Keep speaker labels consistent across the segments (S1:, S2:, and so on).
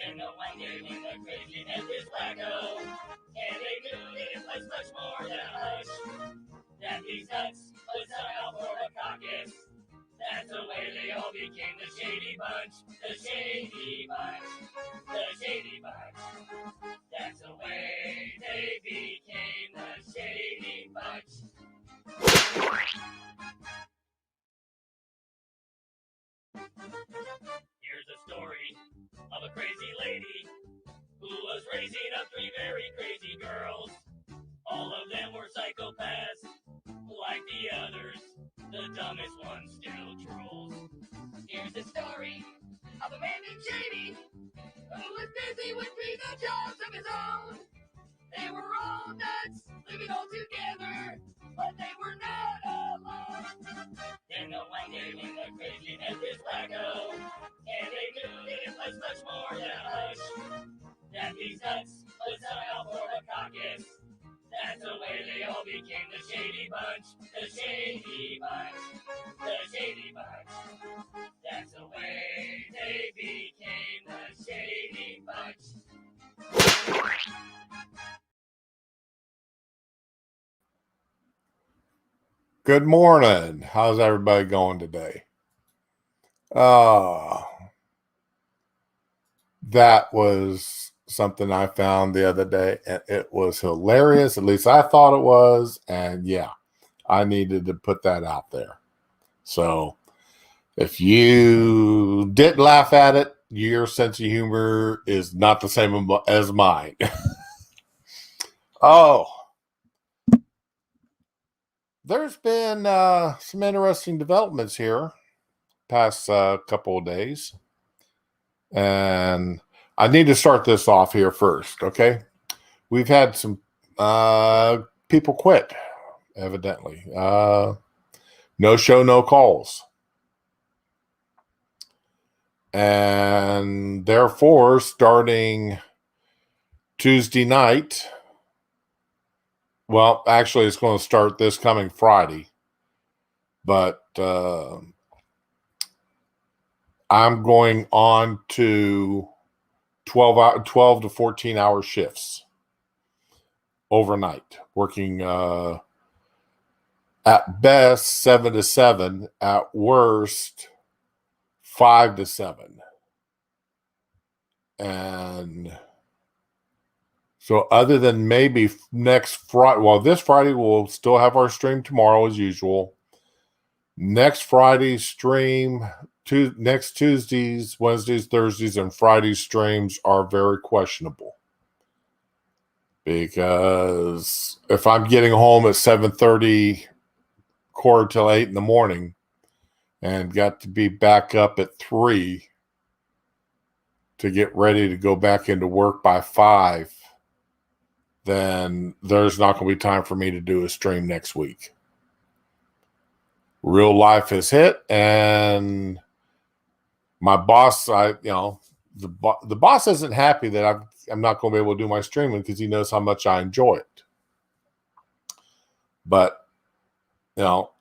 S1: In the one game in the craziness is wacko. And they knew it was much more than a hush. That these nuts would somehow form a caucus. That's the way they all became the Shady Bunch. The Shady Bunch. The Shady Bunch. That's the way they became the Shady Bunch. Here's a story of a crazy lady who was raising up three very crazy girls. All of them were psychopaths, like the others. The dumbest one still trolls. Here's the story of a man named Shady who was busy with 3 nut jobs of his own. They were all nuts, living all together, but they were not alone. Then the one day when the craziness is wacko, and they knew it was much more than a hush. That these nuts would somehow form a caucus. That's the way they all became the Shady Bunch. The Shady Bunch. The Shady Bunch. That's the way they became the Shady Bunch.
S2: Good morning. How's everybody going today? That was something I found the other day, and it was hilarious. At least I thought it was. And yeah, I needed to put that out there. So if you didn't laugh at it, your sense of humor is not the same as mine. There's been some interesting developments here past couple of days. And I need to start this off here first, okay? We've had some people quit, evidently. No show, no calls. And therefore, starting Tuesday night, well, actually, it's going to start this coming Friday, but I'm going on to 12 to 14-hour shifts overnight, working at best 7 to 7, at worst 5 to 7. And so other than maybe next Friday, well, this Friday we'll still have our stream tomorrow as usual. Next Friday's stream, next Tuesdays, Wednesdays, Thursdays, and Friday streams are very questionable. Because if I'm getting home at 7:30, quarter till 8 in the morning, and got to be back up at 3 to get ready to go back into work by 5, then there's not going to be time for me to do a stream next week. Real life has hit, and my boss, the boss isn't happy that I'm not going to be able to do my streaming because he knows how much I enjoy it. But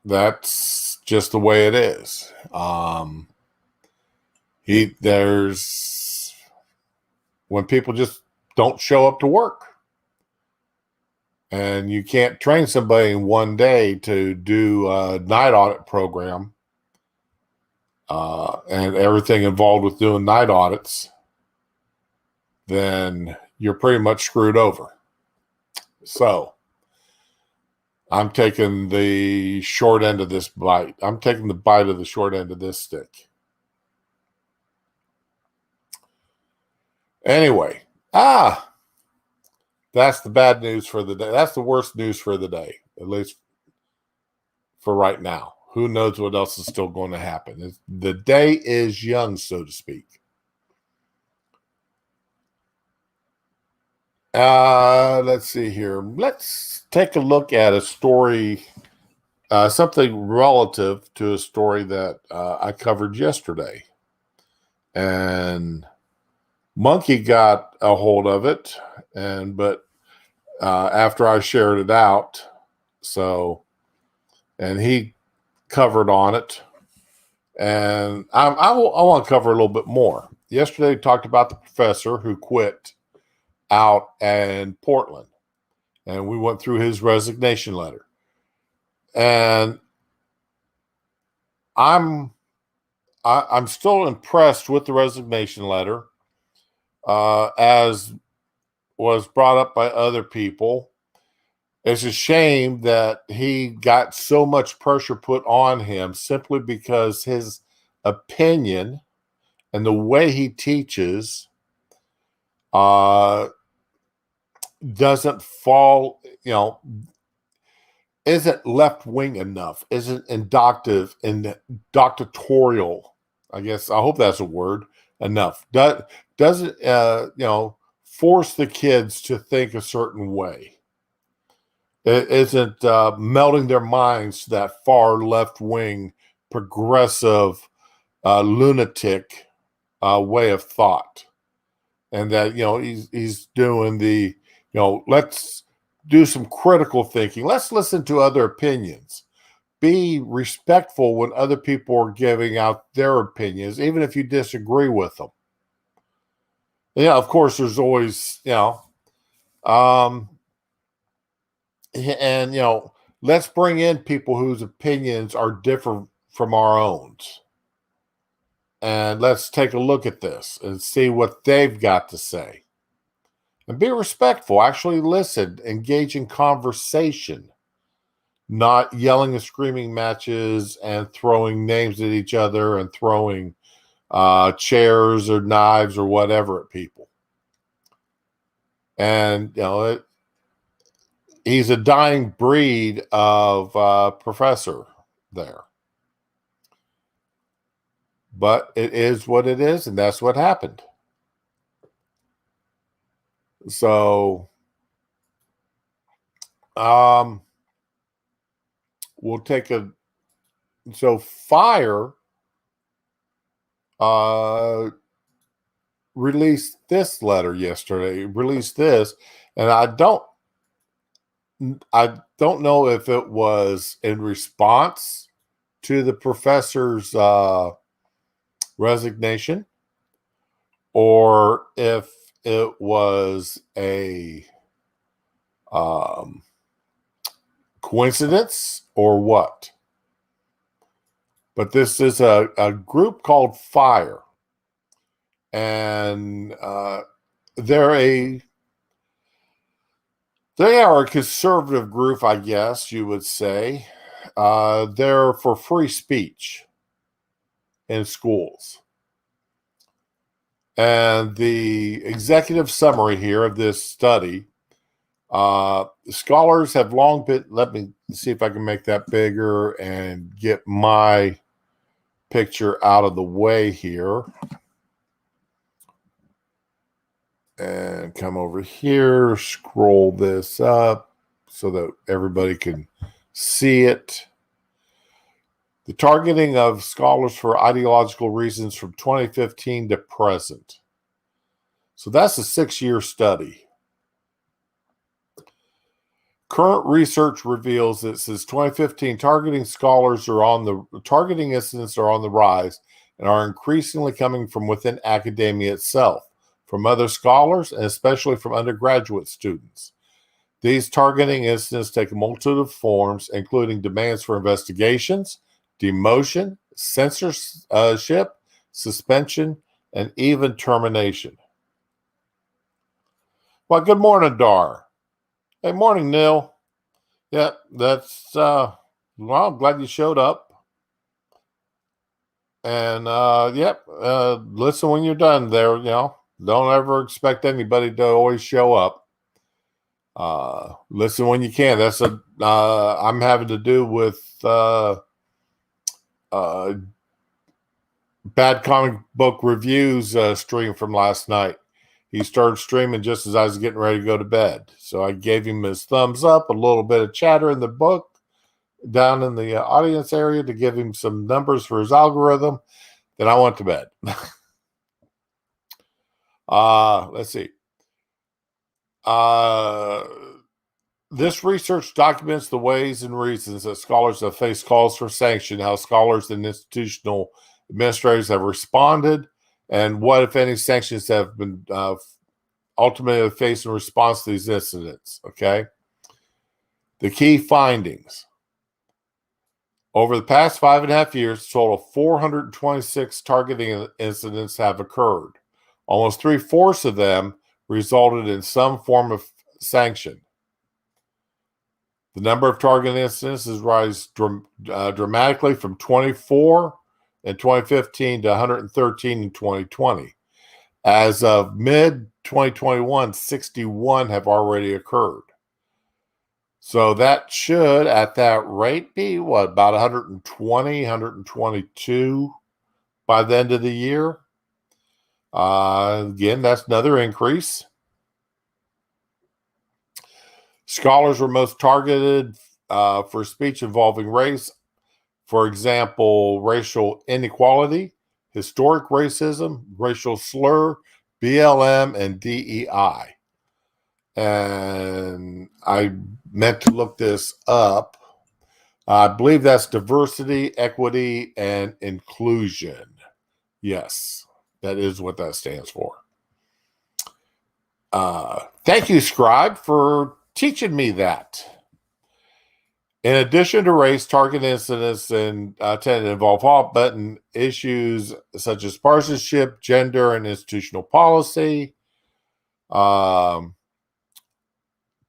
S2: that's just the way it is. There's when people just don't show up to work. And you can't train somebody in one day to do a night audit program and everything involved with doing night audits, then you're pretty much screwed over. So I'm taking the short end of this bite. I'm taking the bite of the short end of this stick. Anyway, that's the bad news for the day. That's the worst news for the day, at least for right now. Who knows what else is still going to happen? The day is young, so to speak. Let's see here. Let's take a look at a story, something relative to a story that I covered yesterday. And Monkey got a hold of it, but after I shared it out, and he covered on it, and I want to cover a little bit more. yesterday we talked about the professor who quit out in Portland, and we went through his resignation letter. And I'm still impressed with the resignation letter, as was brought up by other people. It's a shame that he got so much pressure put on him simply because his opinion and the way he teaches doesn't fall, isn't left-wing enough, isn't inductive and doctoratorial, I guess, I hope that's a word, enough. Doesn't, force the kids to think a certain way. It isn't melting their minds to that far left-wing, progressive, lunatic way of thought. And that, he's doing the, let's do some critical thinking. Let's listen to other opinions. Be respectful when other people are giving out their opinions, even if you disagree with them. Yeah, of course, there's always, and, let's bring in people whose opinions are different from our own. And let's take a look at this and see what they've got to say. And be respectful. Actually listen. Engage in conversation. Not yelling and screaming matches and throwing names at each other and throwing chairs or knives or whatever at people. And, he's a dying breed of professor there. But it is what it is, and that's what happened. So, we'll take Fire released this letter yesterday, and I don't know if it was in response to the professor's resignation or if it was a coincidence or what. But this is a group called Fire. And they are a conservative group, I guess you would say. They're for free speech in schools. And the executive summary here of this study, scholars have long been, let me see if I can make that bigger and get my picture out of the way here. And come over here, scroll this up so that everybody can see it. The targeting of scholars for ideological reasons from 2015 to present. So that's a 6-year study. Current research reveals that since 2015, targeting incidents are on the rise and are increasingly coming from within academia itself, from other scholars, and especially from undergraduate students. These targeting incidents take a multitude of forms, including demands for investigations, demotion, censorship, suspension, and even termination. Well, good morning, Dar. Hey, morning, Neil. Yeah, that's, well, I'm glad you showed up. And, listen when you're done there, don't ever expect anybody to always show up. Listen when you can. That's I'm having to do with bad comic book reviews stream from last night. He started streaming just as I was getting ready to go to bed. So I gave him his thumbs up, a little bit of chatter in the book down in the audience area to give him some numbers for his algorithm. Then I went to bed. Let's see. This research documents the ways and reasons that scholars have faced calls for sanction, how scholars and institutional administrators have responded, And what, if any, sanctions have been ultimately faced in response to these incidents? Okay. The key findings. Over the past 5.5 years, a total of 426 targeting incidents have occurred. Almost 3/4 of them resulted in some form of sanction. The number of targeting incidents has risen dramatically from 24 in 2015 to 113 in 2020. As of mid-2021, 61 have already occurred. So that should, at that rate, be about 120, 122 by the end of the year. Again, that's another increase. Scholars were most targeted for speech involving race. For example, racial inequality, historic racism, racial slur, BLM, and DEI. And I meant to look this up. I believe that's diversity, equity, and inclusion. Yes, that is what that stands for. Thank you, Scribe, for teaching me that. In addition to race, target incidents tend to involve hot button issues such as partisanship, gender, and institutional policy.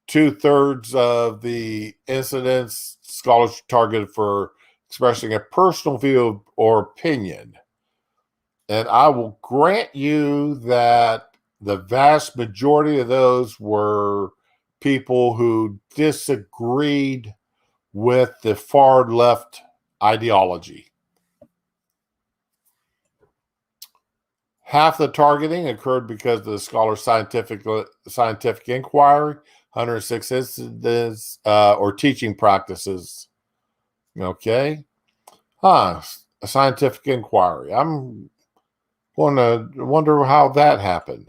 S2: 2/3 of the incidents, scholars targeted for expressing a personal view or opinion. And I will grant you that the vast majority of those were people who disagreed with the far left ideology. Half the targeting occurred because of the scholar's scientific inquiry, 106 incidents or teaching practices. Okay. A scientific inquiry. I'm going to wonder how that happened.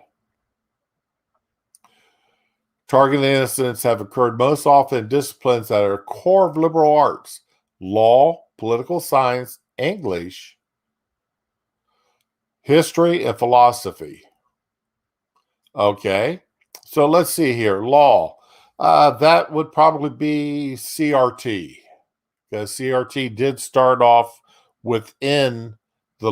S2: Targeting incidents have occurred most often in disciplines that are core of liberal arts: law, political science, English, history, and philosophy. Okay, so let's see here. Law. That would probably be CRT, because CRT did start off within the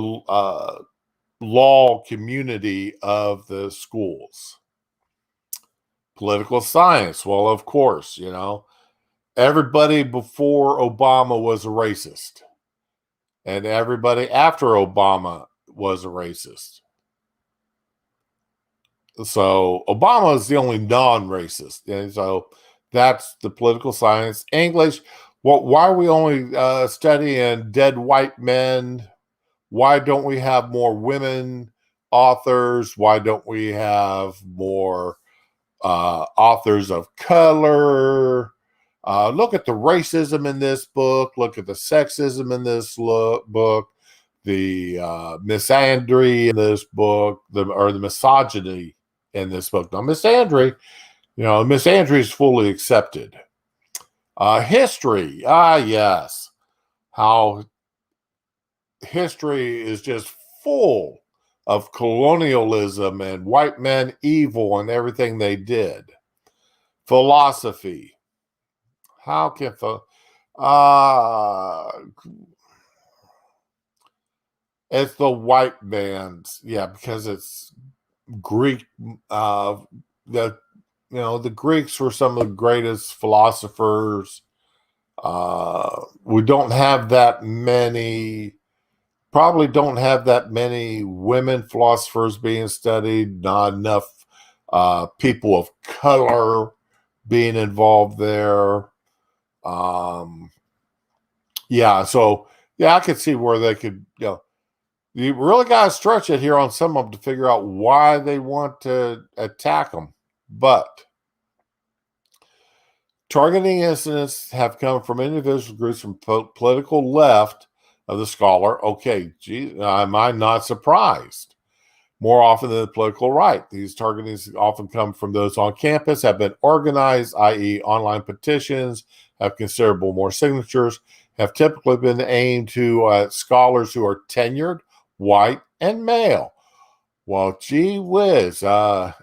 S2: law community of the schools. Political science. Well, of course, everybody before Obama was a racist, and everybody after Obama was a racist. So Obama is the only non-racist, and so that's the political science. English. Why are we only studying dead white men? Why don't we have more women authors? Why don't we have more authors of color? Look at the racism in this book. Look at the sexism in this book. The misandry in this book, or the misogyny in this book. Now, misandry, misandry is fully accepted. History, yes. How history is just full of colonialism and white men evil and everything they did. Philosophy. How can it's the white man's, because it's Greek. The Greeks were some of the greatest philosophers. We don't have that many. Probably don't have that many women philosophers being studied. Not enough people of color being involved there. I could see where they could, you really got to stretch it here on some of them to figure out why they want to attack them. But targeting incidents have come from individual groups from political left of the scholar. Okay, am I not surprised? More often than the political right. These targetings often come from those on campus, have been organized, i.e. online petitions, have considerable more signatures, have typically been aimed to scholars who are tenured, white, and male. Well, gee whiz,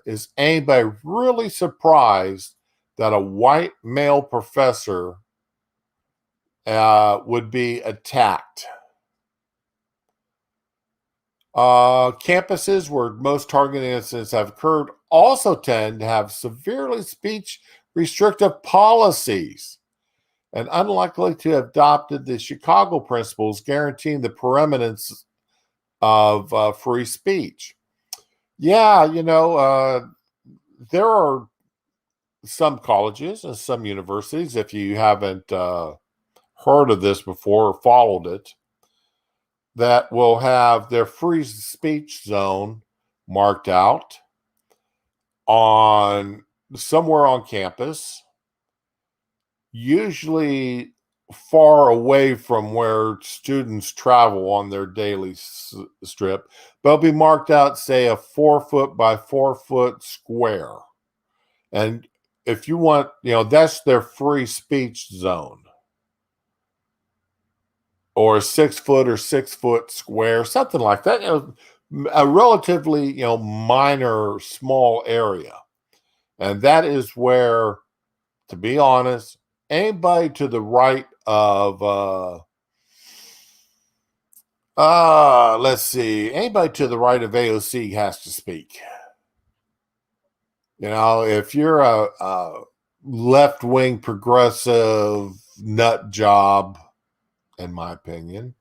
S2: is anybody really surprised that a white male professor would be attacked? Campuses where most targeting incidents have occurred also tend to have severely speech restrictive policies and unlikely to have adopted the Chicago principles guaranteeing the preeminence of free speech. Yeah, there are some colleges and some universities, if you haven't heard of this before or followed it, that will have their free speech zone marked out on somewhere on campus, usually far away from where students travel on their daily strip. They'll be marked out, say, a 4 foot by 4 foot square. And if you want, that's their free speech zone, or a 6 foot or 6 foot square, something like that. A relatively, minor, small area. And that is where, to be honest, anybody to the right of, let's see, anybody to the right of AOC has to speak. If you're a left-wing progressive nut job, in my opinion,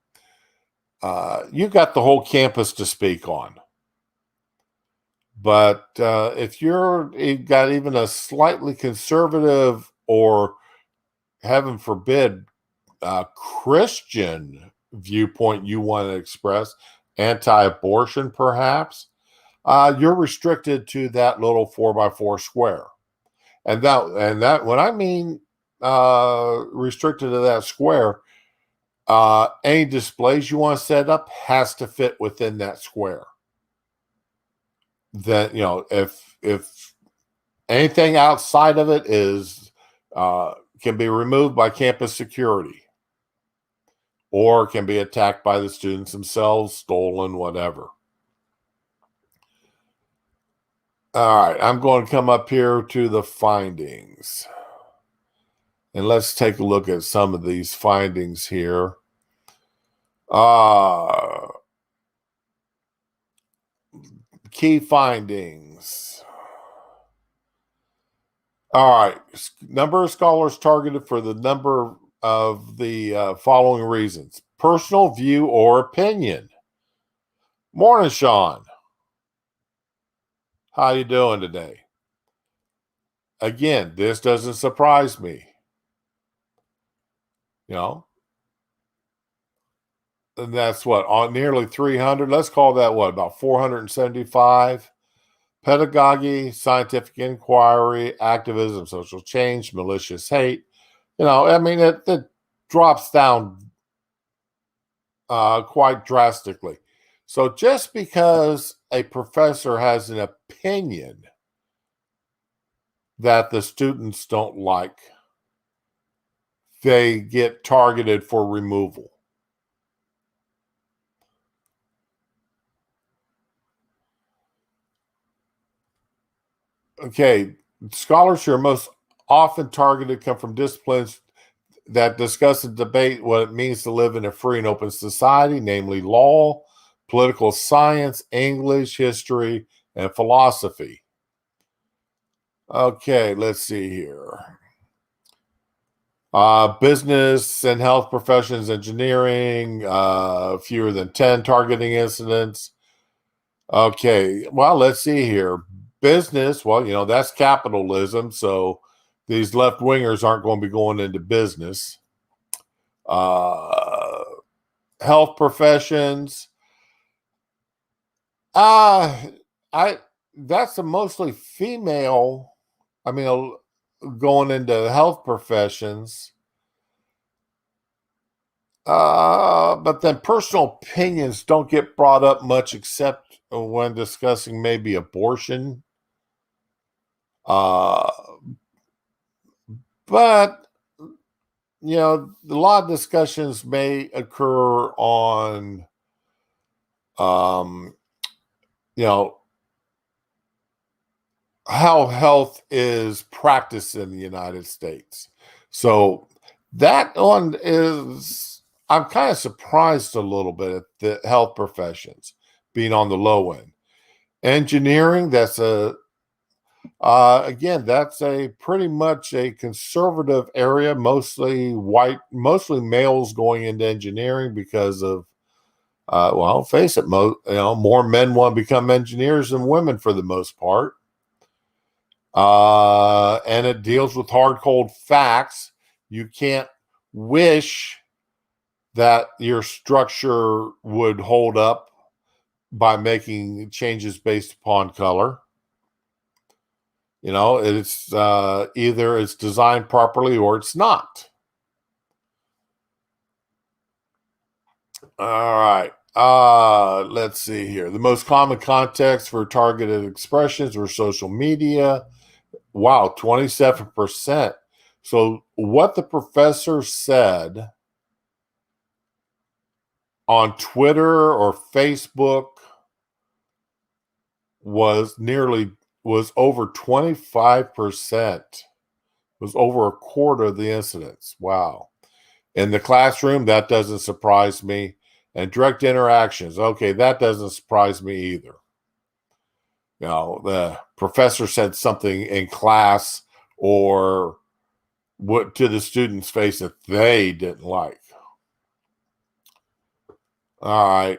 S2: you got the whole campus to speak on. But if you've got even a slightly conservative or, heaven forbid, Christian viewpoint you want to express, anti-abortion perhaps, you're restricted to that little 4x4 square. And that when I mean restricted to that square, any displays you want to set up has to fit within that square. That, if anything outside of it is can be removed by campus security, or can be attacked by the students themselves, stolen, whatever. All right, I'm going to come up here to the findings. And let's take a look at some of these findings here. Key findings. All right. Number of scholars targeted for the number of the following reasons: personal view or opinion. Morning, Sean. How you doing today? Again, this doesn't surprise me. And that's what, on nearly 300. Let's call that what, about 475. Pedagogy, scientific inquiry, activism, social change, malicious hate. It drops down quite drastically. So just because a professor has an opinion that the students don't like, they get targeted for removal. Okay, scholars who are most often targeted come from disciplines that discuss and debate what it means to live in a free and open society, namely law, political science, English, history, and philosophy. Okay, let's see here. Business and health professions, engineering, fewer than 10 targeting incidents. Okay, well, let's see here. Business, well, that's capitalism, so these left-wingers aren't going to be going into business. Health professions. That's a mostly female, going into health professions. But then personal opinions don't get brought up much except when discussing maybe abortion. But, a lot of discussions may occur on you know, how health is practiced in the United States. So that one is, I'm kind of surprised a little bit at the health professions being on the low end. Engineering, that's again, that's a pretty much a conservative area, mostly white, mostly males going into engineering because of, well, face it, more men want to become engineers than women for the most part. And it deals with hard, cold facts. You can't wish that your structure would hold up by making changes based upon color. It's either it's designed properly or it's not. All right. Let's see here. The most common context for targeted expressions were social media. Wow, 27%. So what the professor said on Twitter or Facebook was over 25%. Was over a quarter of the incidents. Wow. In the classroom, that doesn't surprise me. And direct interactions, okay, that doesn't surprise me either. The professor said something in class or what to the student's face that they didn't like. All right.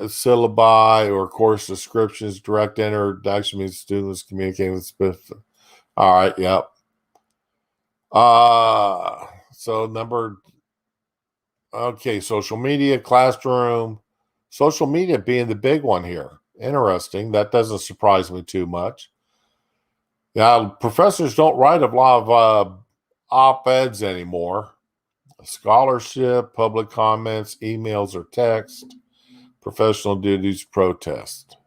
S2: Syllabi or course descriptions, direct introduction means students communicating with specific. All right. Yep. Social media, classroom, social media being the big one here. Interesting. That doesn't surprise me too much. Now, professors don't write a lot of op-eds anymore. Scholarship, public comments, emails or text, professional duties, protest.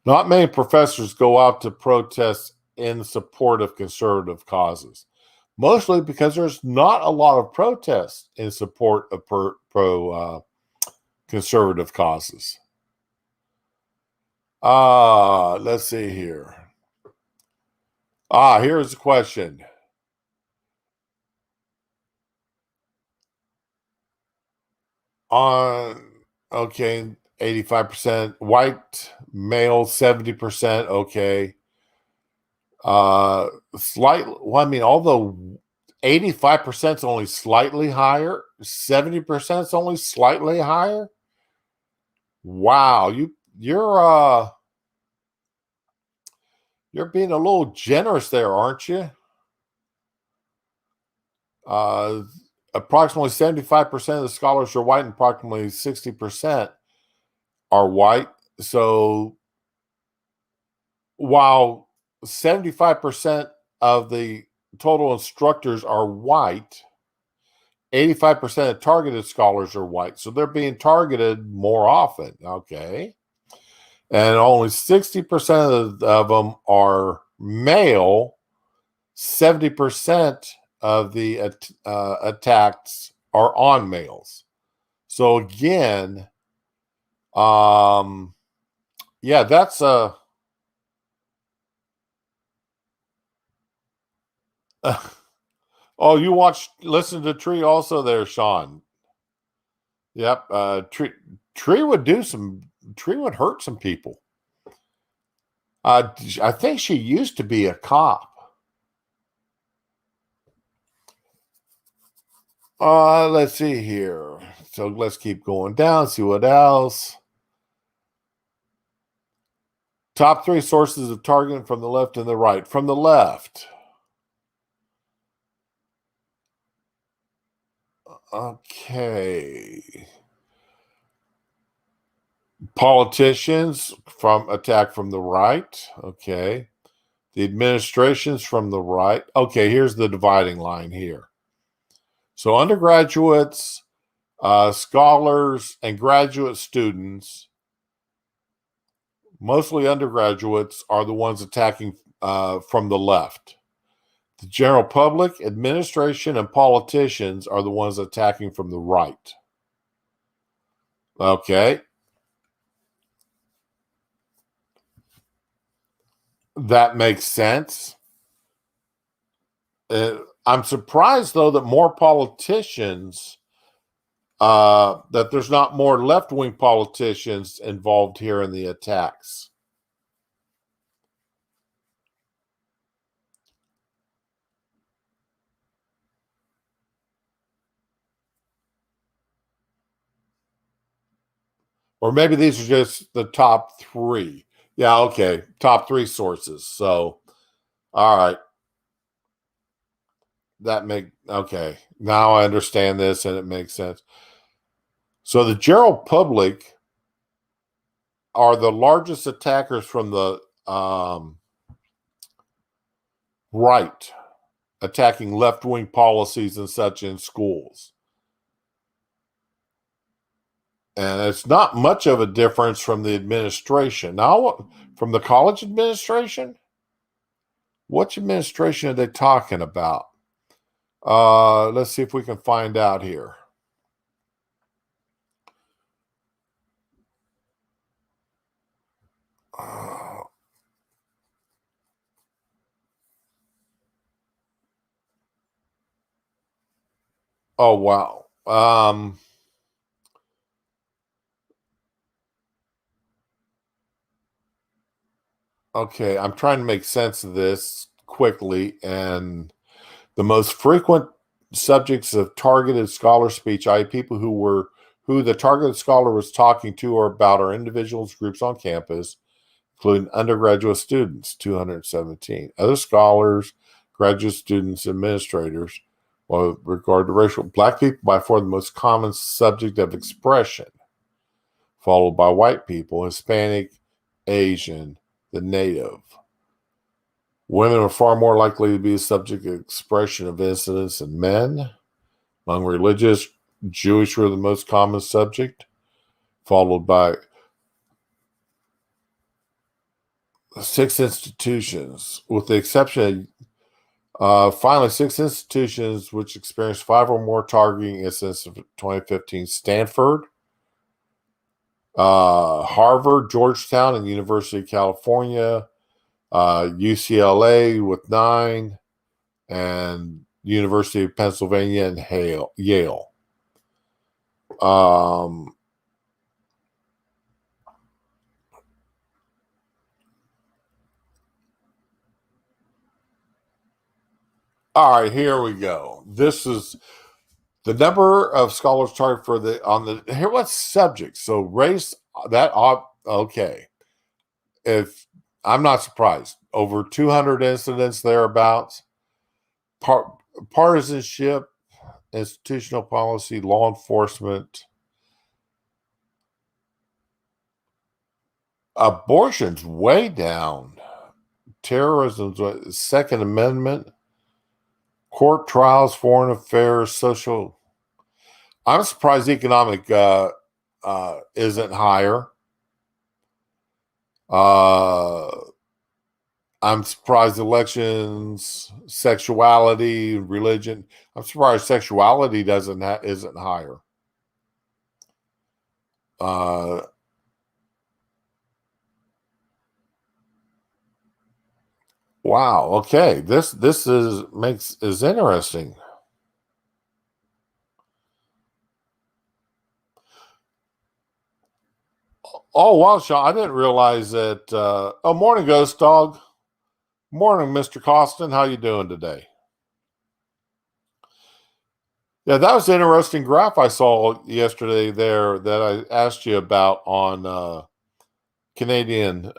S2: Not many professors go out to protest in support of conservative causes, mostly because there's not a lot of protests in support of conservative causes. Let's see here. Here's a question. Okay, 85% white male, 70%. Okay. Although 85% is only slightly higher, 70% is only slightly higher. Wow, you're being a little generous there, aren't you? Approximately 75% of the scholars are white and approximately 60% are white. So while 75% of the total instructors are white, 85% of targeted scholars are white. So they're being targeted more often. Okay. And only 60% of them are male. 70% of the attacks are on males. So again, that's oh, you listen to Tree also there, Sean. Yep. Tree would hurt some people. I think she used to be a cop. Let's see here. So let's keep going down, see what else. Top 3 sources of targeting from the left and the right. From the left. Okay. Politicians attack from the right. Okay. The administrations from the right. Okay, here's the dividing line here. So undergraduates, scholars, and graduate students, mostly undergraduates, are the ones attacking from the left. The general public, administration, and politicians are the ones attacking from the right. Okay. That makes sense. I'm surprised, though, that more politicians, that there's not more left-wing politicians involved here in the attacks. Or maybe these are just the top three. Yeah, okay. Top three sources. So, all right. Okay. Now I understand this and it makes sense. So the general public are the largest attackers from the right, attacking left-wing policies and such in schools. And it's not much of a difference from the administration. Now, from the college administration? Which administration are they talking about? Let's see if we can find out here. Oh, wow. Okay, I'm trying to make sense of this quickly. And the most frequent subjects of targeted scholar speech, i.e., people who the targeted scholar was talking to or about, are individuals, groups on campus, including undergraduate students, 217. Other scholars, graduate students, administrators. Well, with regard to racial, black people by far the most common subject of expression, followed by white people, Hispanic, Asian, the native. Women are far more likely to be a subject of expression of incidents than men. Among religious, Jewish were the most common subject, followed by 6 institutions, with the exception of finally 6 institutions which experienced 5 or more targeting incidents of 2015: Stanford, Harvard, Georgetown, and University of California, UCLA with 9, and University of Pennsylvania and Yale. All right, here we go. This is the number of scholars targeted for here. What subject? So race. Okay. If I'm not surprised, over 200 incidents thereabouts. Partisanship, institutional policy, law enforcement, abortion's way down. Terrorism's Second Amendment, court trials, foreign affairs, social. I'm surprised economic isn't higher. I'm surprised elections, sexuality, religion. I'm surprised sexuality isn't higher. Wow. Okay. This is interesting. Oh wow, Sean! I didn't realize that. Oh, morning, Ghost Dog. Morning, Mr. Costin. How you doing today? Yeah, that was an interesting graph I saw yesterday there that I asked you about on Canadian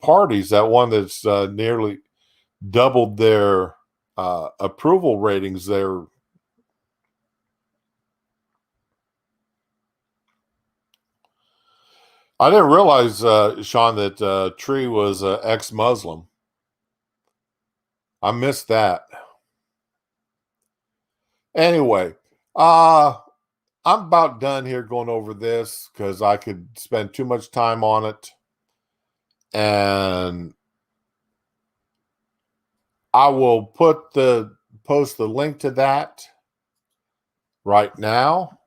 S2: parties. That one that's nearly doubled their approval ratings there. I didn't realize, Sean, that Tree was ex-Muslim. I missed that. Anyway, I'm about done here going over this because I could spend too much time on it. And I will post the link to that right now.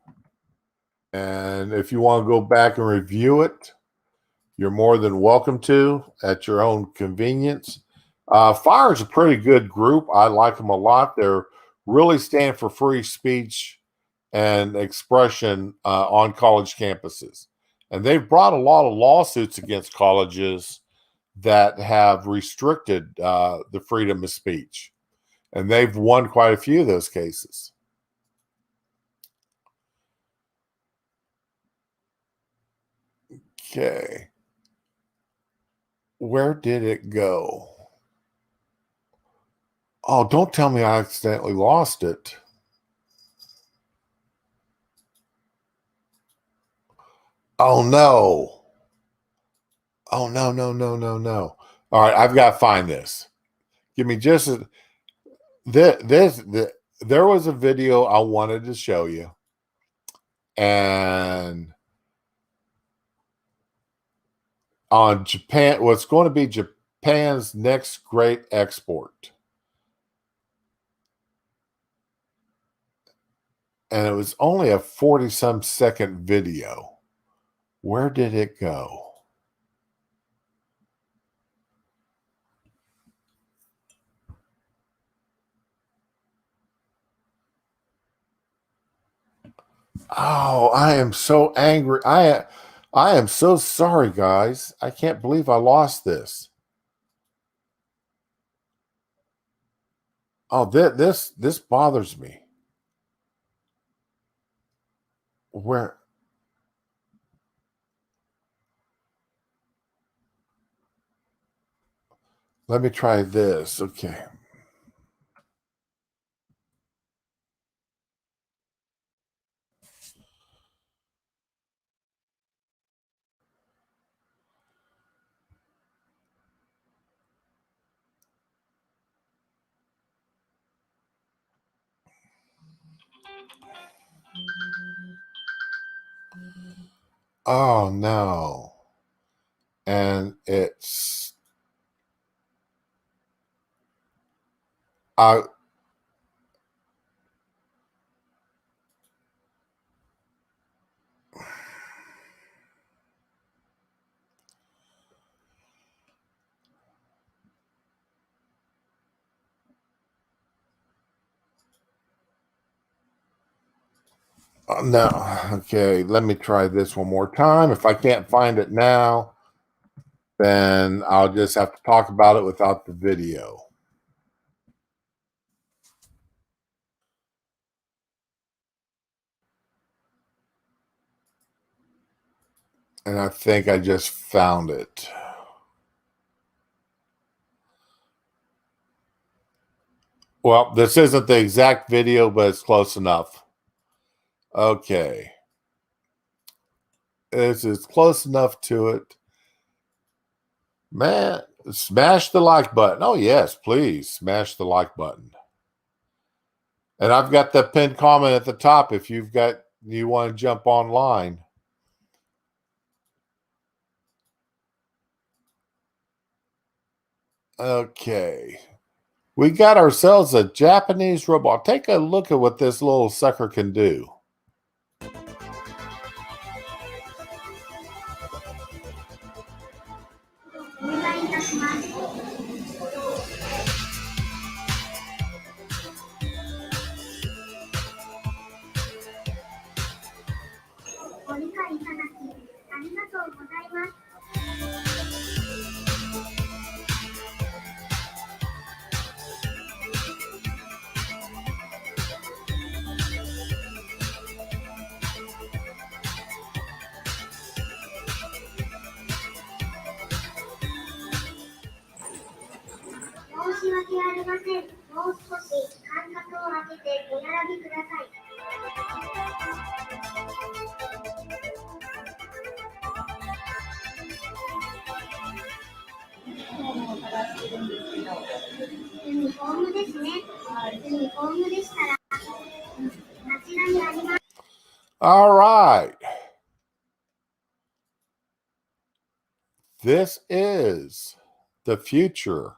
S2: And if you want to go back and review it, you're more than welcome to at your own convenience. FIRE is a pretty good group. I like them a lot. They're really stand for free speech and expression on college campuses. And they've brought a lot of lawsuits against colleges that have restricted the freedom of speech. And they've won quite a few of those cases. Okay. Where did it go? Oh, don't tell me I accidentally lost it. Oh, no. Oh, no, no, no, no, no. All right, I've got to find this. Give me just there was a video I wanted to show you. And on Japan, what's going to be Japan's next great export. And it was only a 40-some second video. Where did it go? Oh, I am so angry. I am so sorry, guys. I can't believe I lost this. Oh, this bothers me. Where? Let me try this. Okay. Oh no. And it's I no. Okay, let me try this one more time. If I can't find it now, then I'll just have to talk about it without the video. And I think I just found it. Well, this isn't the exact video, but it's close enough. Okay. This is close enough to it. Man, smash the like button. Oh, yes, please smash the like button. And I've got the pinned comment at the top if you want to jump online. Okay. We got ourselves a Japanese robot. Take a look at what this little sucker can do. All right. This is the future.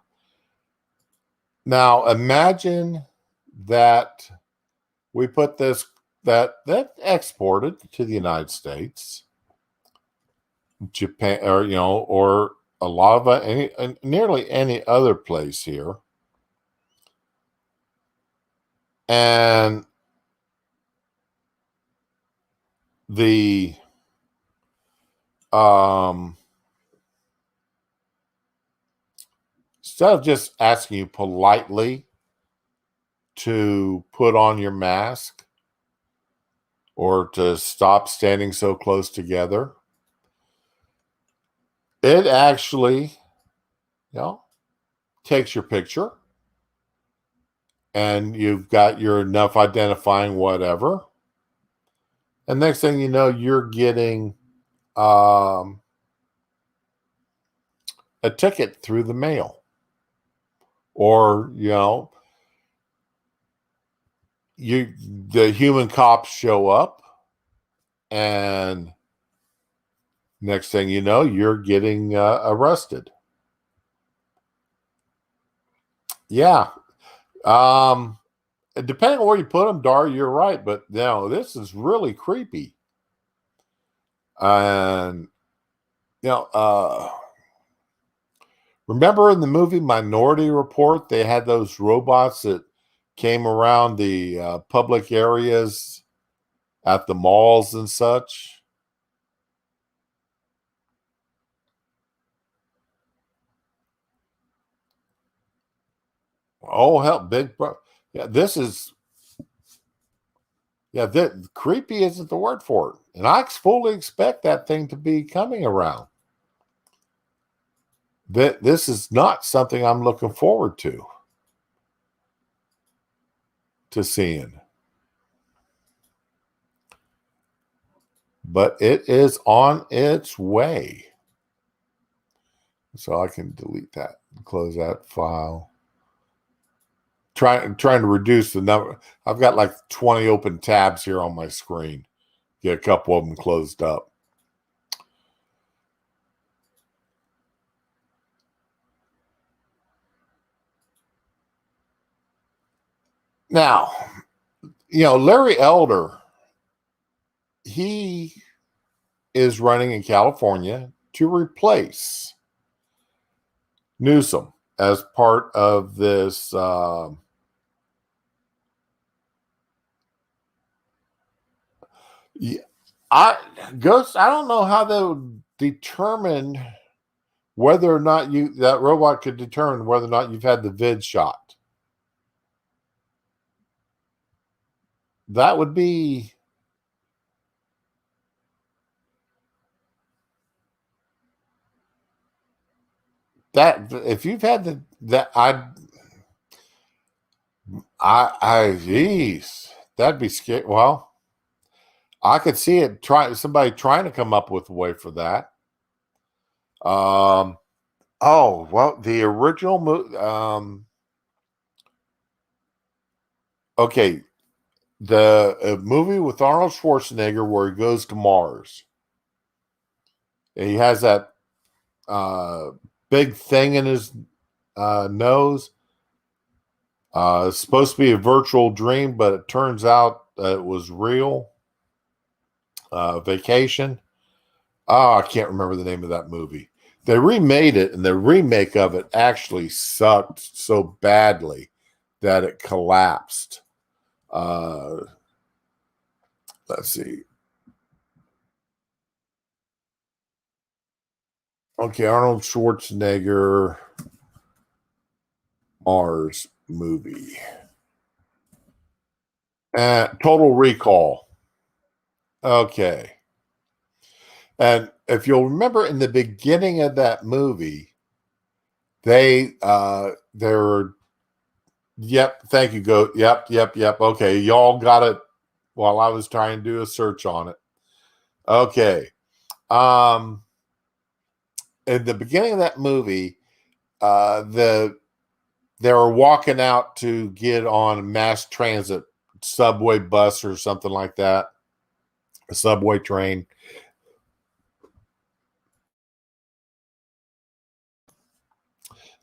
S2: Now imagine that we put this that exported to the United States, Japan, or a lot of nearly any other place here. And the instead of just asking you politely to put on your mask or to stop standing so close together, it actually, takes your picture and you've got your enough identifying whatever. And next thing you know, you're getting a ticket through the mail. Or, the human cops show up, and next thing you know, you're getting arrested. Yeah. Depending on where you put them, Dar, you're right. But this is really creepy. And, remember in the movie Minority Report, they had those robots that came around the public areas at the malls and such? Oh, hell, big bro. Yeah, creepy isn't the word for it. And I fully expect that thing to be coming around. This is not something I'm looking forward to seeing. But it is on its way. So I can delete that and close that file. Trying to reduce the number. I've got like 20 open tabs here on my screen. Get a couple of them closed up. Now, Larry Elder, he is running in California to replace Newsom as part of this Ghost, I don't know how they would determine whether or not that robot could determine whether or not you've had the vid shot. That would be that if you've had geez, that'd be scary. Well, I could see it somebody trying to come up with a way for that. Oh, well, the original movie, okay, the movie with Arnold Schwarzenegger where he goes to Mars. And he has that big thing in his nose. It's supposed to be a virtual dream, but it turns out it was real. Vacation. Oh, I can't remember the name of that movie. They remade it, and the remake of it actually sucked so badly that it collapsed. Let's see. Okay, Arnold Schwarzenegger Mars movie. Total Recall. Okay. And if you'll remember in the beginning of that movie, they're yep, thank you, Goat. Yep. Okay, y'all got it while I was trying to do a search on it. Okay. In the beginning of that movie, they were walking out to get on mass transit, subway bus or something like that, a subway train.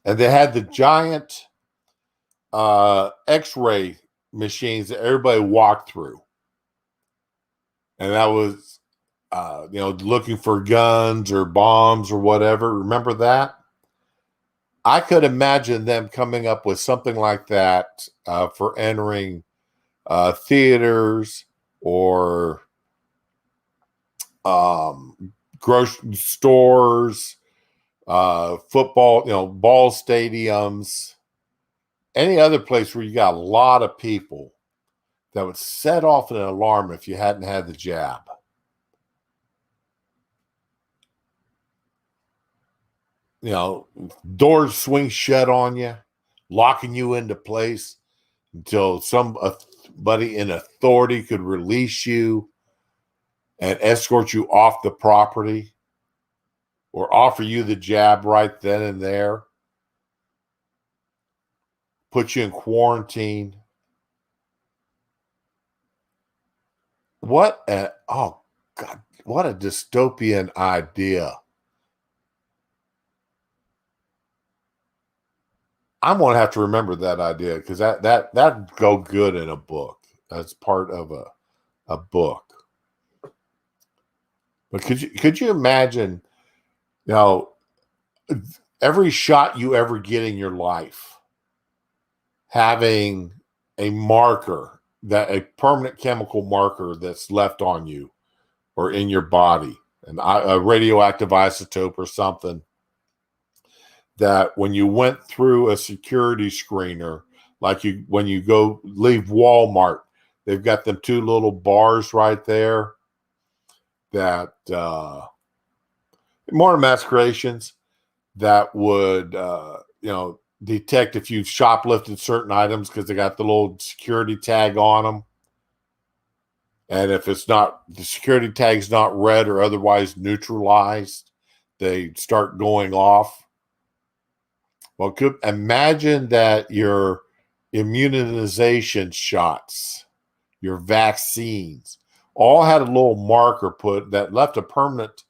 S2: And they had the giant X-ray machines that everybody walked through. And that was looking for guns or bombs or whatever. Remember that? I could imagine them coming up with something like that for entering theaters or grocery stores, football, ball stadiums, any other place where you got a lot of people that would set off an alarm if you hadn't had the jab. Doors swing shut on you, locking you into place until somebody in authority could release you and escort you off the property or offer you the jab right then and there, put you in quarantine. Oh God, what a dystopian idea. I'm going to have to remember that idea because that'd go good in a book. That's part of a book. But could you imagine, every shot you ever get in your life having a marker, a permanent chemical marker that's left on you or in your body, a radioactive isotope or something, that when you went through a security screener, like when you go leave Walmart, they've got them two little bars right there that more emasculations that would detect if you've shoplifted certain items because they got the little security tag on them. And if the security tag's not red or otherwise neutralized, they start going off. Well, imagine that your immunization shots, your vaccines, all had a little marker put that left a permanent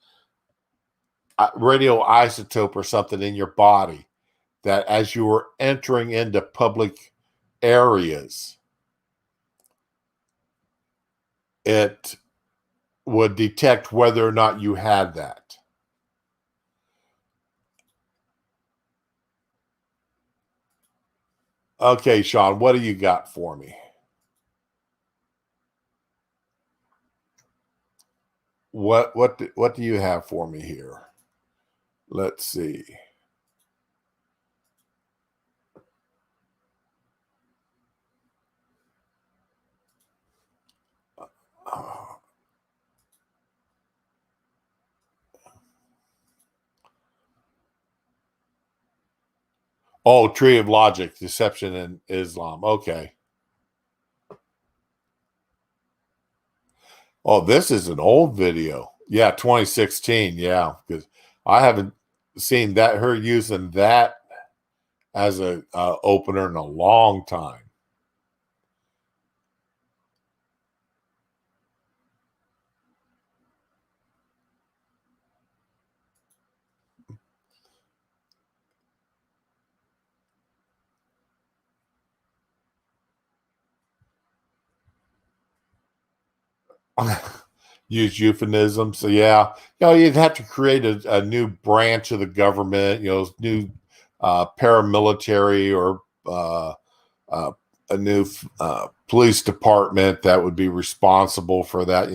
S2: radioisotope or something in your body, that as you were entering into public areas, it would detect whether or not you had that. Okay, Sean, what do you got for me? What do you have for me here? Let's see. Oh, Tree of Logic, Deception in Islam. Okay. Oh, this is an old video. Yeah, 2016. Yeah, because I haven't seen her using that as a opener in a long time. Use euphemisms. So yeah, you'd have to create a new branch of the government, new paramilitary or a new police department that would be responsible for that,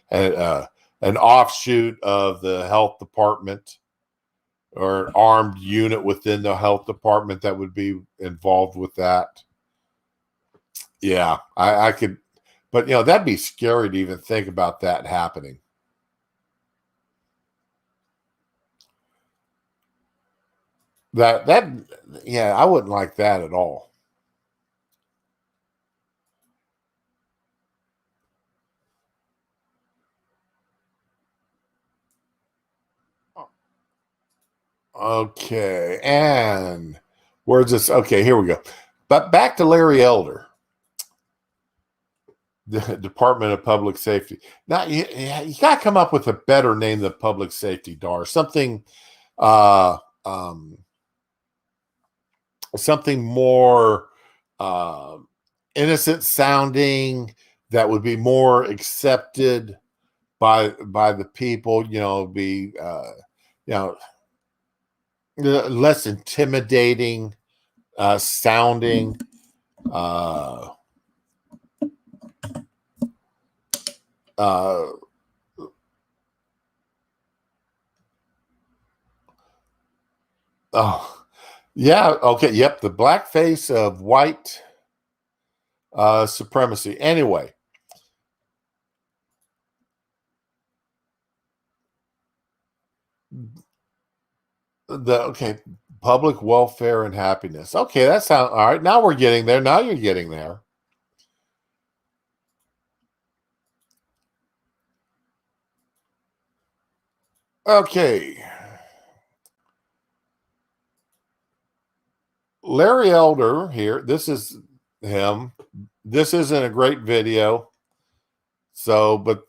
S2: and an offshoot of the health department or an armed unit within the health department that would be involved with that. Yeah, I could, but that'd be scary to even think about that happening. Yeah, I wouldn't like that at all. Okay, and where's this? Okay, here we go. But back to Larry Elder, the Department of Public Safety. Now you got to come up with a better name than Public Safety, Dar. Something, uh, um, something more innocent sounding that would be more accepted by the people, be less intimidating sounding. Uh, uh, oh, yeah, okay, yep, the blackface of white supremacy. Anyway, okay, public welfare and happiness. Okay, that sounds all right. Now we're getting there. Now you're getting there. Okay. Larry Elder here. This is him. This isn't a great video. So, but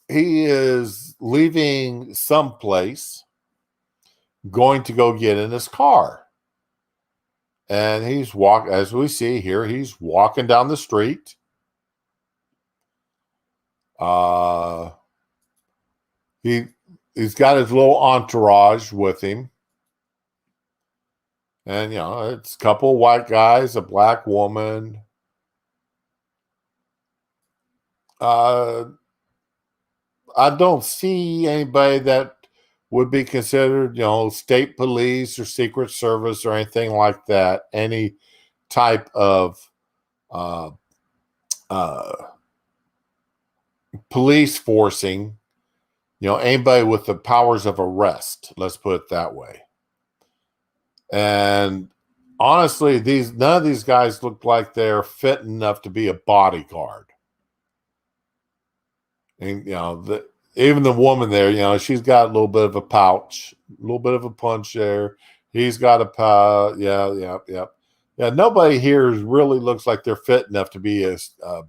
S2: he is leaving someplace, going to go get in his car. And he's as we see here, he's walking down the street. He's got his little entourage with him. And, it's a couple of white guys, a black woman. I don't see anybody that would be considered, state police or Secret Service or anything like that. Any type of police forcing, anybody with the powers of arrest. Let's put it that way. And honestly, none of these guys look like they're fit enough to be a bodyguard. And even the woman there, she's got a little bit of a pouch, a little bit of a punch there. He's got a pouch. Yeah. Nobody here really looks like they're fit enough to be a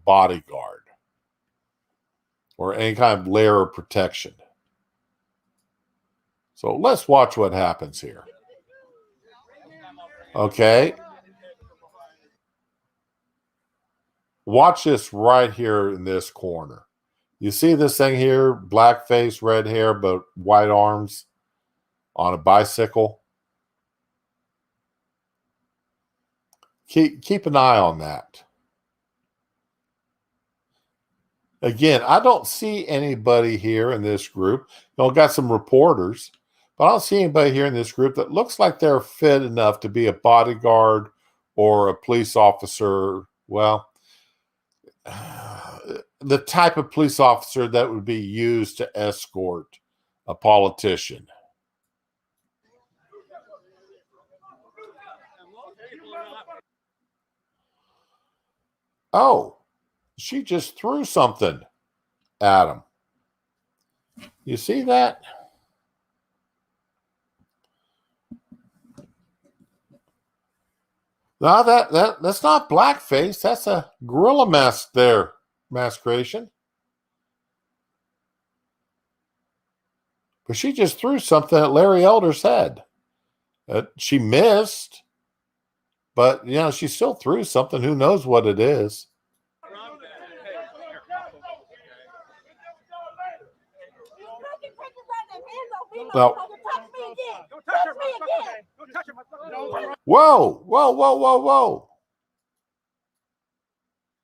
S2: bodyguard or any kind of layer of protection. So let's watch what happens here. Okay. Watch this right here in this corner. You see this thing here, black face, red hair, but white arms on a bicycle. Keep an eye on that. Again, I don't see anybody here in this group. Got some reporters, but I don't see anybody here in this group that looks like they're fit enough to be a bodyguard or a police officer. Well, the type of police officer that would be used to escort a politician. Oh, she just threw something at him. You see that? No, that's not blackface. That's a gorilla mask there, masqueration. But she just threw something at Larry Elder's head. She missed, but she still threw something. Who knows what it is? Well, whoa.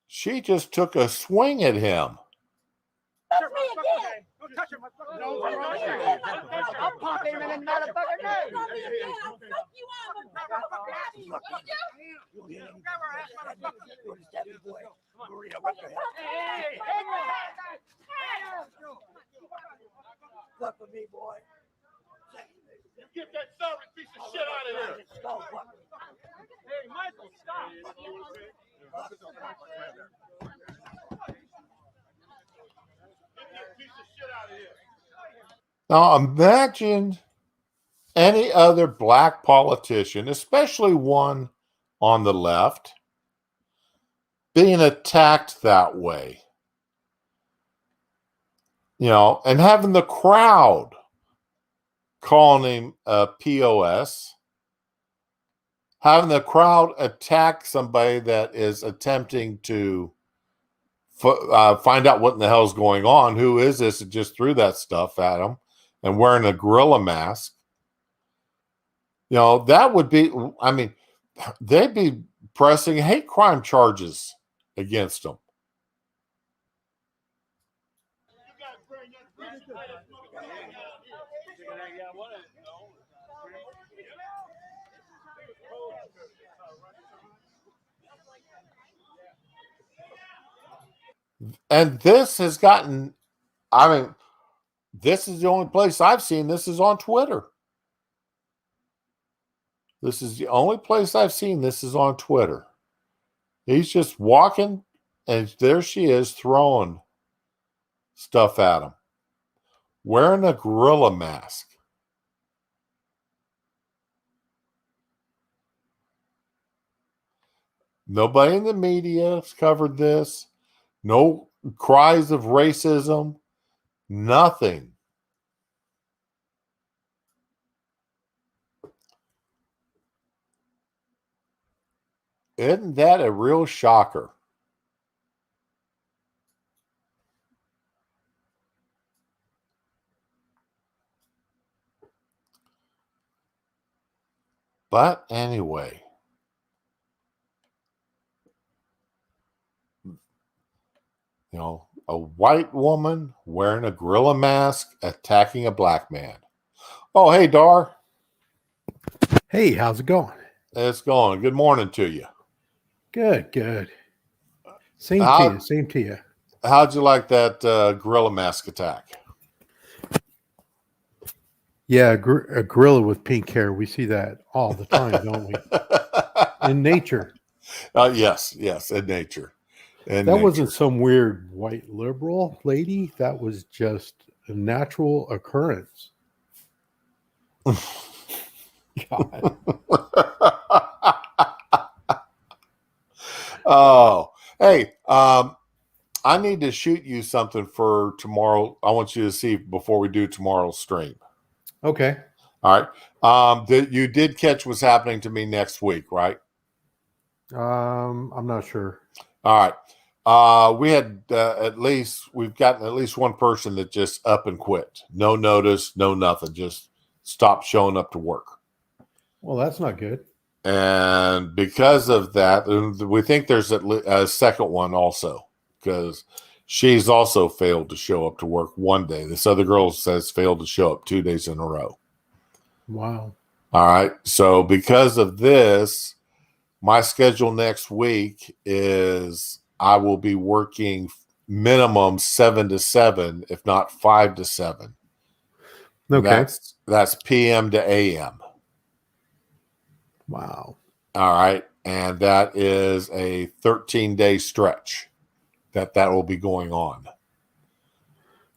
S2: She just took a swing at him. Touch me again. Don't touch him. I'll pop him in another fucking nose. I'll fuck you up. Fuck with me, boy. Get that sorry piece of shit out of here. Hey, Michael, stop. Now imagine any other black politician, especially one on the left, being attacked that way. And having the crowd calling him a POS, having the crowd attack somebody that is attempting to find out what in the hell's going on. Who is this that just threw that stuff at him and wearing a gorilla mask? That would be, I mean, they'd be pressing hate crime charges against him. And this has gotten, this is the only place I've seen this is on Twitter. This is the only place I've seen this is on Twitter. He's just walking, and there she is throwing stuff at him, wearing a gorilla mask. Nobody in the media has covered this. No cries of racism. Nothing. Isn't that a real shocker? But anyway, a white woman wearing a gorilla mask attacking a black man. Oh, hey, Dar.
S3: Hey, how's it going?
S2: It's going. Good morning to you.
S3: Good. Same to you.
S2: How'd you like that gorilla mask attack?
S3: Yeah, a gorilla with pink hair. We see that all the time, don't we? In nature.
S2: Yes, in nature.
S3: That wasn't some weird white liberal lady. That was just a natural occurrence. God.
S2: Oh, hey, I need to shoot you something for tomorrow. I want you to see before we do tomorrow's stream.
S3: Okay.
S2: All right. You did catch what's happening to me next week, right?
S3: I'm not sure.
S2: All right. We had we've gotten at least one person that just up and quit. No notice, no nothing. Just stopped showing up to work.
S3: Well, that's not good.
S2: And because of that, we think there's a second one also, because she's also failed to show up to work one day. This other girl says failed to show up 2 days in a row.
S3: Wow.
S2: All right. So because of this, my schedule next week is I will be working minimum 7 to 7, if not 5 to 7.
S3: Okay.
S2: That's PM to AM.
S3: Wow.
S2: All right. And that is a 13-day stretch that will be going on.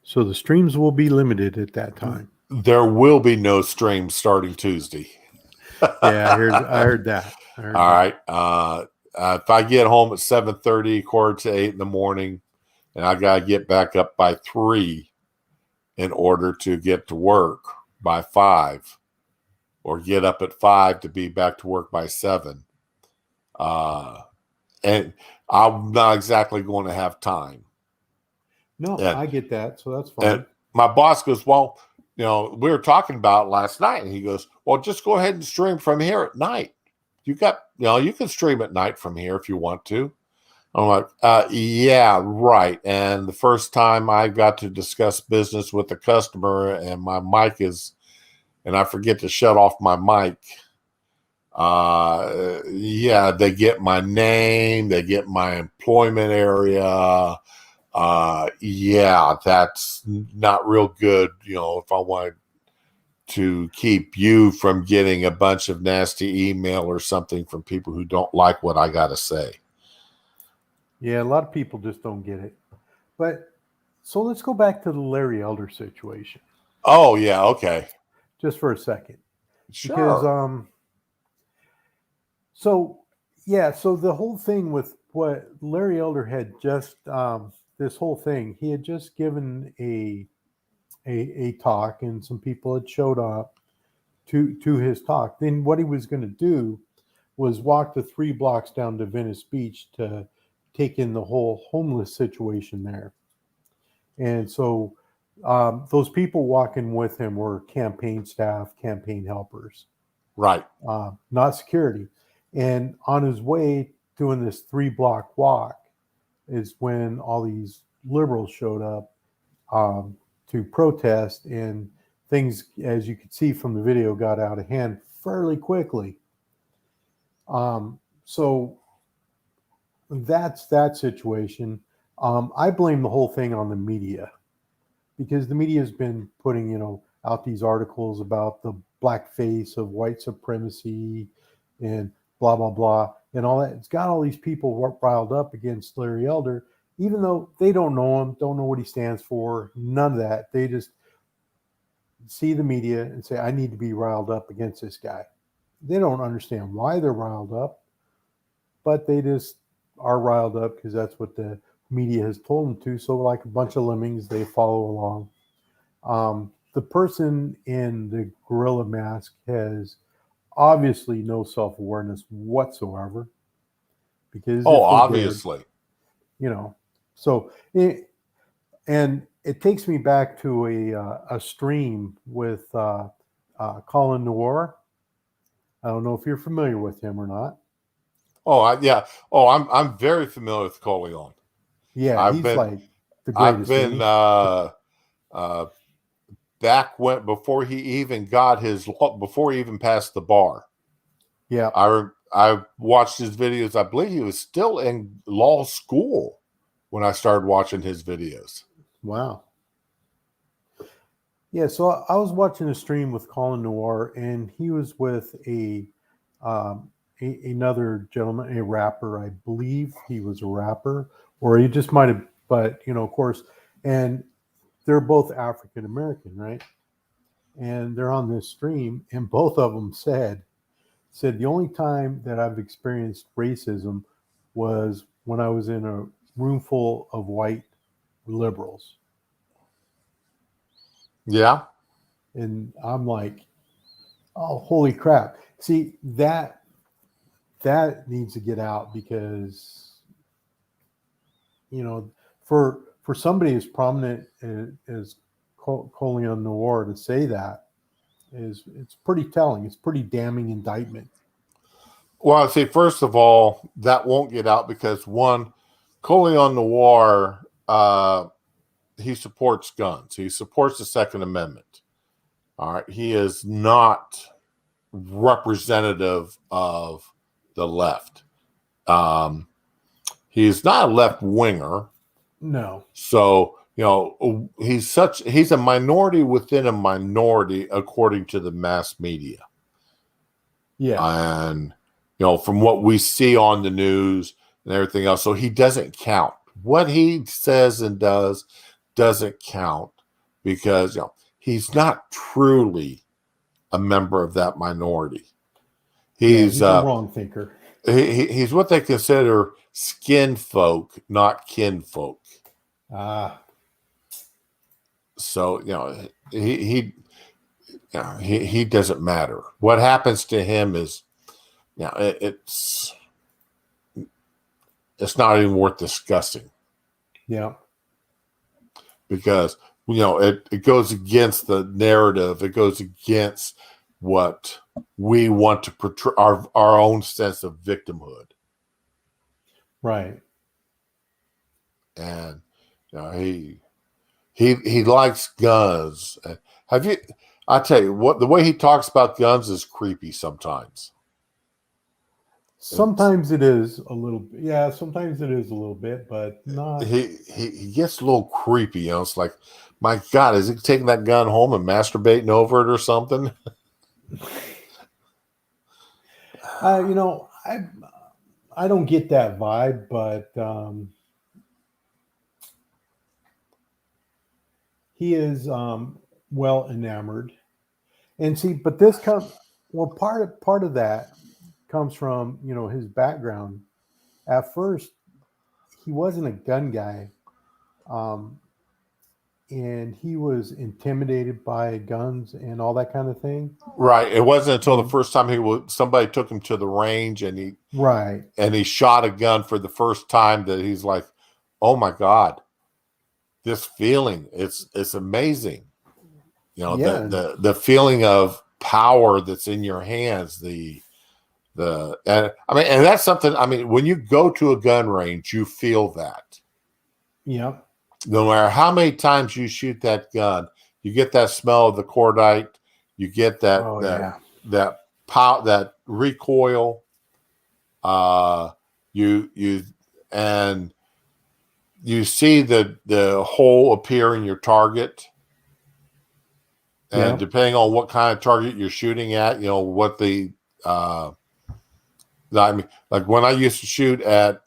S3: So the streams will be limited at that time.
S2: There will be no streams starting Tuesday.
S3: Yeah, I heard that.
S2: All right. If I get home at 7:30, quarter to 8 in the morning, and I got to get back up by 3 in order to get to work by 5, or get up at 5 to be back to work by 7. And I'm not exactly going to have time.
S3: No, I get that. So that's fine.
S2: And my boss goes, well, we were talking about it last night, and he goes, well, just go ahead and stream from here at night. You can stream at night from here if you want to. I'm like, yeah, right. And the first time I got to discuss business with the customer and my mic and I forget to shut off my mic. Yeah, they get my name, they get my employment area. Yeah, that's not real good. If I wanted to keep you from getting a bunch of nasty email or something from people who don't like what I got to say.
S3: Yeah, a lot of people just don't get it. But so let's go back to the Larry Elder situation.
S2: Oh, yeah, okay.
S3: Just for a second.
S2: Sure.
S3: Because so the whole thing with what Larry Elder had just this whole thing, he had just given a talk, and some people had showed up to his talk. Then what he was going to do was walk the 3 blocks down to Venice Beach to take in the whole homeless situation there. And so those people walking with him were campaign staff, campaign helpers,
S2: Right.
S3: not security. And on his way doing this 3-block walk is when all these liberals showed up to protest, and things, as you could see from the video, got out of hand fairly quickly. So that's that situation. I blame the whole thing on the media, because the media has been putting, out these articles about the blackface of white supremacy and blah, blah, blah, and all that. It's got all these people riled up against Larry Elder, even though they don't know him, don't know what he stands for, none of that. They just see the media and say, I need to be riled up against this guy. They don't understand why they're riled up, but they just are riled up because that's what the media has told them to. So like a bunch of lemmings, they follow along. The person in the gorilla mask has obviously no self-awareness whatsoever, because
S2: obviously,
S3: so and it takes me back to a stream with Colin Noir. I don't know if you're familiar with him or not.
S2: Yeah. I'm very familiar with Coleon.
S3: Yeah, he's like the greatest.
S2: I've been back when before he even passed the bar.
S3: Yeah,
S2: I watched his videos. I believe he was still in law school when I started watching his videos.
S3: Wow. Yeah, so I was watching a stream with Colin Noir, and he was with another gentleman, a rapper. I believe he was a rapper, or he just might have, but of course, and they're both African American, right? And they're on this stream, and both of them said the only time that I've experienced racism was when I was in a room full of white liberals.
S2: Yeah.
S3: And I'm like, oh, holy crap. See, that needs to get out, because, for somebody as prominent as Coleon Noir to say that it's pretty telling. It's pretty damning indictment.
S2: Well, see, first of all, that won't get out because, one, Coleon Noir, he supports guns. He supports the Second Amendment. All right. He is not representative of the left. He's not a left winger.
S3: No.
S2: So, he's a minority within a minority, according to the mass media.
S3: Yeah.
S2: And, from what we see on the news and everything else, so he doesn't count. What he says and does doesn't count, because, he's not truly a member of that minority. He's
S3: a wrong thinker.
S2: He's what they consider skin folk, not kin folk. So he doesn't matter. What happens to him is, it's not even worth discussing.
S3: Yeah.
S2: Because it goes against the narrative. It goes against what we want to portray, our own sense of victimhood.
S3: Right.
S2: And he likes guns. I tell you what, the way he talks about guns is creepy sometimes.
S3: Sometimes it is a little, yeah. Sometimes it is a little bit, but not.
S2: He gets a little creepy. It's like, my God, is he taking that gun home and masturbating over it or something?
S3: I don't get that vibe, but he is well enamored, and see, but this comes part of that comes from his background. At first, he wasn't a gun guy, and he was intimidated by guns and all that kind of thing.
S2: Right. It wasn't until the first time somebody took him to the range and he shot a gun for the first time that he's like, oh my God, this feeling, it's amazing. You know, the feeling of power that's in your hands, and that's something, when you go to a gun range, you feel that.
S3: Yep.
S2: No matter how many times you shoot that gun, you get that smell of the cordite, you get that recoil, you see the hole appear in your target. And depending on what kind of target you're shooting at, what like when I used to shoot at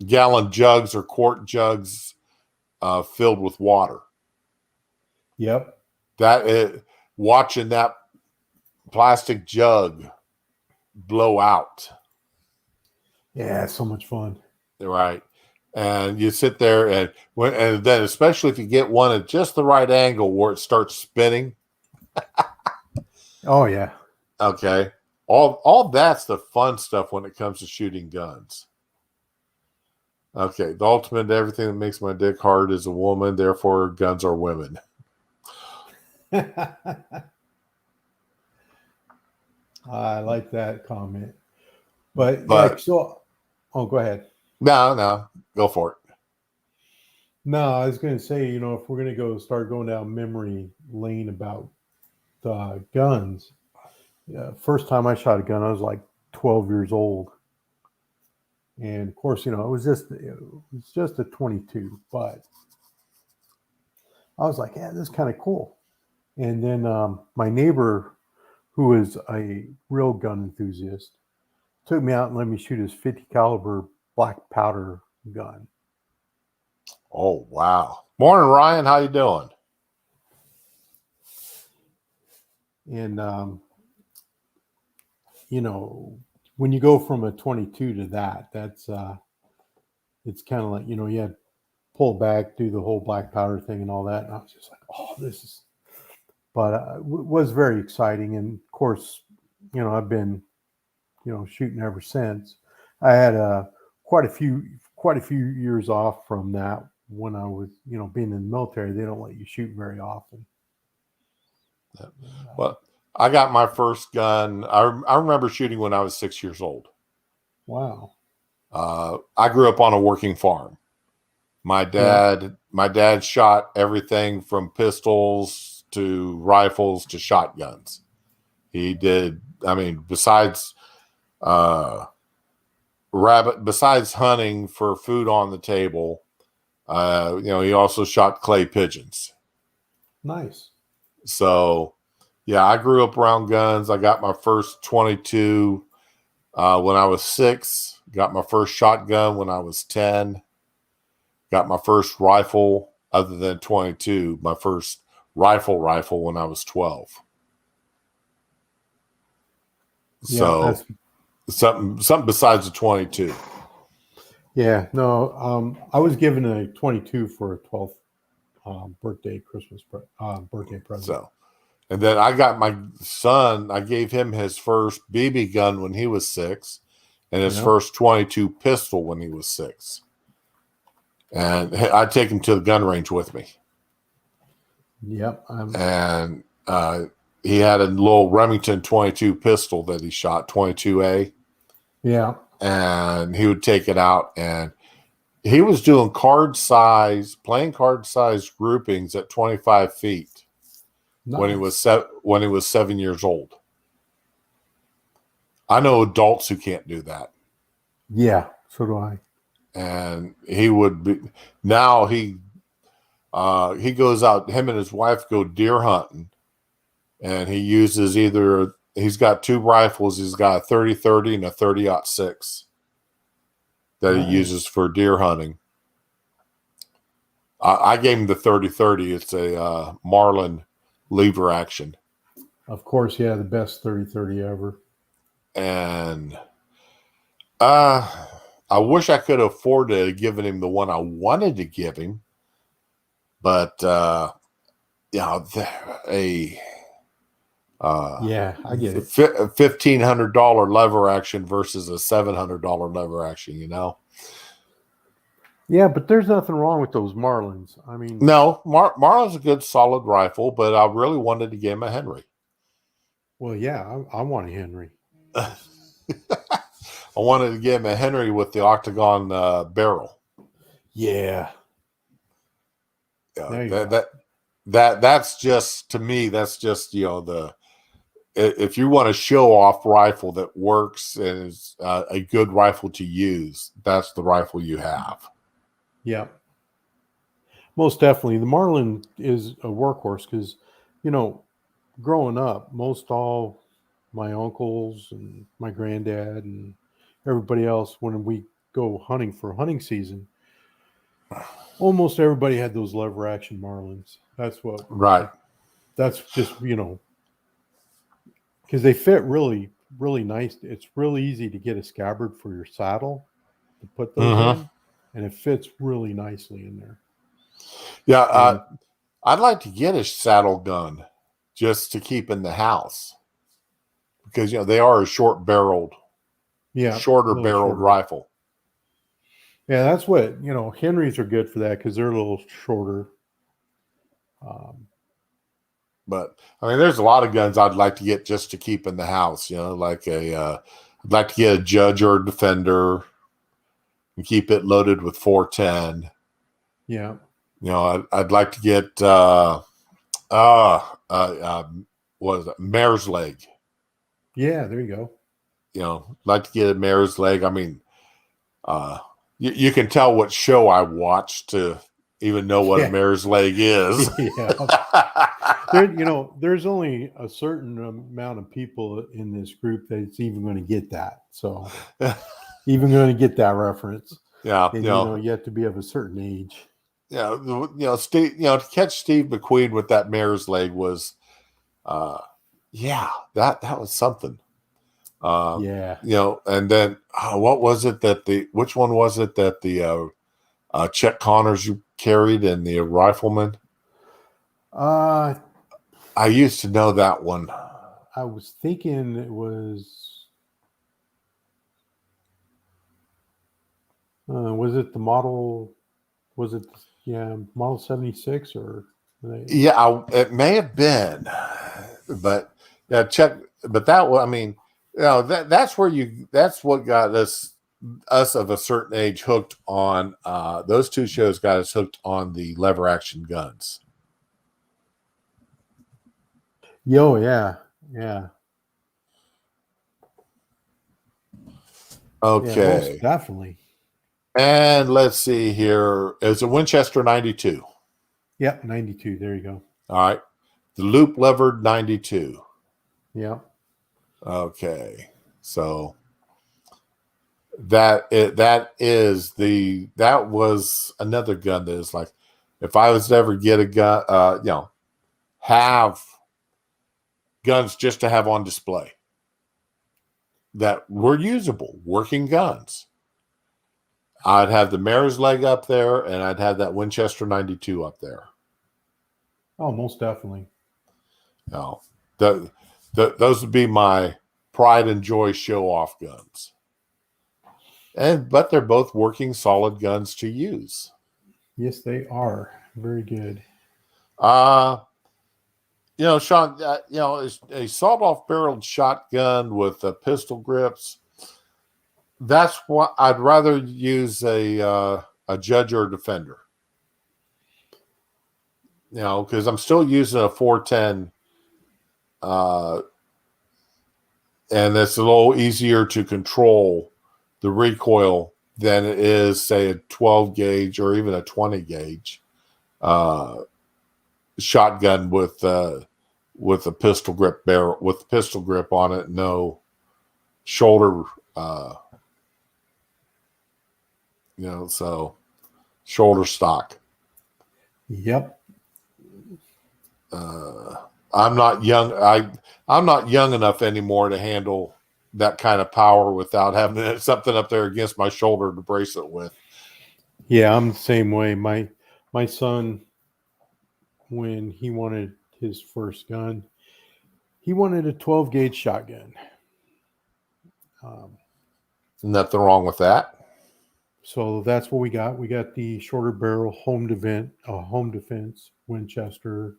S2: gallon jugs or quart jugs filled with water.
S3: Yep.
S2: Watching that plastic jug blow out.
S3: Yeah, so much fun.
S2: Right. And you sit there and then especially if you get one at just the right angle where it starts spinning.
S3: Oh yeah.
S2: Okay. All that's the fun stuff when it comes to shooting guns. Okay. The ultimate everything that makes my dick hard is a woman, therefore guns are women.
S3: I like that comment. But go ahead.
S2: No, go for it.
S3: No, I was going to say, if we're going to start going down memory lane about guns, first time I shot a gun, I was like 12 years old. And of course, it was just a 22, but I was like, yeah, this is kind of cool. And then my neighbor, who is a real gun enthusiast, took me out and let me shoot his 50 caliber black powder gun.
S2: Oh, wow. Morning, Ryan. How you doing?
S3: And, when you go from a 22 to that's, it's kind of like, you had to pull back, do the whole black powder thing and all that. And I was just like, oh, but it was very exciting. And of course, I've been, shooting ever since. I had quite a few years off from that when I was, being in the military. They don't let you shoot very often.
S2: Well, I got my first gun. I remember shooting when I was 6 years old.
S3: Wow.
S2: I grew up on a working farm. My dad shot everything from pistols to rifles to shotguns. He did. Besides hunting for food on the table, he also shot clay pigeons.
S3: Nice.
S2: So, yeah, I grew up around guns. I got my first 22 when I was 6. Got my first shotgun when I was 10. Got my first rifle, other than 22, my first rifle when I was 12.
S3: Yeah,
S2: so something besides the 22.
S3: Yeah, no, I was given a 22 for a 12th birthday present.
S2: So, and then I got my son, I gave him his first BB gun when he was 6 and his first 22 pistol when he was 6. And I'd take him to the gun range with me.
S3: Yep.
S2: And he had a little Remington 22 pistol that he shot, 22A.
S3: Yeah.
S2: And he would take it out, and he was doing playing card size groupings at 25 feet. Nice. when he was 7 years old. I know adults who can't do that.
S3: Yeah, so do I.
S2: And he would be now he goes out, him and his wife go deer hunting, and he uses he's got 2 rifles. He's got a 30-30 and a 30-06 that he uses for deer hunting. I gave him the 30-30. It's a Marlin lever action.
S3: Of course, yeah, the best 30-30 ever.
S2: And I wish I could have afforded giving him the one I wanted to give him, but a
S3: Yeah, I get it.
S2: $1,500 lever action versus a $700 lever action.
S3: Yeah, but there's nothing wrong with those Marlins. I mean,
S2: No, Marlin's a good solid rifle, but I really wanted to get him a Henry.
S3: well, yeah, I want a Henry.
S2: I wanted to get him a Henry with the octagon barrel.
S3: Yeah. There you go.
S2: That's just, to me, that's just if you want a show off rifle that works and is a good rifle to use, that's the rifle you have.
S3: Yeah. Most definitely. The Marlin is a workhorse because, growing up, most all my uncles and my granddad and everybody else, when we go hunting for hunting season, almost everybody had those lever action Marlins. That's what,
S2: Right.
S3: that's just, because they fit really, really nice. It's really easy to get a scabbard for your saddle to put those in, and it fits really nicely in there.
S2: Yeah, I'd like to get a saddle gun just to keep in the house because they are a shorter barreled
S3: shorter.
S2: rifle.
S3: Yeah, that's what Henrys are good for that because they're a little shorter.
S2: But I mean, there's a lot of guns I'd like to get just to keep in the house. Like I'd like to get a Judge or a Defender and keep it loaded with 410.
S3: Yeah.
S2: I'd like to get what is it? Mare's leg.
S3: Yeah, there you
S2: go. Like to get a mare's leg. I mean, you can tell what show I watched to even know what a mare's leg is.
S3: Yeah. There's only a certain amount of people in this group that's even going to get that. So even going to get that reference.
S2: Yeah.
S3: And, you have to be of a certain age.
S2: Yeah. Steve, to catch Steve McQueen with that mare's leg was, that was something. And then what was it which one was it that the Chet Connors carried in the Rifleman? I used to know that one.
S3: I was thinking it was it the model? Was it model 76 or?
S2: Yeah, it may have been, but Chet. But that was, I mean, that's what got us of a certain age hooked on. Those two shows got us hooked on the lever action guns.
S3: Yeah.
S2: Okay.
S3: Yeah, most definitely.
S2: And let's see here. It's a Winchester 92.
S3: Yep, 92. There you go.
S2: All right. The loop levered 92.
S3: Yeah.
S2: Okay. So that was another gun that is like, if I was to ever get a gun, have guns just to have on display that were usable, working guns, I'd have the mare's leg up there, and I'd have that Winchester 92 up there.
S3: Oh, most definitely.
S2: Those would be my pride and joy show-off guns. But they're both working, solid guns to use.
S3: Yes, they are. Very good.
S2: Sean, a sawed-off barreled shotgun with pistol grips. That's what I'd rather use a Judge or a Defender. Because I'm still using a 410, and it's a little easier to control the recoil than it is, say, a 12 gauge or even a 20 gauge shotgun with a pistol grip barrel, with pistol grip on it, no shoulder. So shoulder stock.
S3: Yep.
S2: I'm not young. I'm not young enough anymore to handle that kind of power without having something up there against my shoulder to brace it with.
S3: Yeah, I'm the same way. My son, when he wanted his first gun. He wanted a 12 gauge shotgun.
S2: Nothing wrong with that.
S3: So that's what we got. We got the shorter barrel home defense Winchester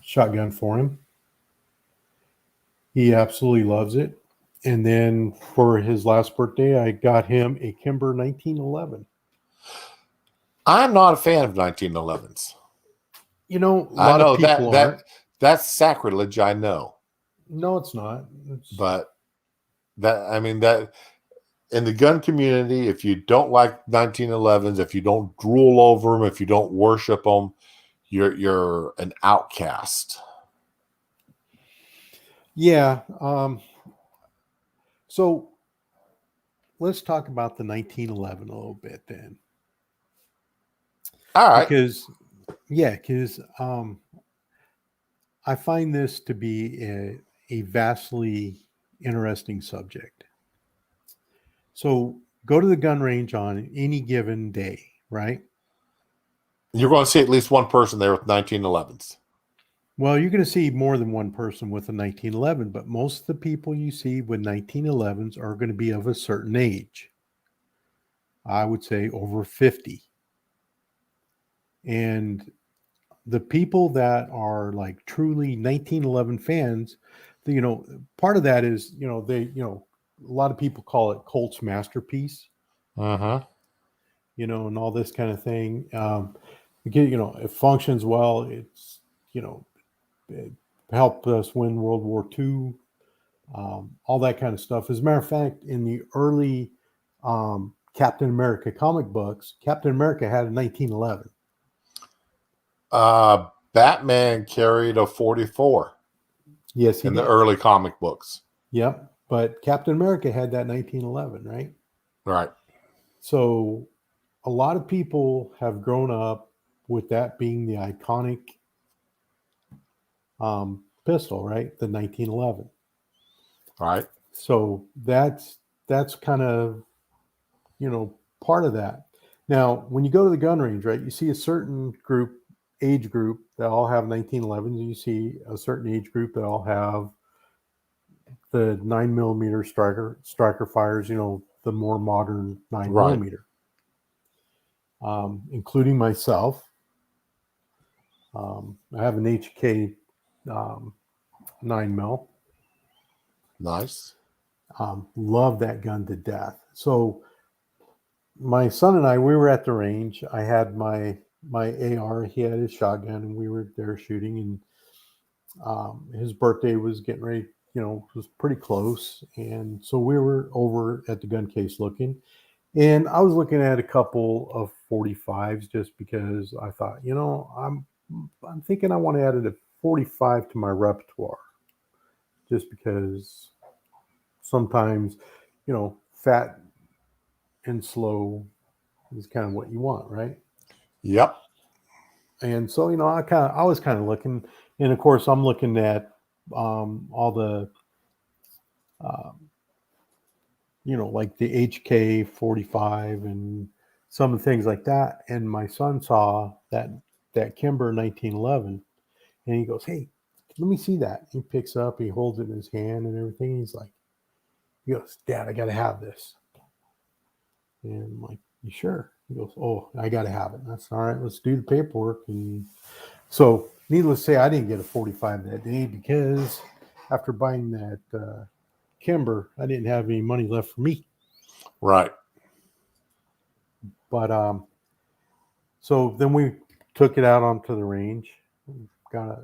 S3: shotgun for him. He absolutely loves it. And then for his last birthday, I got him a Kimber 1911.
S2: I'm not a fan of 1911s.
S3: You know, a
S2: I
S3: lot
S2: know
S3: of people aren't.
S2: that's sacrilege. I know,
S3: No, it's not.
S2: but that in the gun community, if you don't like 1911s, if you don't drool over them, if you don't worship them, you're an outcast.
S3: Yeah. So let's talk about the 1911 a little bit then.
S2: All right.
S3: Because I find this to be a vastly interesting subject. So go to the gun range on any given day, right?
S2: You're going to see at least one person there with 1911s.
S3: Well, you're going to see more than one person with a 1911, but most of the people you see with 1911s are going to be of a certain age. I would say over 50. And the people that are like truly 1911 fans, part of that is, a lot of people call it Colt's masterpiece,
S2: Uh-huh.
S3: And all this kind of thing. It functions well. It's, it helped us win World War II, all that kind of stuff. As a matter of fact, in the early Captain America comic books, Captain America had a 1911.
S2: Batman carried a 44.
S3: Yes, he
S2: in
S3: did.
S2: the early comic books.
S3: Yep, but Captain America had that 1911, right?
S2: Right.
S3: So a lot of people have grown up with that being the iconic pistol, right? The 1911.
S2: Right.
S3: So that's kind of, part of that. Now, when you go to the gun range, right, you see a certain age group that all have 1911s, and you see a certain age group that all have the 9mm striker fires, the more modern 9mm, including myself. I have an HK 9mm.
S2: Nice.
S3: Love that gun to death. So my son and I, we were at the range. I had my AR, he had his shotgun, and we were there shooting. And his birthday was getting ready, was pretty close. And so we were over at the gun case looking. And I was looking at a couple of 45s just because I thought, I'm thinking I want to add a 45 to my repertoire. Just because sometimes, fat and slow is kind of what you want, right?
S2: Yep.
S3: And so, I was kind of looking, and of course I'm looking at all the like the HK 45 and some of the things like that. And my son saw that Kimber 1911, and he goes, "Hey, let me see that." He picks up, he holds it in his hand and everything. He goes, "Dad, I got to have this." And I'm like, "You sure?" He goes, "Oh, I got to have it." That's all right. Let's do the paperwork. And so, needless to say, I didn't get a 45 that day because after buying that Kimber, I didn't have any money left for me.
S2: Right.
S3: But so then we took it out onto the range, got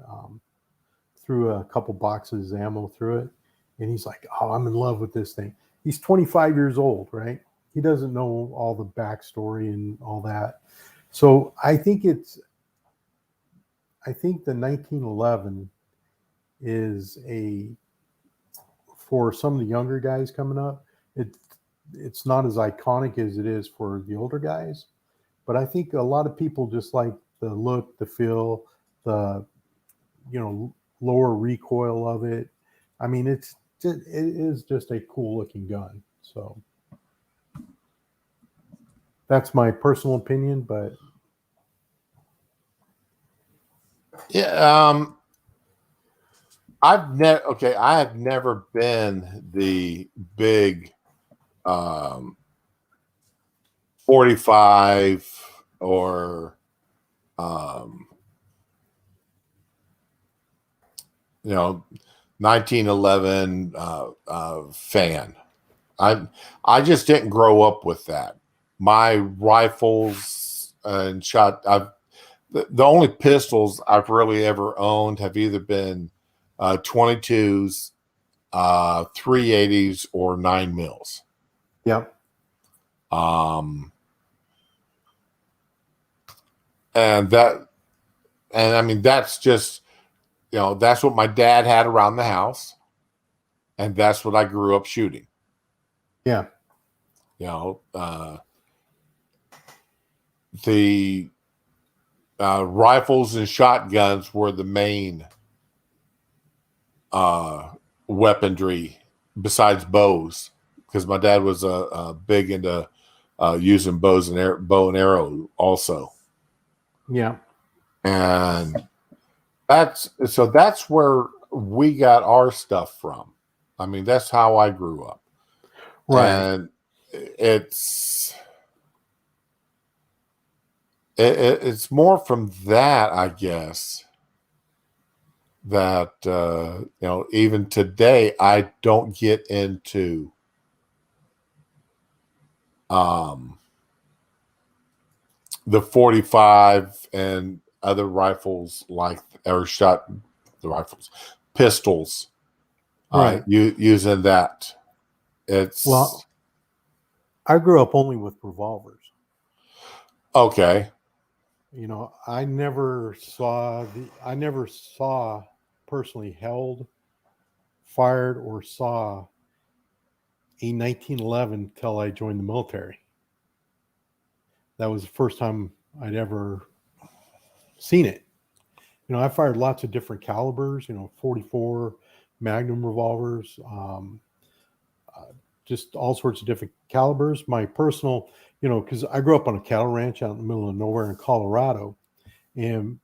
S3: threw a couple boxes of ammo through it, and he's like, "Oh, I'm in love with this thing." He's 25 years old, right? He doesn't know all the backstory and all that. So I think the 1911 is for some of the younger guys coming up, it's not as iconic as it is for the older guys. But I think a lot of people just like the look, the feel, the lower recoil of it. I mean, it is just a cool looking gun. So that's my personal opinion, but
S2: Yeah. I have never been the big 45 or um, 1911 fan. I just didn't grow up with that. My rifles and shot. The only pistols I've really ever owned have either been 22s, 380s, or 9 mils.
S3: Yep.
S2: Um, and that, and I mean, that's just, that's what my dad had around the house, and that's what I grew up shooting.
S3: Yeah.
S2: The rifles and shotguns were the main weaponry besides bows, because my dad was big into using bow and arrow also.
S3: Yeah.
S2: And that's where we got our stuff from. I mean, that's how I grew up.
S3: Right.
S2: And it's more from that, I guess, that even today I don't get into the 45 and other rifles pistols,
S3: Right.
S2: using that.
S3: Well, I grew up only with revolvers.
S2: Okay.
S3: I never saw personally held, fired, or saw a 1911 till I joined the military. That was the first time I'd ever seen it. I fired lots of different calibers, 44 Magnum revolvers, just all sorts of different calibers. My personal, because I grew up on a cattle ranch out in the middle of nowhere in Colorado, and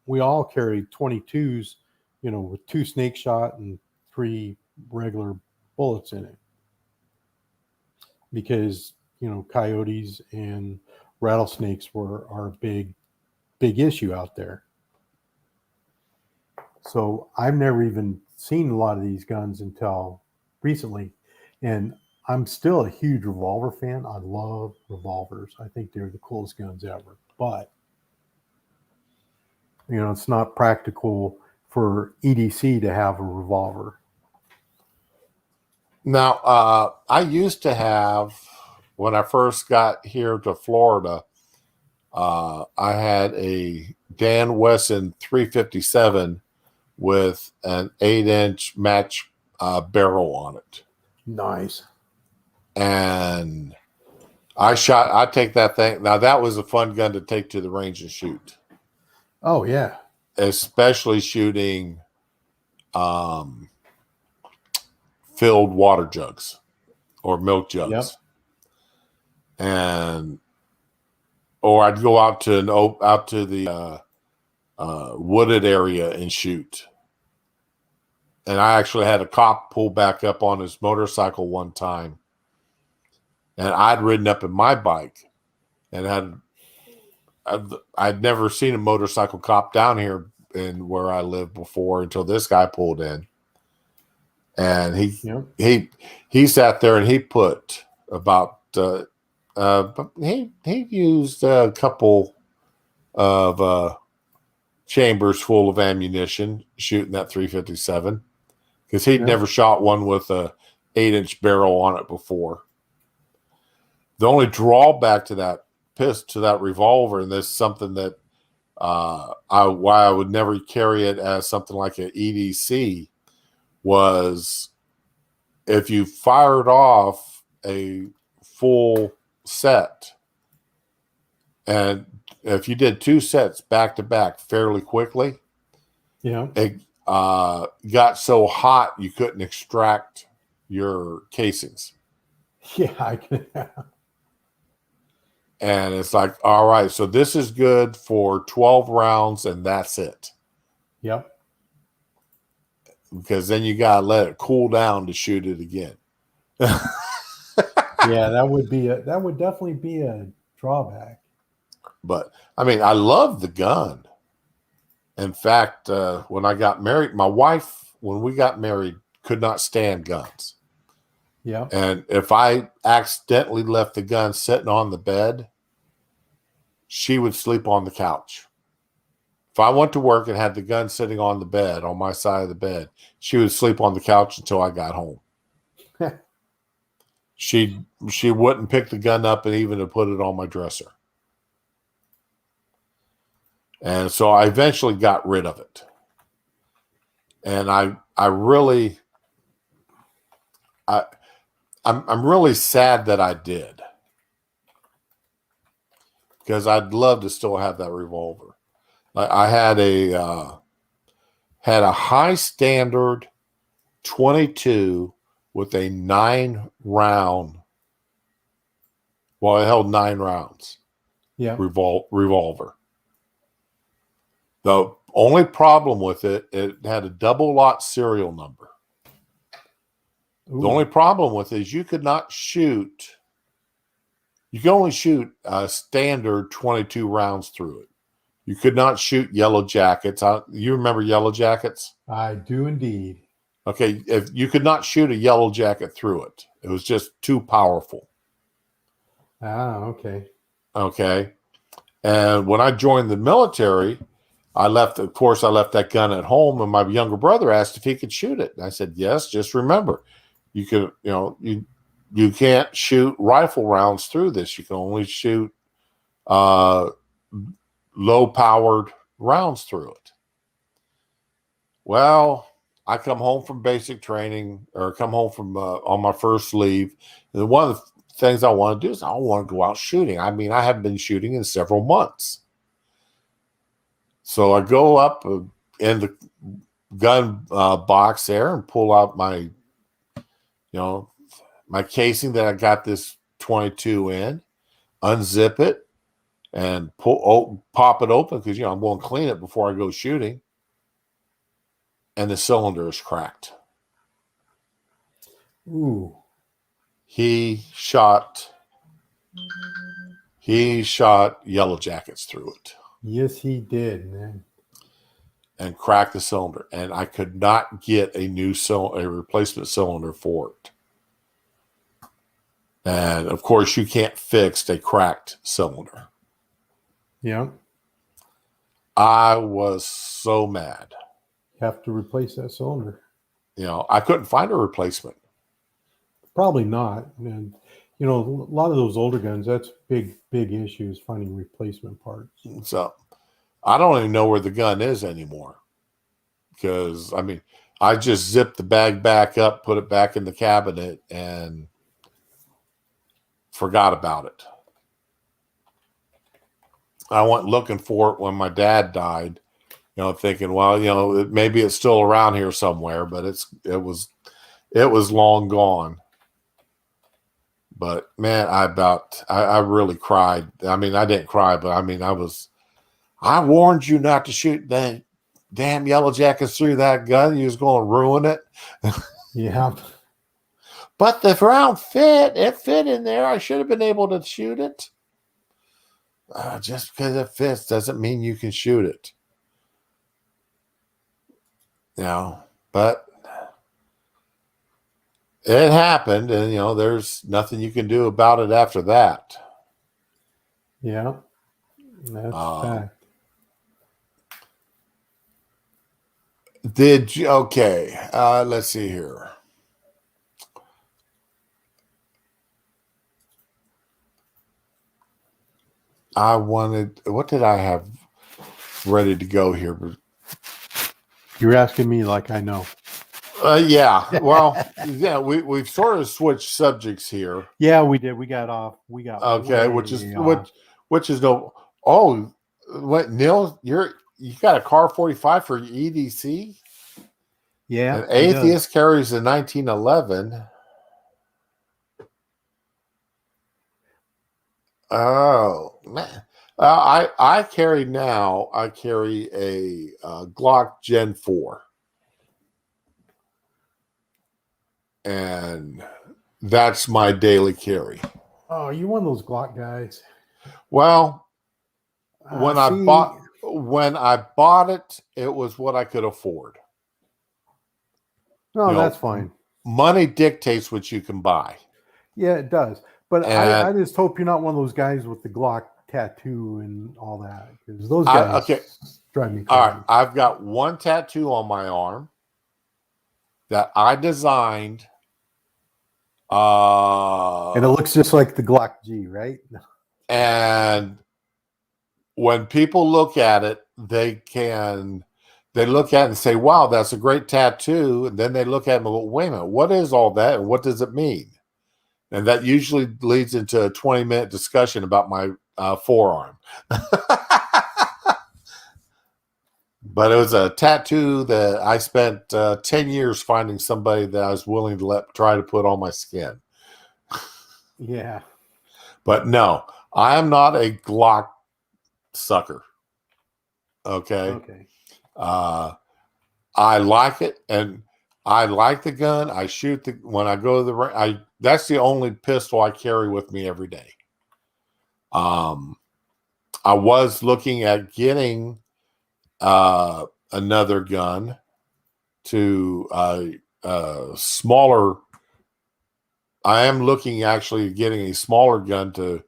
S3: we all carried 22s, with 2 snake shot and 3 regular bullets in it, because coyotes and rattlesnakes were our big issue out there. So I've never even seen a lot of these guns until recently, and I'm still a huge revolver fan. I love revolvers. I think they're the coolest guns ever. But it's not practical for EDC to have a revolver.
S2: Now, I used to have, when I first got here to Florida, I had a Dan Wesson 357 with an 8-inch match barrel on it.
S3: Nice.
S2: And I take that thing. Now, that was a fun gun to take to the range and shoot.
S3: Oh, yeah.
S2: Especially shooting filled water jugs or milk jugs. Yep. Or I'd go out to the wooded area and shoot. And I actually had a cop pull back up on his motorcycle one time, and I'd ridden up in my bike, and I'd never seen a motorcycle cop down here in where I lived before until this guy pulled in, and he sat there and he put about he used a couple of chambers full of ammunition shooting that 357, because he'd never shot one with a 8-inch barrel on it before. The only drawback to that revolver, and this is something that why I would never carry it as something like an EDC, was if you fired off a full set, and if you did 2 sets back to back fairly quickly, it got so hot you couldn't extract your casings.
S3: Yeah, I can.
S2: And it's like, all right, so this is good for 12 rounds and that's it.
S3: Yep.
S2: because then you gotta let it cool down to shoot it again.
S3: Yeah, that would definitely be a drawback.
S2: But I mean, I love the gun. In fact, when I got married, my wife, when we got married, could not stand guns.
S3: Yeah.
S2: And if I accidentally left the gun sitting on the bed, she would sleep on the couch. If I went to work and had the gun sitting on the bed, on my side of the bed, she would sleep on the couch until I got home. She wouldn't pick the gun up and even to put it on my dresser. And so I eventually got rid of it. And I'm really sad that I did, because I'd love to still have that revolver. I had a high standard 22 with a 9-round. Well, it held 9 rounds.
S3: Yeah.
S2: Revolver. The only problem with it had a double lot serial number.
S3: Ooh.
S2: The only problem with it is you could not shoot. You can only shoot a standard 22 rounds through it. You could not shoot yellow jackets. You remember yellow jackets?
S3: I do indeed.
S2: Okay, if you could not shoot a yellow jacket through it. It was just too powerful.
S3: Ah, okay.
S2: Okay. And when I joined the military, I left that gun at home, and my younger brother asked if he could shoot it. And I said, yes, just remember, you can, you can't shoot rifle rounds through this. You can only shoot low powered rounds through it. Well, I come home from basic training, or come home from on my first leave. And one of the things I want to do is I want to go out shooting. I mean, I haven't been shooting in several months. So I go up in the gun box there and pull out my, my casing that I got this 22 in, unzip it, and pop it open, because I'm going to clean it before I go shooting. And the cylinder is cracked.
S3: Ooh.
S2: He shot yellow jackets through it.
S3: Yes, he did, man.
S2: And cracked the cylinder. And I could not get a replacement cylinder for it. And of course, you can't fix a cracked cylinder.
S3: Yeah.
S2: I was so mad.
S3: You have to replace that cylinder.
S2: I couldn't find a replacement.
S3: Probably not. And a lot of those older guns, that's big issues finding replacement parts.
S2: So I don't even know where the gun is anymore, because I just zipped the bag back up, put it back in the cabinet, and forgot about it. I went looking for it when my dad died, thinking, well, maybe it's still around here somewhere, but it was long gone. But man, I really cried. I didn't cry, but I warned you not to shoot that damn yellow jackets through that gun. You was going to ruin it.
S3: Yeah.
S2: But the round it fit in there. I should have been able to shoot it. Just because it fits doesn't mean you can shoot it. But it happened, and there's nothing you can do about it after that.
S3: Yeah, that's a fact.
S2: Did you? Okay, let's see here. What did I have ready to go here?
S3: You're asking me like I know.
S2: Yeah. Well, yeah, we've sort of switched subjects here.
S3: Yeah, we did. We got off.
S2: Okay, which is no. Oh, what, Neil? You got a car 45 for EDC?
S3: Yeah.
S2: An Atheist carries a 1911. Oh man, I carry now. I carry a Glock Gen 4, and that's my daily carry.
S3: Oh, you one of those Glock guys.
S2: Well, when I
S3: See,
S2: bought it, it was what I could afford.
S3: no,
S2: You
S3: that's
S2: know,
S3: fine.
S2: money dictates what you can buy.
S3: Yeah, it does. But I
S2: And
S3: just hope you're not one of those guys with the Glock tattoo and all that, because those guys
S2: okay,
S3: drive me
S2: all
S3: crazy.
S2: right. I've got one tattoo on my arm that I designed.
S3: And it looks just like the Glock G, right?
S2: And when people look at it, they look at it and say, "Wow, that's a great tattoo." And then they look at it and go, "Wait a minute, what is all that, and what does it mean?" And that usually leads into a 20-minute discussion about my forearm. But it was a tattoo that I spent 10 years finding somebody that I was willing to try to put on my skin.
S3: Yeah.
S2: But no, I am not a Glock sucker. Okay.
S3: Okay.
S2: I like it, and I like the gun. I shoot when I go to the range. That's the only pistol I carry with me every day. I was looking at getting another gun to smaller. I am looking actually at getting a smaller gun to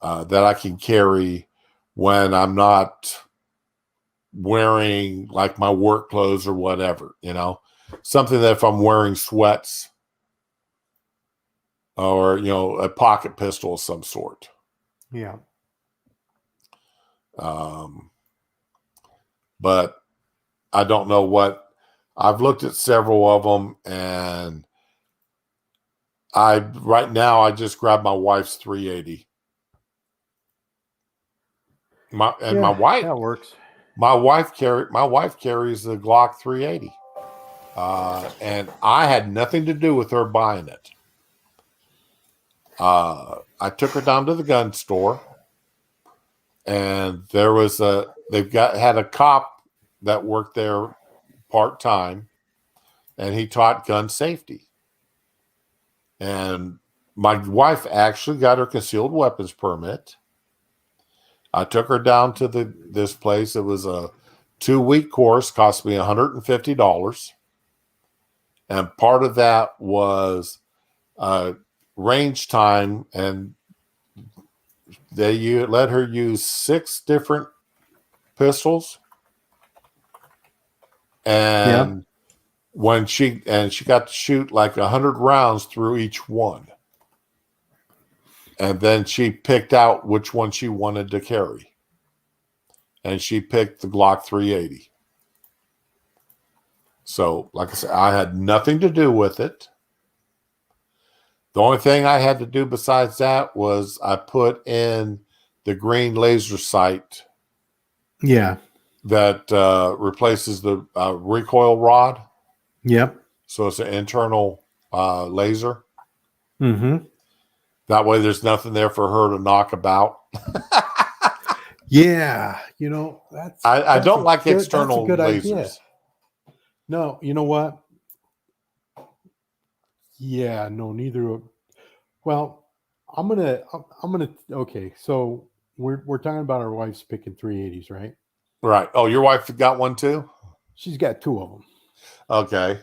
S2: that I can carry when I'm not wearing like my work clothes or whatever, something that if I'm wearing sweats or, a pocket pistol of some sort.
S3: Yeah.
S2: But I don't know what. I've looked at several of them, and right now I just grabbed my wife's 380. My wife,
S3: that works.
S2: my wife carries the Glock 380, and I had nothing to do with her buying it. I took her down to the gun store, and there was had a cop that worked there part time, and he taught gun safety. And my wife actually got her concealed weapons permit. I took her down to this place. It was a 2-week course, cost me $150. And part of that was range time, and they let her use 6 different pistols. And when she got to shoot like 100 rounds through each one. And then she picked out which one she wanted to carry. And she picked the Glock 380. So, like I said, I had nothing to do with it. The only thing I had to do besides that was I put in the green laser sight.
S3: Yeah.
S2: That replaces the recoil rod.
S3: Yep.
S2: So it's an internal laser.
S3: Mm-hmm.
S2: That way there's nothing there for her to knock about.
S3: Yeah.
S2: I don't like external
S3: that's a good
S2: lasers.
S3: Idea. No, you know what? Yeah, no, neither. Well, I'm gonna. Okay, so we're talking about our wife's picking 380s, right?
S2: Right. Oh, your wife got one too?
S3: She's got 2 of them.
S2: Okay.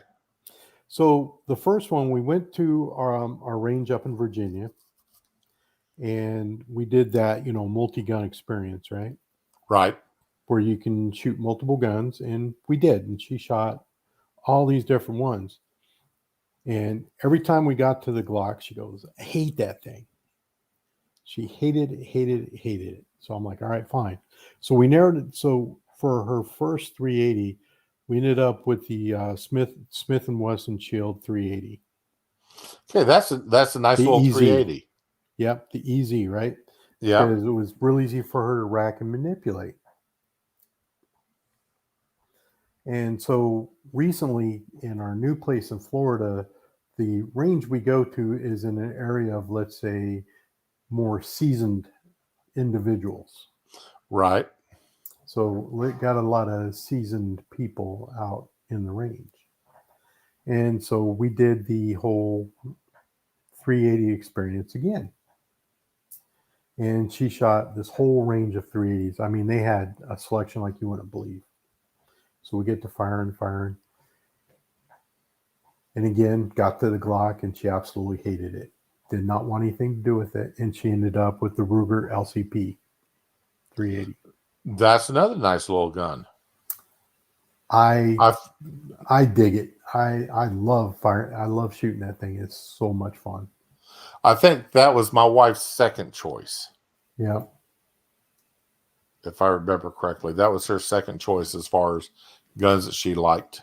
S3: So the first one, we went to our range up in Virginia, and we did that, multi-gun experience, right?
S2: Right.
S3: Where you can shoot multiple guns, and we did, and she shot all these different ones. And every time we got to the Glock, she goes, "I hate that thing." She hated it. So I'm like, all right, fine. So we narrowed it. So for her first 380, we ended up with the Smith & Wesson Shield 380.
S2: Okay, that's a nice little 380.
S3: Yep, the EZ, right?
S2: Yeah.
S3: Because it was real easy for her to rack and manipulate. And so recently in our new place in Florida, the range we go to is in an area of, let's say, more seasoned individuals.
S2: Right.
S3: So we got a lot of seasoned people out in the range. And so we did the whole 380 experience again. And she shot this whole range of 380s. I mean, they had a selection like you wouldn't believe. So we get to firing. And again, got to the Glock, and she absolutely hated it. Did not want anything to do with it. And she ended up with the Ruger LCP 380.
S2: That's another nice little gun.
S3: I dig it. I love fire. I love shooting that thing. It's so much fun.
S2: I think that was my wife's second choice.
S3: Yeah.
S2: If I remember correctly, that was her second choice as far as guns that she liked.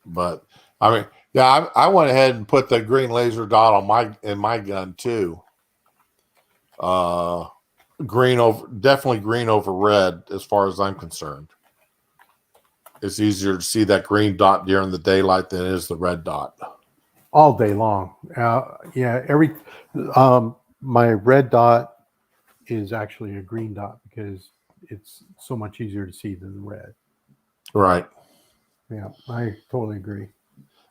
S2: But I mean, yeah, I went ahead and put the green laser dot on my gun too. Definitely green over red as far as I'm concerned. It's easier to see that green dot during the daylight than it is the red dot.
S3: All day long. My red dot is actually a green dot because it's so much easier to see than the red.
S2: Right.
S3: Yeah, I totally agree.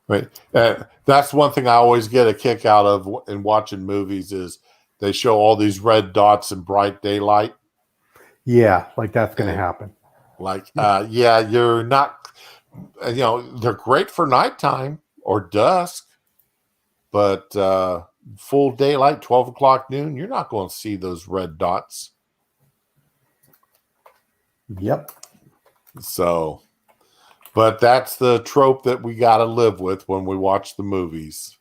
S2: Right. That's one thing I always get a kick out of in watching movies is they show all these red dots in bright daylight.
S3: Yeah, like that's going to happen.
S2: Like, you're not, they're great for nighttime or dusk, but full daylight, 12 o'clock noon, you're not going to see those red dots.
S3: Yep.
S2: So, but that's the trope that we got to live with when we watch the movies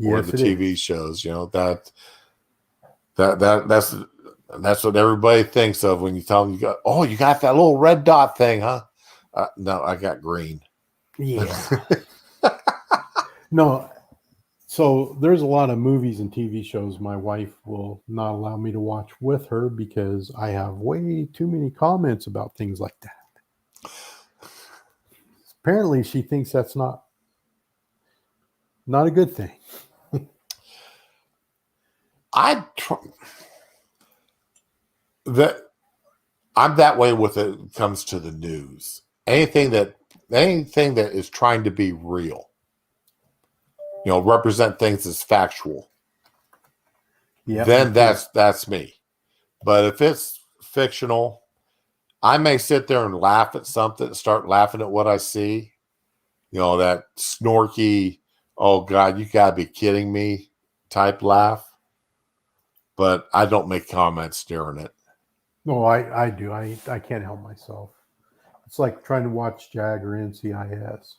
S2: or the TV shows. That's what everybody thinks of when you tell them you got that little red dot thing, huh? No, I got green.
S3: Yeah. No. So there's a lot of movies and TV shows my wife will not allow me to watch with her because I have way too many comments about things like that. Apparently she thinks that's not a good thing.
S2: I'm that way with it when it comes to the news. Anything that is trying to be real, represent things as factual. Yeah. Then that's me. But if it's fictional, I may sit there and laugh at something, start laughing at what I see. That snorky, oh God, you gotta be kidding me type laugh. But I don't make comments during it.
S3: No, I do. I can't help myself. It's like trying to watch JAG or NCIS.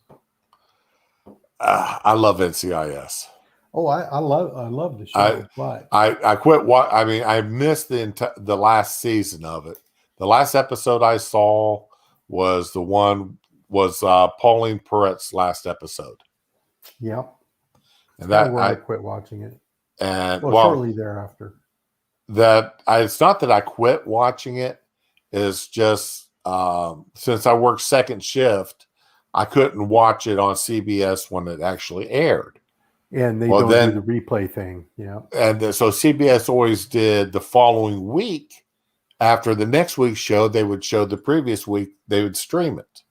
S2: I love NCIS.
S3: Oh, I love the show.
S2: I quit. I missed the last season of it. The last episode I saw was Pauline Perrette's last episode.
S3: Yep.
S2: And that
S3: I quit watching it.
S2: And
S3: shortly thereafter.
S2: It's not that I quit watching it. It's just since I worked second shift, I couldn't watch it on CBS when it actually aired.
S3: And they don't do the replay thing. Yeah.
S2: And so CBS always did the following week. After the next week's show, they would show the previous week. They would stream it.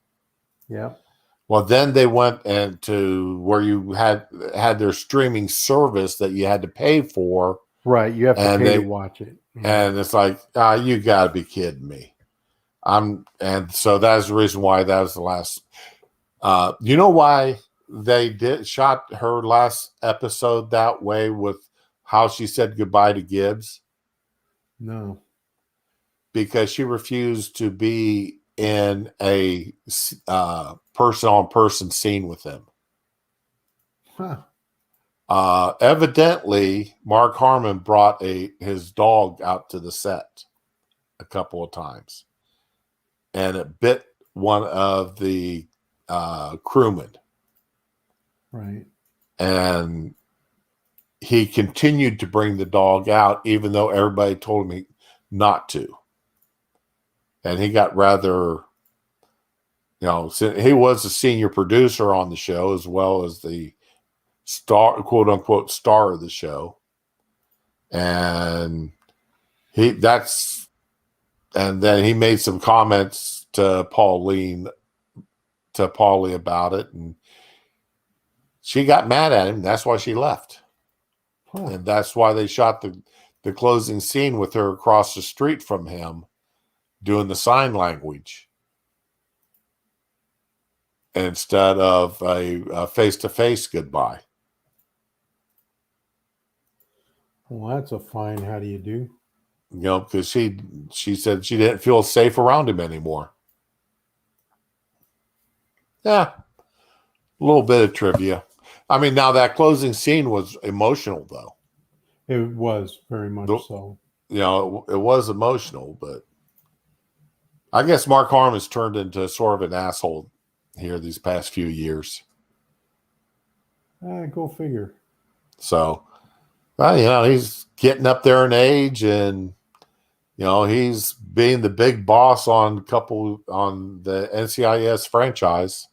S3: Yeah.
S2: Well, then they went to where you had their streaming service that you had to pay for.
S3: Right. You have to pay to watch it.
S2: And it's like, you got to be kidding me. And so that's the reason why that was the last. You know why they shot her last episode that way with how she said goodbye to Gibbs?
S3: No.
S2: Because she refused to be in a person-on-person scene with him.
S3: Huh.
S2: Evidently, Mark Harmon brought his dog out to the set a couple of times, and it bit one of the crewmen.
S3: Right.
S2: And he continued to bring the dog out, even though everybody told him not to. And he got rather, he was a senior producer on the show as well as the star, quote unquote, star of the show. And And then he made some comments to Paulie about it, and she got mad at him. That's why she left.
S3: Huh.
S2: And that's why they shot the closing scene with her across the street from him doing the sign language instead of a face-to-face goodbye.
S3: Well, that's a fine how do you do.
S2: You know, because she said she didn't feel safe around him anymore. Yeah, a little bit of trivia. I mean, now that closing scene was emotional, though.
S3: It was very much so.
S2: You know, it was emotional, but I guess Mark Harmon's turned into sort of an asshole here these past few years.
S3: Go figure.
S2: So, well, you know, he's getting up there in age, and you know, he's being the big boss on the NCIS franchise.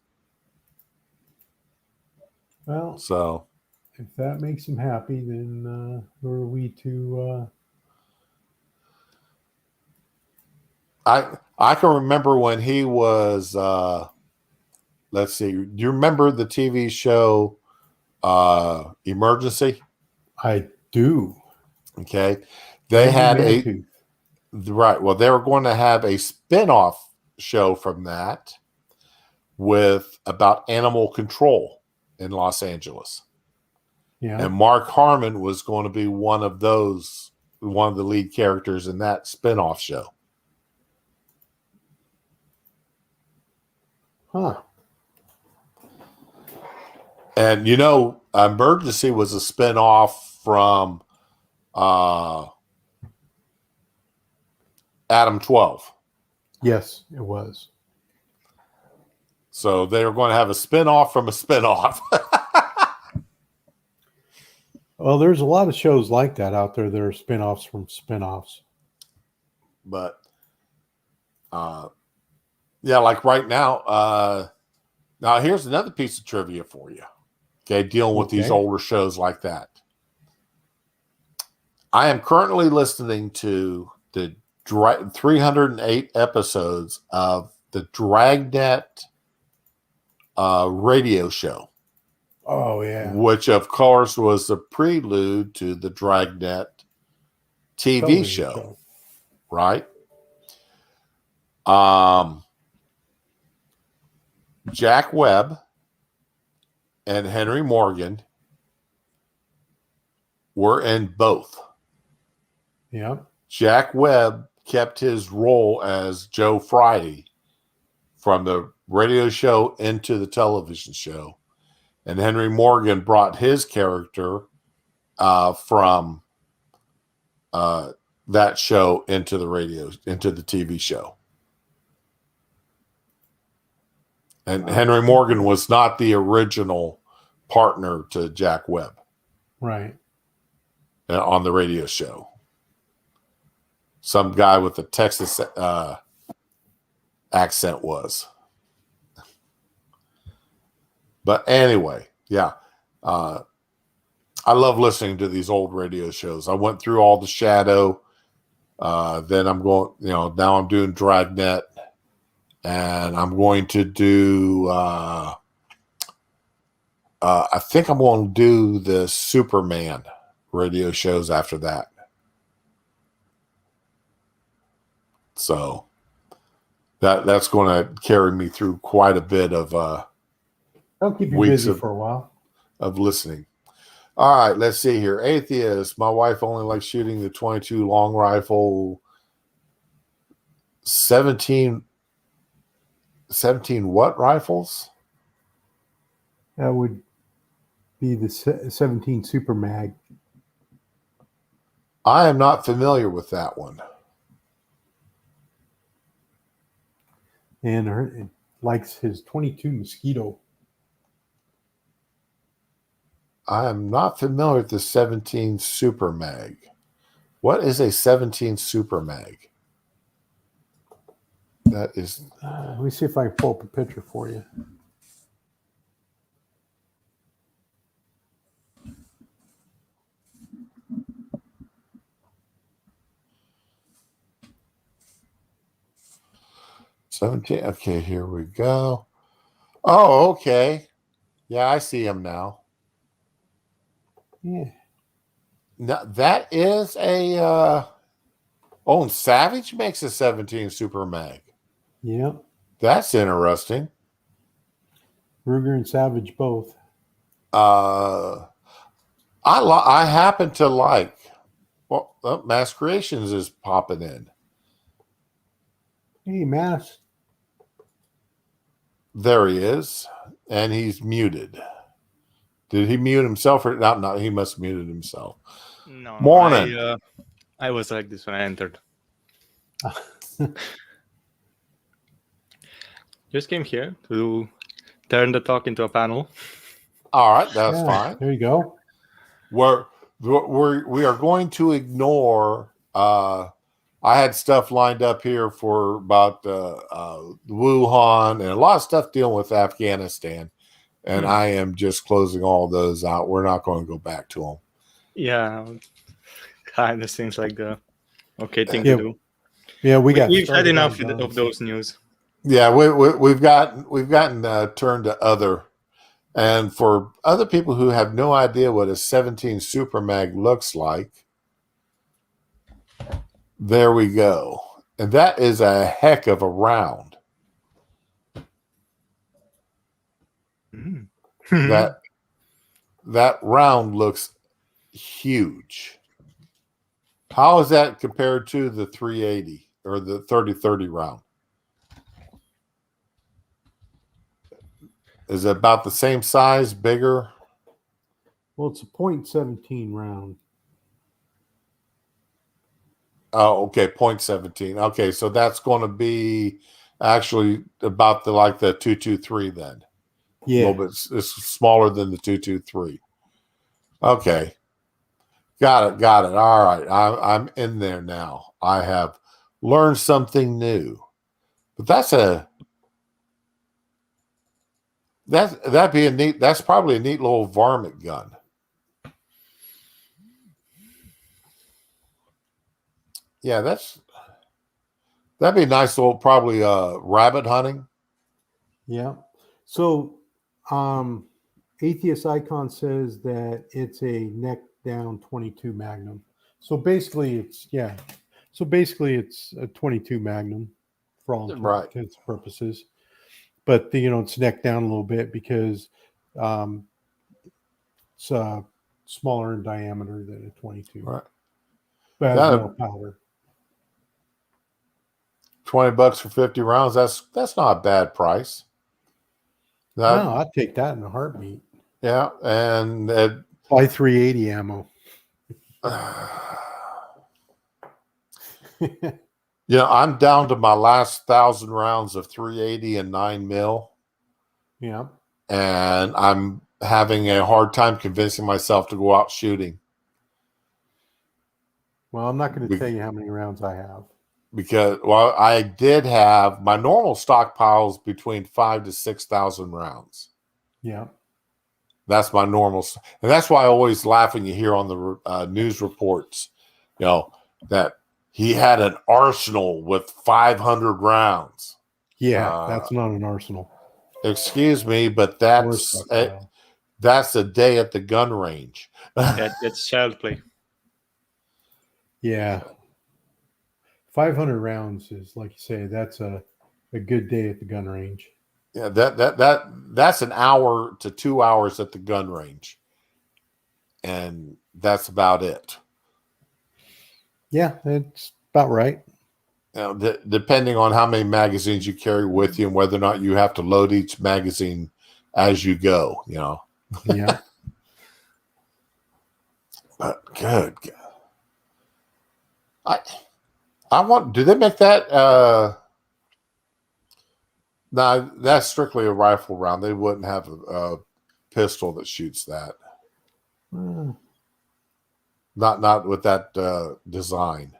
S3: Well,
S2: so
S3: if that makes him happy, then who are we to?
S2: I can remember when he was. Let's see. Do you remember the TV show Emergency?
S3: I do.
S2: Okay, they had right. Well, they were going to have a spin-off show from that with about animal control in Los Angeles.
S3: Yeah.
S2: And Mark Harmon was going to be one of the lead characters in that spin-off show.
S3: Huh.
S2: And you know, Emergency was a spin-off from Adam 12.
S3: Yes, it was.
S2: So they were going to have a spin-off from a spin-off.
S3: Well, there's a lot of shows like that out there that are spin-offs from spin-offs.
S2: But yeah, like right now, now here's another piece of trivia for you. Okay, dealing with these older shows like that. I am currently listening to the 308 episodes of the Dragnet radio show.
S3: Oh, yeah.
S2: Which, of course, was the prelude to the Dragnet TV show. Right? Jack Webb and Henry Morgan were in both.
S3: Yeah.
S2: Jack Webb kept his role as Joe Friday from the radio show into the television show. And Henry Morgan brought his character from that show into the TV show. And Henry Morgan was not the original partner to Jack Webb.
S3: Right.
S2: On the radio show. Some guy with a Texas accent was. But anyway, yeah. I love listening to these old radio shows. I went through all the Shadow. Then I'm going, now I'm doing Dragnet. And I'm going to do, I think I'm going to do the Superman radio shows after that. So that's going to carry me through quite a bit of
S3: I'll keep you busy for a while
S2: of listening. All right, let's see here. Atheist. My wife only likes shooting the 22 long rifle. 17 what rifles?
S3: That would be the 17 Super Mag.
S2: I am not familiar with that one.
S3: And it likes his 22 Mosquito.
S2: I am not familiar with the 17 Super Mag. What is a 17 Super Mag? That is.
S3: Let me see if I can pull up a picture for you.
S2: 17. Okay, here we go. Oh, okay. Yeah, I see him now.
S3: Yeah.
S2: Now that is a oh, and Savage makes a 17 Super Mag.
S3: Yeah.
S2: That's interesting.
S3: Ruger and Savage both.
S2: I happen to like. Well, Mass Creations is popping in.
S3: Hey, Mass.
S2: There he is, and he's muted. Did he mute himself or not? No, he must have muted himself.
S4: No,
S2: Morning.
S4: I was like this when I entered. Just came here to turn the talk into a panel.
S2: All right, that's fine.
S3: There you go.
S2: We are going to ignore. I had stuff lined up here for about Wuhan and a lot of stuff dealing with Afghanistan, and I am just closing all those out. We're not going to go back to them.
S4: Yeah, kind of seems like the okay thing to do.
S3: Yeah, we've
S4: had enough of those news.
S2: Yeah, we've gotten turned to other. And for other people who have no idea what a 17 Super Mag looks like, there we go. And that is a heck of a round. That round looks huge. How is that compared to the 380 or the 30-30 round? Is it about the same size, bigger?
S3: Well, it's a .17 round.
S2: Oh, okay, 0.17. Okay, so that's going to be actually about the 223 then.
S3: Yeah.
S2: A little bit it's smaller than the 223. Okay. Got it. All right. I'm in there now. I have learned something new. But that'd be a neat, that's probably a neat little varmint gun. Yeah, that'd be a nice little probably rabbit hunting.
S3: Yeah. So Atheist Icon says that it's a neck down 22 Magnum. So basically it's a 22 Magnum for all intents and purposes. But it's neck down a little bit because it's smaller in diameter than a 22.
S2: Right.
S3: But has more powder.
S2: $20 for 50 rounds. That's not a bad price.
S3: No, I'd take that in a heartbeat.
S2: Yeah, and
S3: buy 380 ammo.
S2: I'm down to my last 1,000 rounds of 380 and 9mm.
S3: Yeah.
S2: And I'm having a hard time convincing myself to go out shooting.
S3: Well, I'm not going to tell you how many rounds I have.
S2: Because, I did have my normal stockpiles between 5,000 to 6,000 rounds.
S3: Yeah.
S2: That's my normal. And that's why I always laugh when you hear on the news reports, that he had an arsenal with 500 rounds.
S3: Yeah, that's not an arsenal.
S2: Excuse me, but that's a day at the gun range.
S4: That's child play.
S3: Yeah. 500 rounds is, like you say, that's a good day at the gun range.
S2: Yeah, that's an hour to 2 hours at the gun range. And that's about it.
S3: Yeah, it's about right.
S2: Depending on how many magazines you carry with you and whether or not you have to load each magazine as you go,
S3: Yeah.
S2: But good. Do they make that? No, that's strictly a rifle round. They wouldn't have a pistol that shoots that. Not with that design.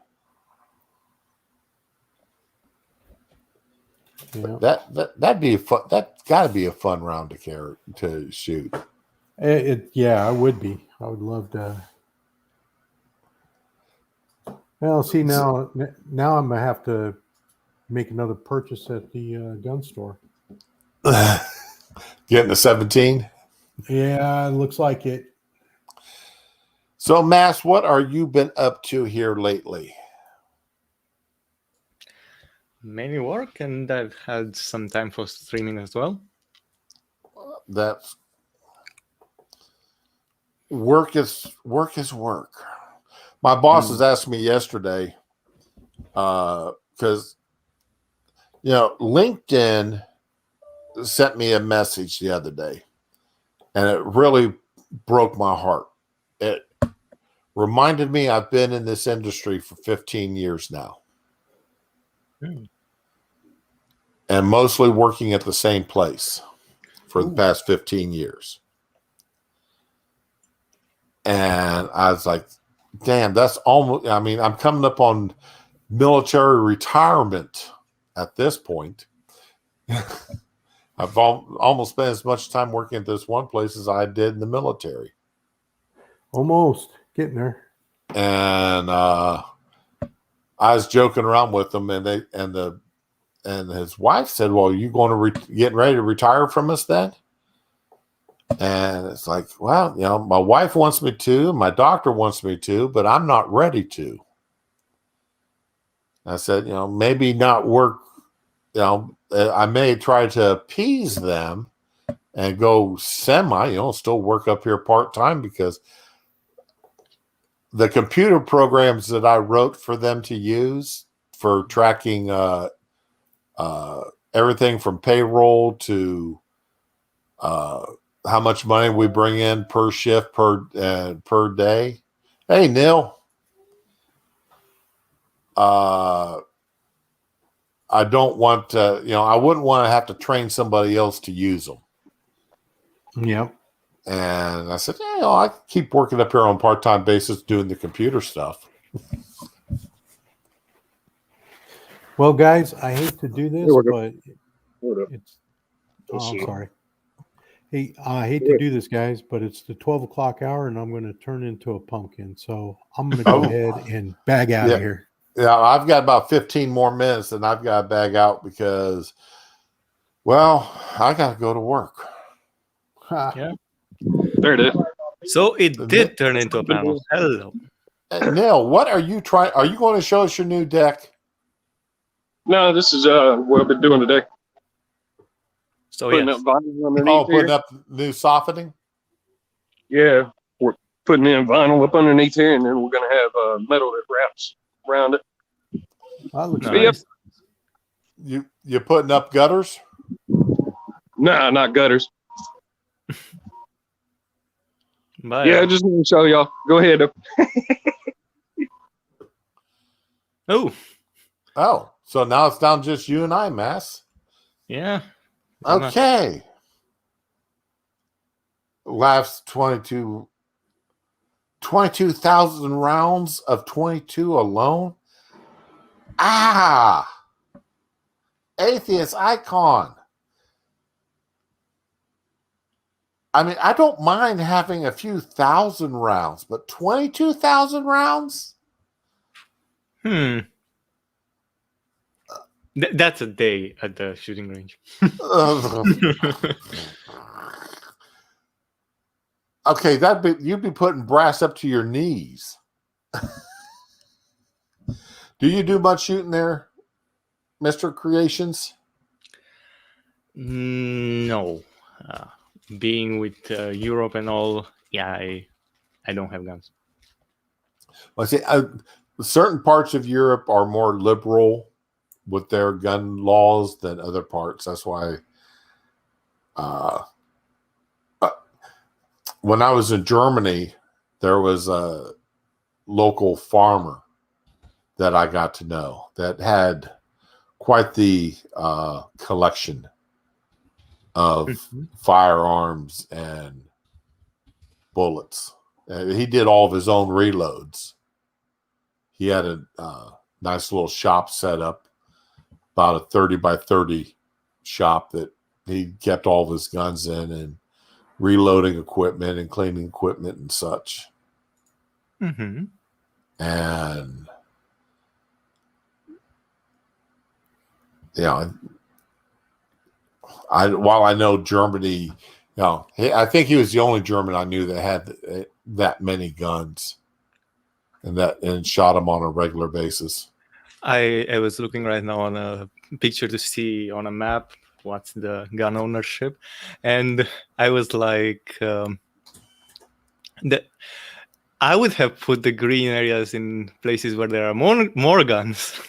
S3: Yeah.
S2: That'd be fun. That's got to be a fun round to shoot.
S3: Yeah, I would be. I would love to. Well, see now I'm gonna have to make another purchase at the gun store.
S2: Getting a 17.
S3: Yeah, it looks like it.
S2: So, Mass, what are you been up to here lately?
S4: Mainly work, and I've had some time for streaming as well.
S2: That's work is work. My boss has asked me yesterday, because LinkedIn sent me a message the other day, and it really broke my heart. It reminded me I've been in this industry for 15 years now. And mostly working at the same place for the past 15 years. And I was like, damn, that's almost, I'm coming up on military retirement at this point. I've almost spent as much time working at this one place as I did in the military.
S3: Almost getting there.
S2: And I was joking around with them, and his wife said, "Well, you going to getting ready to retire from us then?" And it's like, well, my wife wants me to, my doctor wants me to, but I'm not ready to. I said, maybe not work. I may try to appease them and go semi, still work up here part-time, because the computer programs that I wrote for them to use for tracking everything from payroll to how much money we bring in per shift per day. Hey, Neil. I don't want to, I wouldn't want to have to train somebody else to use them.
S3: Yep.
S2: And I said, I keep working up here on a part-time basis doing the computer stuff.
S3: Well, guys, I hate to do this, but it's. Oh, I'm sorry. Hey, I hate to do this, guys, but it's the 12 o'clock hour, and I'm going to turn into a pumpkin. So I'm going to go ahead and bag out of here.
S2: Yeah, I've got about 15 more minutes, and I've got to bag out because, well, I got to go to work.
S4: Yeah.
S5: There it is.
S4: So it did turn into a panel. Hello.
S2: Neil, what are you trying? Are you going to show us your new deck?
S5: No, this is what I've been doing today.
S4: So
S5: Putting up vinyl underneath
S2: putting
S5: here.
S2: up new softening?
S5: Yeah, we're putting in vinyl up underneath here, and then we're going to have metal that wraps around it.
S3: That looks
S4: Nice.
S5: Yep.
S2: You putting up gutters?
S5: Nah, not gutters.
S4: But,
S5: Yeah, just want to show y'all. Go ahead.
S2: Oh, so now it's down just you and I, Mass.
S4: Yeah.
S2: Okay. Last 22,000 rounds of 22 alone. Atheist icon. I don't mind having a few thousand rounds, but 22,000 rounds?
S4: That's a day at the shooting range.
S2: Okay, you'd be putting brass up to your knees. Do you do much shooting there, Mr. Creations?
S4: No. Being with Europe and all, yeah, I don't have guns.
S2: Well, see, certain parts of Europe are more liberal with their gun laws than other parts. That's why when I was in Germany, there was a local farmer that I got to know that had quite the collection of firearms and bullets. He did all of his own reloads. He had a nice little shop set up, about a 30 by 30 shop that he kept all of his guns in, and reloading equipment and cleaning equipment and such. And you know, while I know Germany, I think he was the only German I knew that had that many guns and shot them on a regular basis.
S4: I was looking right now on a picture to see on a map what's the gun ownership, and I was like, I would have put the green areas in places where there are more guns,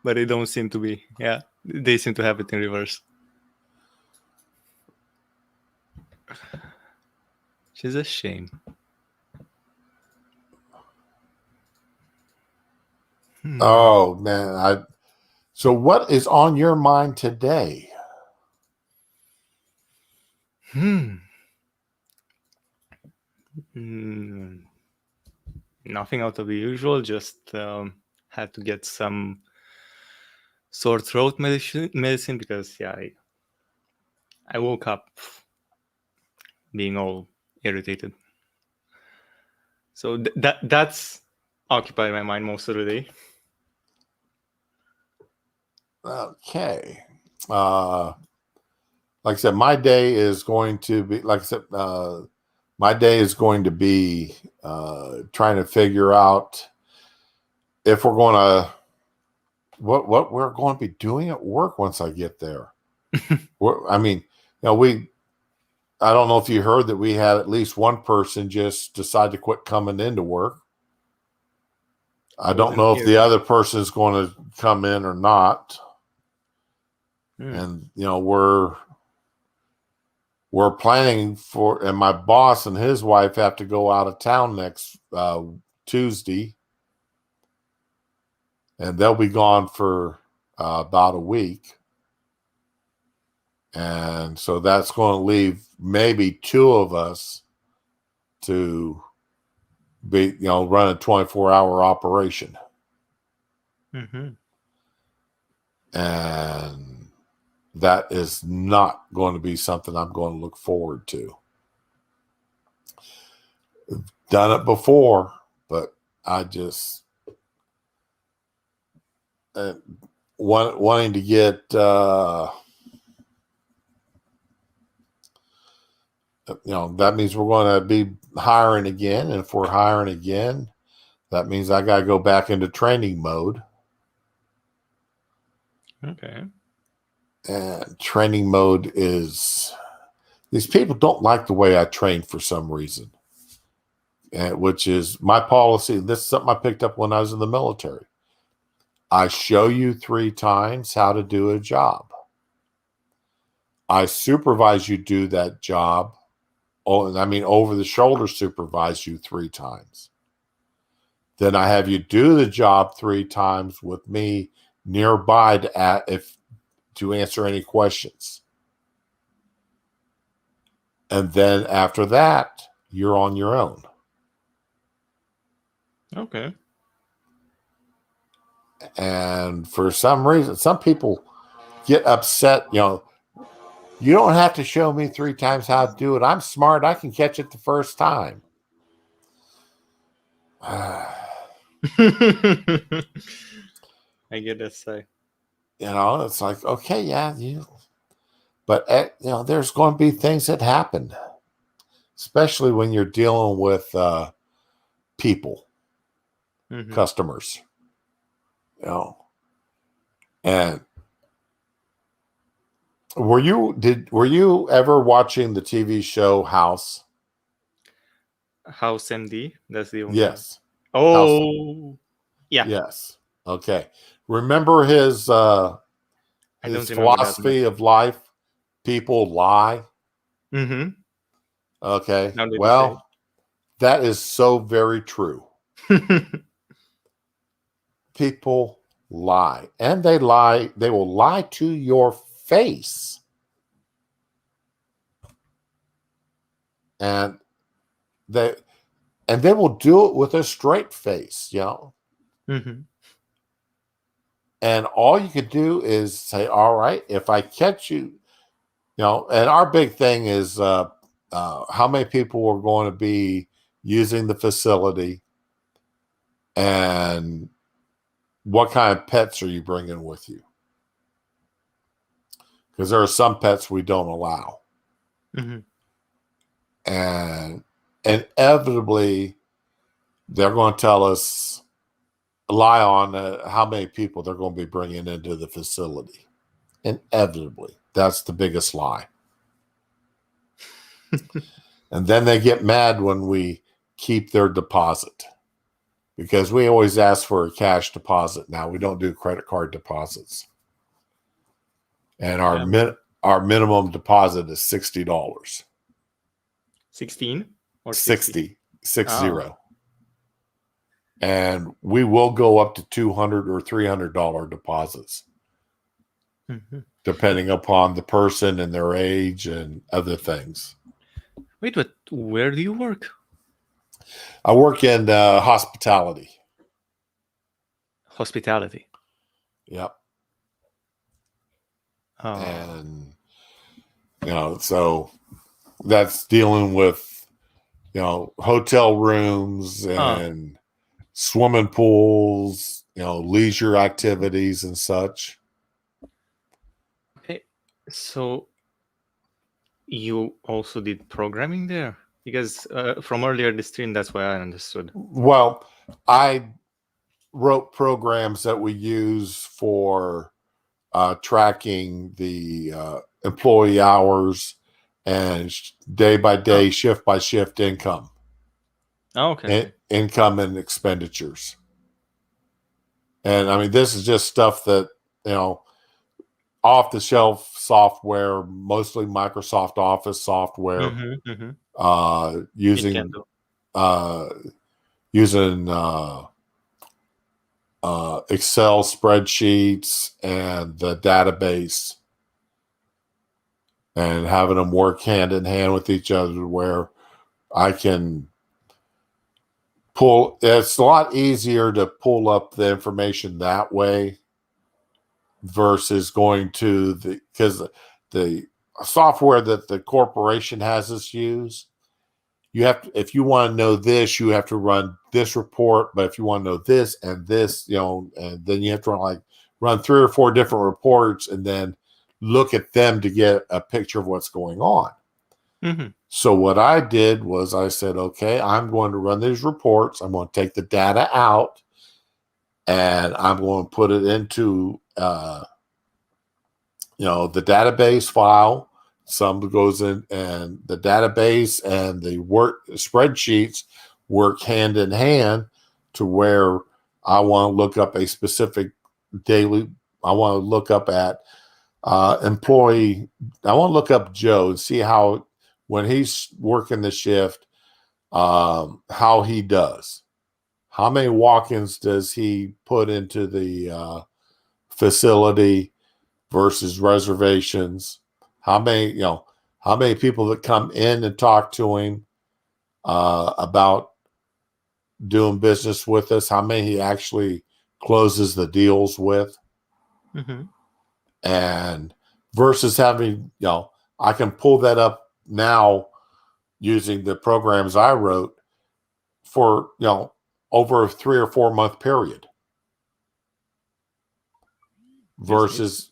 S4: but they don't seem to be. Yeah, they seem to have it in reverse, which is a shame.
S2: Oh man, so what is on your mind today?
S4: Nothing out of the usual. Just had to get some sore throat medicine because I woke up being all irritated. So that's occupied my mind most of the day.
S2: Okay. Like I said, my day is going to be trying to figure out if we're going to what we're going to be doing at work once I get there. I don't know if you heard that we had at least one person just decide to quit coming into work. I don't know if the other person is going to come in or not. And we're planning for, and my boss and his wife have to go out of town next Tuesday, and they'll be gone for about a week. And so that's going to leave maybe two of us to be, run a 24-hour operation.
S4: Mm-hmm.
S2: And that is not going to be something I'm going to look forward to. I've done it before, but I just wanting to get that means we're going to be hiring again, and if we're hiring again, that means I got to go back into training mode.
S4: Okay.
S2: And training mode is, these people don't like the way I train for some reason, which is my policy. This is something I picked up when I was in the military. I show you 3 times how to do a job. I supervise you do that job. Over the shoulder supervise you 3 times. Then I have you do the job 3 times with me nearby to answer any questions. And then after that, you're on your own.
S4: Okay.
S2: And for some reason, some people get upset, you don't have to show me 3 times how to do it. I'm smart. I can catch it the first time.
S4: I get that side.
S2: It's like, okay, yeah, but there's going to be things that happen, especially when you're dealing with people, customers, and were you ever watching the TV show House?
S4: House MD? That's the only
S2: Yes.
S4: Oh,
S2: House.
S4: Yeah.
S2: Yes. Okay. Remember his philosophy of life? People lie.
S4: Mm-hmm.
S2: Okay. Well, that is so very true. People lie, and they lie. They will lie to your face, and they will do it with a straight face,
S4: Mm-hmm.
S2: And all you could do is say, all right, if I catch you, and our big thing is how many people are going to be using the facility, and what kind of pets are you bringing with you? Because there are some pets we don't allow.
S4: Mm-hmm.
S2: And inevitably, they're going to tell us, lie on how many people they're going to be bringing into the facility. Inevitably. That's the biggest lie. And then they get mad when we keep their deposit. Because we always ask for a cash deposit now. We don't do credit card deposits. And our minimum deposit is $60.
S4: 16 or
S2: 60. 60.
S4: Oh.
S2: And we will go up to $200 or $300 deposits,
S4: Mm-hmm.
S2: depending upon the person and their age and other things.
S4: Wait, but where do you work?
S2: I work in hospitality.
S4: Hospitality.
S2: Yep.
S4: Oh.
S2: And, so that's dealing with, hotel rooms and swimming pools, leisure activities and such.
S4: Okay. So you also did programming there? Because from earlier the stream, that's why I understood.
S2: Well, I wrote programs that we use for tracking the employee hours and day by day, shift by shift income.
S4: Oh, okay.
S2: Income and expenditures. And I mean, this is just stuff that, off the shelf software, mostly Microsoft Office software, using Excel spreadsheets and the database, and having them work hand in hand with each other, where I can it's a lot easier to pull up the information that way versus going to because the software that the corporation has us use, if you want to know this, you have to run this report. But if you want to know this and this, and then you have to run 3 or 4 different reports and then look at them to get a picture of what's going on.
S4: Mm-hmm.
S2: So what I did was I said, okay, I'm going to run these reports. I'm going to take the data out and I'm going to put it into, the database file. Some goes in, and the database and the work spreadsheets work hand in hand to where I want to look up a specific daily. I want to look up at employee. I want to look up Joe and see how, when he's working the shift, how he does. How many walk-ins does he put into the facility versus reservations? How many people that come in and talk to him about doing business with us? How many he actually closes the deals with?
S4: Mm-hmm.
S2: And versus having, I can pull that up now using the programs I wrote for, over a 3 or 4 month period versus,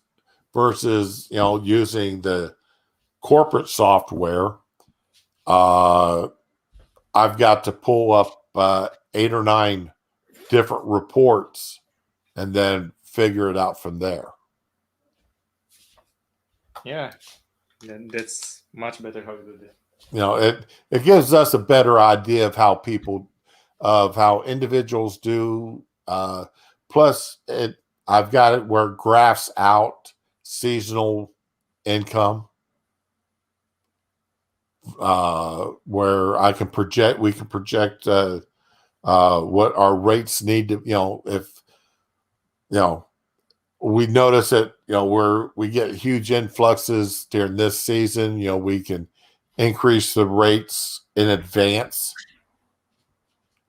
S2: using the corporate software. I've got to pull up 8 or 9 different reports and then figure it out from there.
S4: Yeah, that's much better how to do that.
S2: It gives us a better idea of how individuals do. Plus, I've got it where it graphs out seasonal income, where we can project what our rates need to, if, we notice that, we get huge influxes during this season, we can increase the rates in advance.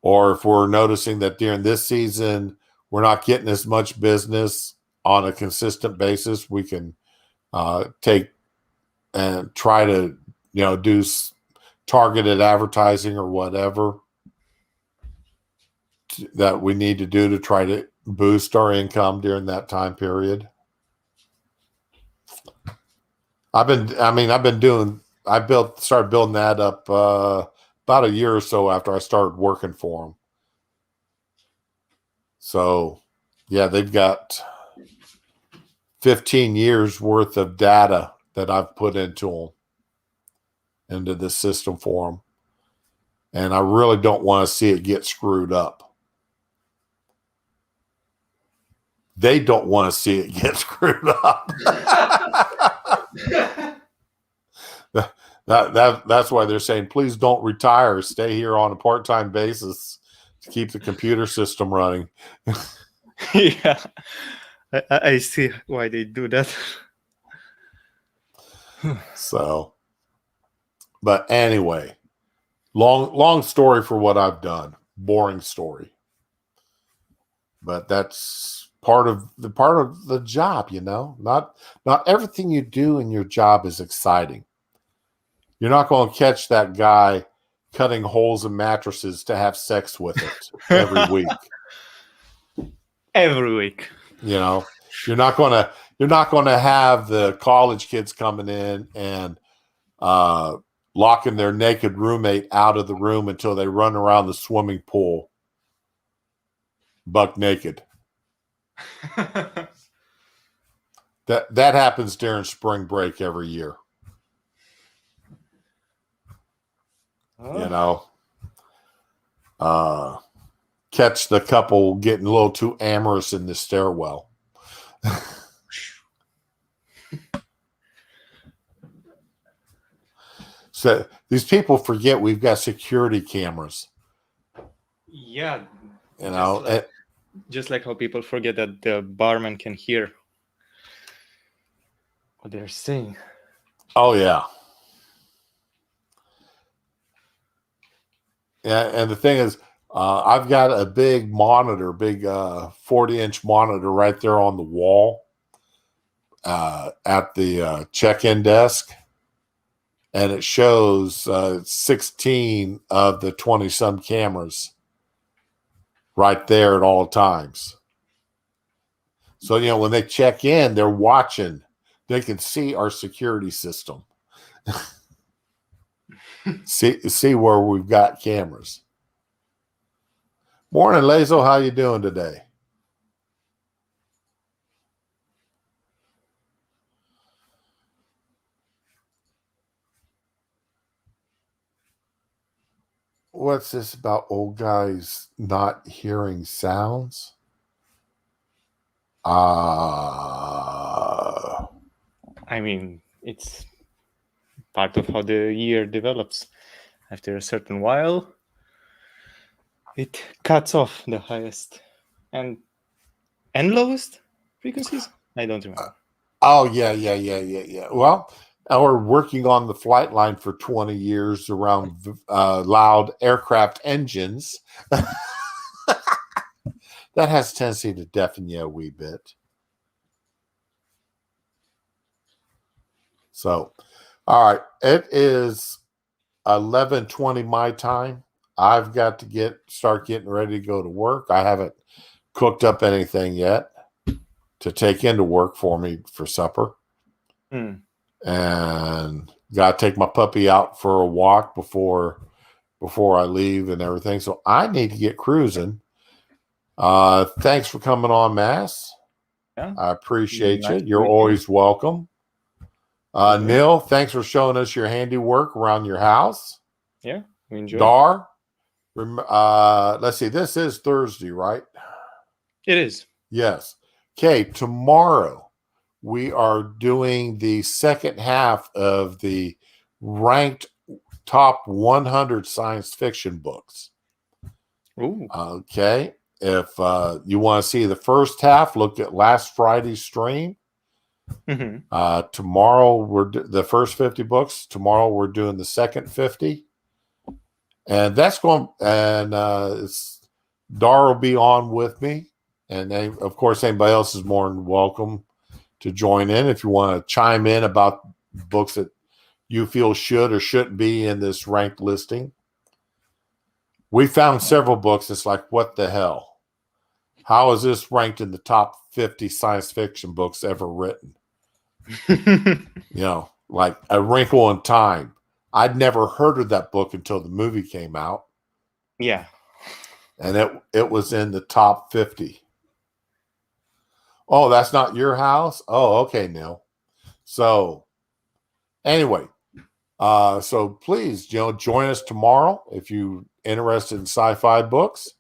S2: Or if we're noticing that during this season, we're not getting as much business on a consistent basis, we can take and try to, do targeted advertising or whatever that we need to do to try to boost our income during that time period. started building that up about a year or so after I started working for them. So, yeah, they've got 15 years worth of data that I've put into the system for them. And I really don't want to see it get screwed up. They don't want to see it get screwed up. That's why they're saying, please don't retire. Stay here on a part-time basis to keep the computer system running.
S4: Yeah, I see why they do that.
S2: So, but anyway, long story for what I've done. Boring story. But that's part of the job, you know. Not everything you do in your job is exciting. You're not going to catch that guy cutting holes in mattresses to have sex with it every week.
S4: Every week.
S2: You know, you're not going to have the college kids coming in and locking their naked roommate out of the room until they run around the swimming pool buck naked. That happens during spring break every year.
S4: Oh.
S2: You know, catch the couple getting a little too amorous in the stairwell. So these people forget we've got security cameras.
S4: Yeah.
S2: You know,
S4: just like how people forget that the barman can hear what they're saying.
S2: Oh, yeah. Yeah, and the thing is, I've got a big monitor, 40-inch monitor right there on the wall at the check-in desk. And it shows 16 of the 20-some cameras right there at all times. So, you know, when they check in, they're watching. They can see our security system. see where we've got cameras. Morning, Lazo. How you doing today? What's this about old guys not hearing sounds?
S4: I mean, it's part of how the ear develops. After a certain while, it cuts off the highest and lowest frequencies. I don't remember.
S2: Oh, yeah. Well, we're working on the flight line for 20 years around loud aircraft engines. That has a tendency to deafen you a wee bit. So, all right. It is 11:20 my time. I've got to start getting ready to go to work. I haven't cooked up anything yet to take into work for me for supper. And got to take my puppy out for a walk before I leave and everything. So I need to get cruising. Thanks for coming on, Mass.
S4: Yeah.
S2: I appreciate
S4: Nice
S2: you. You're always welcome. Neil, thanks for showing us your handiwork around your house.
S4: Yeah, we enjoy.
S2: Dar, let's see. This is Thursday, right?
S4: It is.
S2: Yes. Okay, tomorrow we are doing the second half of the ranked top 100 science fiction books.
S4: Ooh.
S2: Okay. If you want to see the first half, look at last Friday's stream. Tomorrow we're the first 50 books. Tomorrow we're doing the second 50, and that's going. And Dar will be on with me, and of course anybody else is more than welcome to join in if you want to chime in about books that you feel should or shouldn't be in this ranked listing. We found several books. It's like, what the hell? How is this ranked in the top 50 science fiction books ever written? Like A Wrinkle in Time. I'd never heard of that book until the movie came out.
S4: Yeah.
S2: And it was in the top 50. Oh, that's not your house? Oh, okay, Neil. So anyway, so please, join us tomorrow if you're interested in sci-fi books.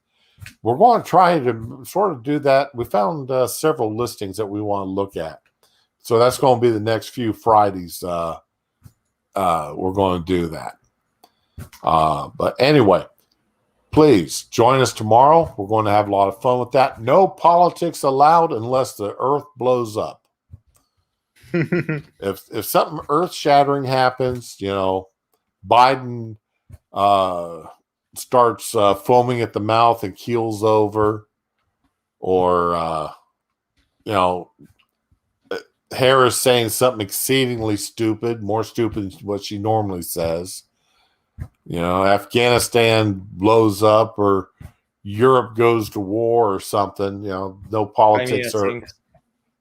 S2: We're going to try to sort of do that. We found several listings that we want to look at. So that's going to be the next few Fridays. We're going to do that. But anyway, please join us tomorrow. We're going to have a lot of fun with that. No politics allowed unless the earth blows up. If something earth-shattering happens, Biden starts foaming at the mouth and keels over, or Harris saying something exceedingly stupid, more stupid than what she normally says. Afghanistan blows up, or Europe goes to war, or something. No politics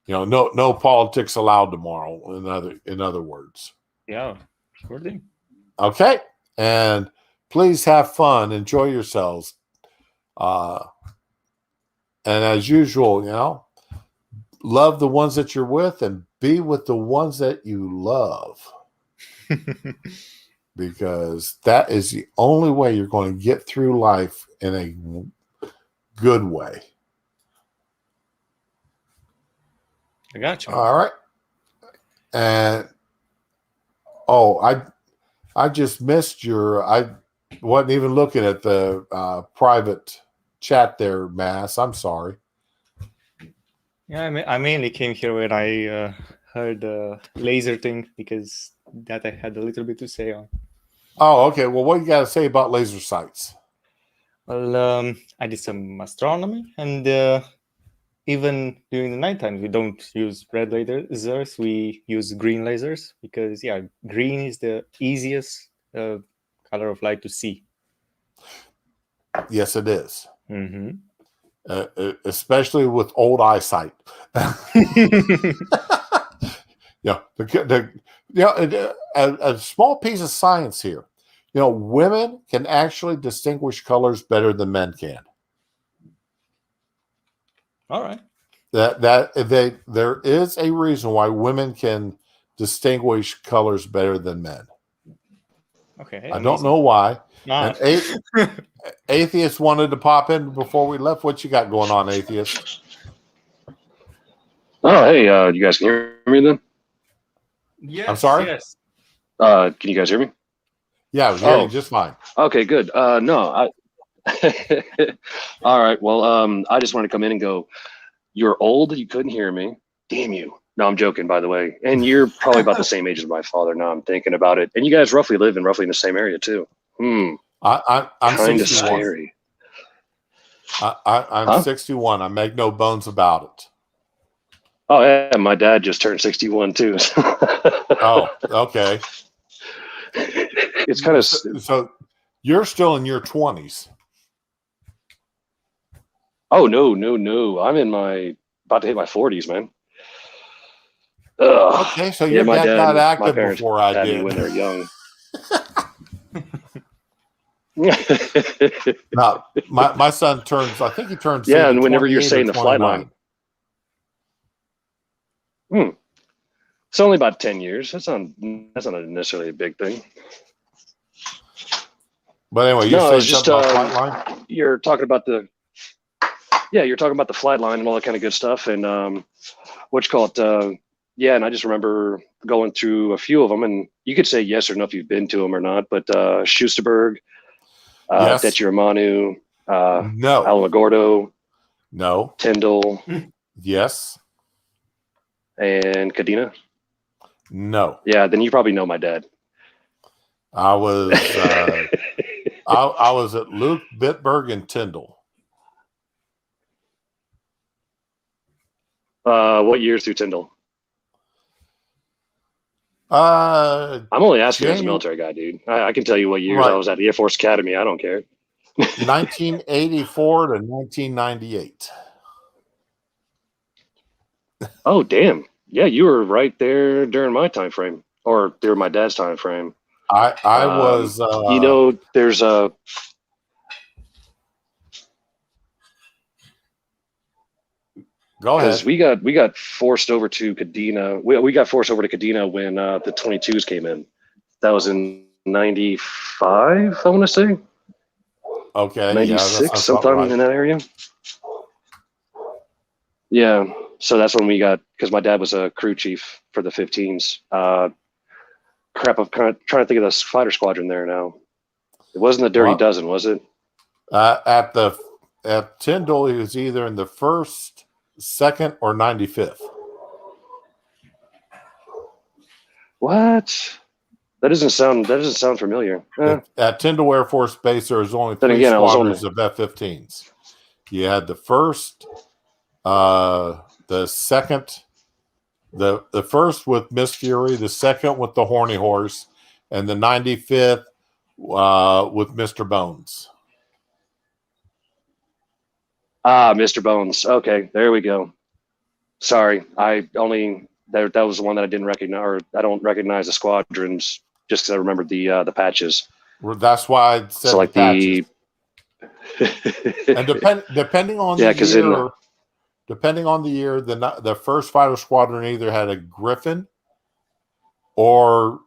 S2: no politics allowed tomorrow. In other words.
S4: Yeah, sure thing.
S2: Okay, and please have fun, enjoy yourselves, and as usual, love the ones that you're with, and be with the ones that you love. Because that is the only way you're going to get through life in a good way.
S4: I got you.
S2: All right. And I just missed I wasn't even looking at the private chat there, Mass. I'm sorry.
S4: Yeah, I mainly came here when I heard the laser thing, because that I had a little bit to say on.
S2: Oh, okay. Well, what you got to say about laser sights?
S4: Well, I did some astronomy, and even during the nighttime, we don't use red lasers. We use green lasers because, green is the easiest color of light to see.
S2: Yes, it is.
S4: Mm-hmm.
S2: Especially with old eyesight. A small piece of science here. Women can actually distinguish colors better than men can.
S4: All right.
S2: There is a reason why women can distinguish colors better than men.
S4: Okay.
S2: I don't know why.
S4: Nah.
S2: And Atheist wanted to pop in before we left. What you got going on, Atheist?
S5: Oh, hey, you guys can hear me then?
S4: Yes.
S2: I'm sorry?
S4: Yes.
S5: Can you guys hear me?
S2: Yeah, I was hearing you just fine.
S5: Okay, good. No, all right. Well, I just wanted to come in and go, you're old. You couldn't hear me. Damn you. No, I'm joking, by the way. And you're probably about the same age as my father. Now I'm thinking about it. And you guys live in roughly the same area too.
S2: I'm
S5: kind of
S2: 61.
S5: scary.
S2: I'm 61. I make no bones about it.
S5: Oh yeah, my dad just turned 61 too.
S2: Oh, okay.
S5: It's kind of
S2: so. You're still in your 20s.
S5: Oh no! I'm about to hit my 40s, man. Ugh.
S2: Okay, so your dad got active before I did
S5: when they're young.
S2: No, my son turns. I think he turns.
S5: Yeah, and whenever you're saying the flight line, it's only about 10 years. That's not necessarily a big thing.
S2: But anyway, you're saying something about flight line?
S5: You're talking about the flight line and all that kind of good stuff, and and I just remember going through a few of them, and you could say yes or no if you've been to them or not, but Schusterberg,
S2: yes.
S5: Dechiramanu,
S2: no,
S5: Alamogordo,
S2: no,
S5: Tyndall,
S2: yes,
S5: and Cadena.
S2: No.
S5: Yeah, then you probably know my dad.
S2: I was I was at Luke, Bitburg, and Tyndall.
S5: What years through Tyndall? I'm only asking as a military guy, dude. I can tell you what years I was at the Air Force Academy. I don't care.
S2: 1984 to 1998.
S5: Oh, damn. Yeah, you were right there during my time frame, or during my dad's time frame.
S2: I was
S5: There's a
S2: go
S5: because
S2: ahead.
S5: we got forced over to Kadena. We got forced over to Kadena when the 22s came in. That was in '95, I want to say
S2: Okay, yeah, that
S5: '96,
S2: sounds about
S5: sometime
S2: right.
S5: in that area. Yeah, so that's when we got because my dad was a crew chief for the 15s. Crap, I'm kind of trying to think of the fighter squadron there now. It wasn't the Dirty
S2: Well,
S5: Dozen, was it?
S2: at Tyndall, he was either in the first, second, or 95th.
S5: What? That doesn't sound familiar.
S2: At Tyndall Air Force Base, there was only
S5: Then
S2: 3
S5: again, I was only
S2: squadrons of F-15s. You had the first, the second, the first with Miss Fury, the second with the Horny Horse, and the 95th with Mr. Bones.
S5: Mr. Bones. Okay, there we go. Sorry, that was the one that I didn't recognize, or I don't recognize the squadrons just because I remembered the patches.
S2: That's why I said
S5: So like
S2: the patches. And depending on
S5: yeah,
S2: the
S5: because
S2: year, the first fighter squadron either had a Griffin or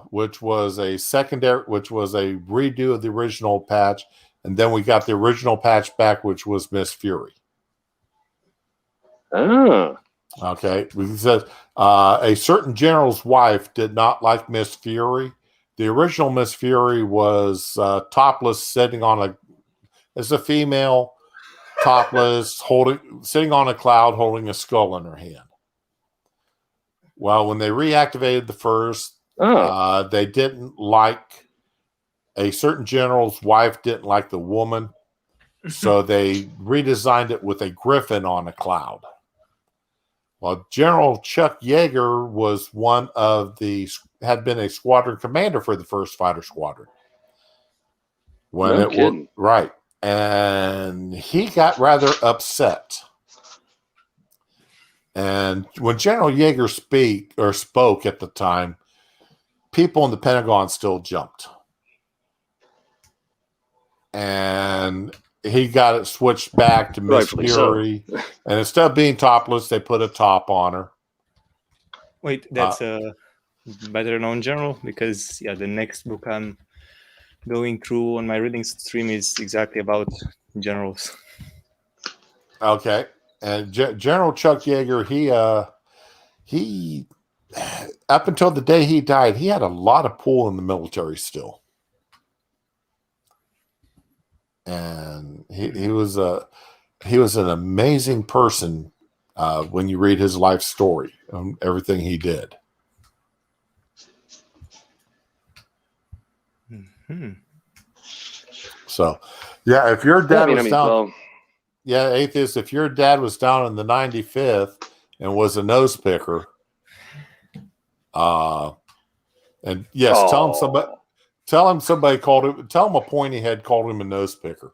S2: which was a redo of the original patch, and then we got the original patch back, which was Miss Fury. Okay, because a certain general's wife did not like Miss Fury. The original Miss Fury was topless, sitting on as a female, topless, sitting on a cloud, holding a skull in her hand. Well, when they reactivated the first, they didn't like a certain general's wife didn't like the woman, so they redesigned it with a griffin on a cloud. Well, General Chuck Yeager had been a squadron commander for the first fighter squadron.
S5: No kidding.
S2: Right. And he got rather upset. And when General Yeager spoke at the time, people in the Pentagon still jumped. And he got it switched back to Miss Fury. So. And instead of being topless, they put a top on her.
S4: Wait, that's a better known general? Because, the next book I'm going through on my reading stream is exactly about generals.
S2: Okay. And General Chuck Yeager, he up until the day he died, he had a lot of pull in the military still. And he was an amazing person when you read his life story and everything he did.
S4: Mm-hmm.
S2: So, yeah, if your dad was down, Atheist, if your dad was down in the 95th and was a nose picker, and yes, tell him a pointy head called him a nose picker.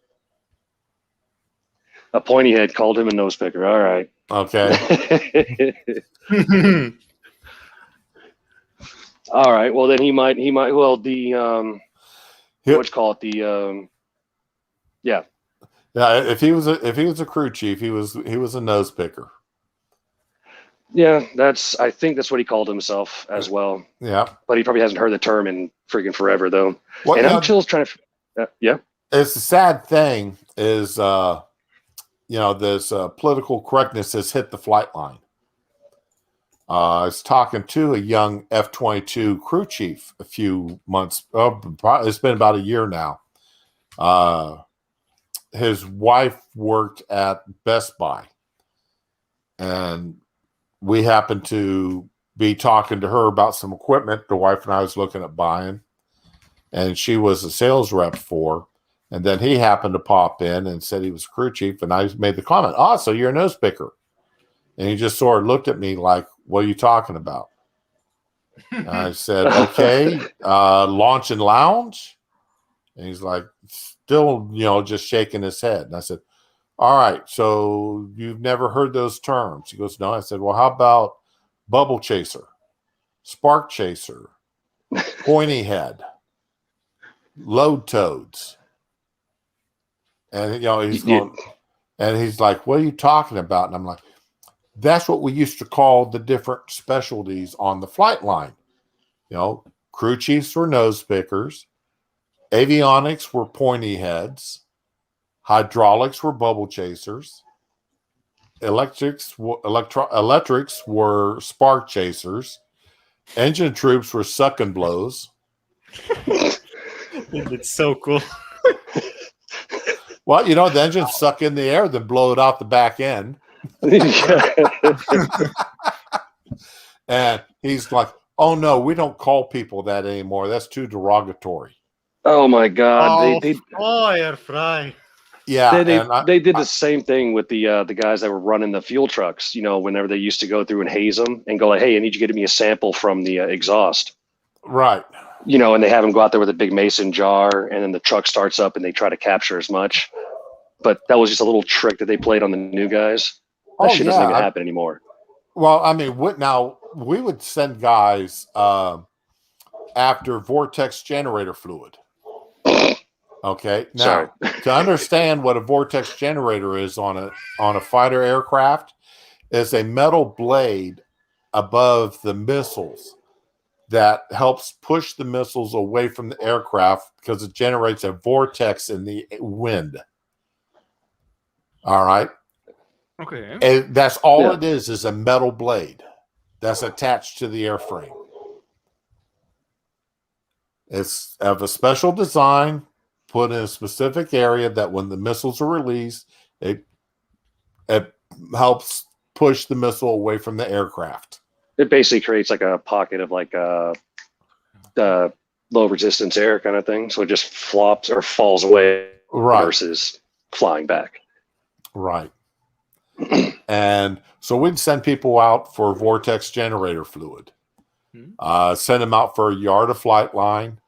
S5: A pointy head called him a nose picker. All right.
S2: Okay.
S5: All right. Well, then he might. Well, the what's called the yeah.
S2: Yeah. If he was a crew chief, he was a nose picker.
S5: Yeah, I think that's what he called himself as well.
S2: Yeah.
S5: But he probably hasn't heard the term in freaking forever though.
S2: Well,
S5: and I'm still trying to. Yeah.
S2: It's the sad thing is, this political correctness has hit the flight line. I was talking to a young F-22 crew chief a few months. It's been about a year now. His wife worked at Best Buy, and we happened to be talking to her about some equipment the wife and I was looking at buying, and she was a sales rep for. And then he happened to pop in and said he was a crew chief, and I made the comment, so you're a nose picker. And he just sort of looked at me like, what are you talking about? And I said, okay, launch and lounge? And he's like, still, just shaking his head. And I said, all right, so you've never heard those terms. He goes, no. I said, well, how about bubble chaser, spark chaser, pointy head, load toads? And he's going, and he's like, what are you talking about? And I'm like, that's what we used to call the different specialties on the flight line. Crew chiefs were nose pickers, avionics were pointy heads, hydraulics were bubble chasers, electrics were spark chasers, engine troops were suck and blows.
S4: It's so cool.
S2: Well, the engines suck in the air, then blow it out the back end. And he's like, oh no, we don't call people that anymore. That's too derogatory.
S5: Oh my God.
S4: They fire fry.
S2: Yeah.
S5: They did the same thing with the guys that were running the fuel trucks, whenever they used to go through and haze them and go like, hey, I need you to get me a sample from the exhaust.
S2: Right.
S5: And they have them go out there with a big mason jar, and then the truck starts up and they try to capture as much. But that was just a little trick that they played on the new guys. That shit doesn't even happen anymore.
S2: Well, I mean, we would send guys after vortex generator fluid. Okay. Now, to understand what a vortex generator is on a fighter aircraft, is a metal blade above the missiles that helps push the missiles away from the aircraft because it generates a vortex in the wind. All right.
S4: Okay.
S2: And that's all it is a metal blade that's attached to the airframe. It's of a special design, put in a specific area that when the missiles are released, it helps push the missile away from the aircraft.
S5: It basically creates like a pocket of like low resistance air kind of thing. So it just flops or falls away versus flying back.
S2: Right. And so we'd send people out for vortex generator fluid. Send them out for a yard of flight line.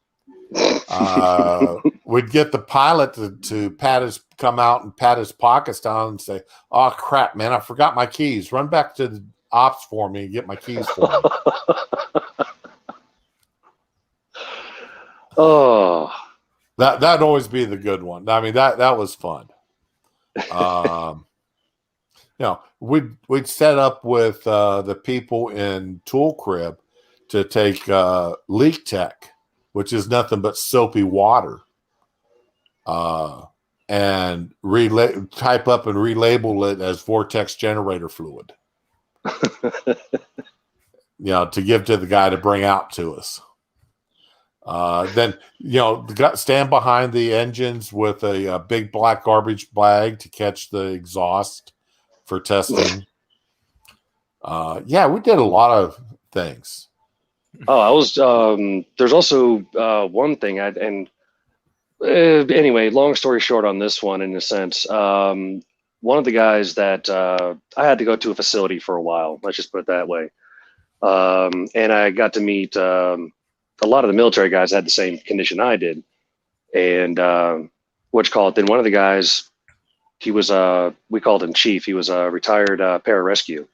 S2: We'd get the pilot to come out and pat his pockets down and say, oh crap, man, I forgot my keys. Run back to the ops for me and get my keys for me.
S5: Oh,
S2: that'd always be the good one. I mean, that was fun. We'd set up with the people in Tool Crib to take leak tech, which is nothing but soapy water, and type up and relabel it as vortex generator fluid. To give to the guy to bring out to us. Then stand behind the engines with a big black garbage bag to catch the exhaust for testing. We did a lot of things.
S5: Oh, I was. There's also one thing. Anyway, long story short on this one, in a sense, one of the guys that I had to go to a facility for a while. Let's just put it that way. And I got to meet a lot of the military guys had the same condition I did. And then one of the guys, he was we called him Chief. He was a retired pararescue.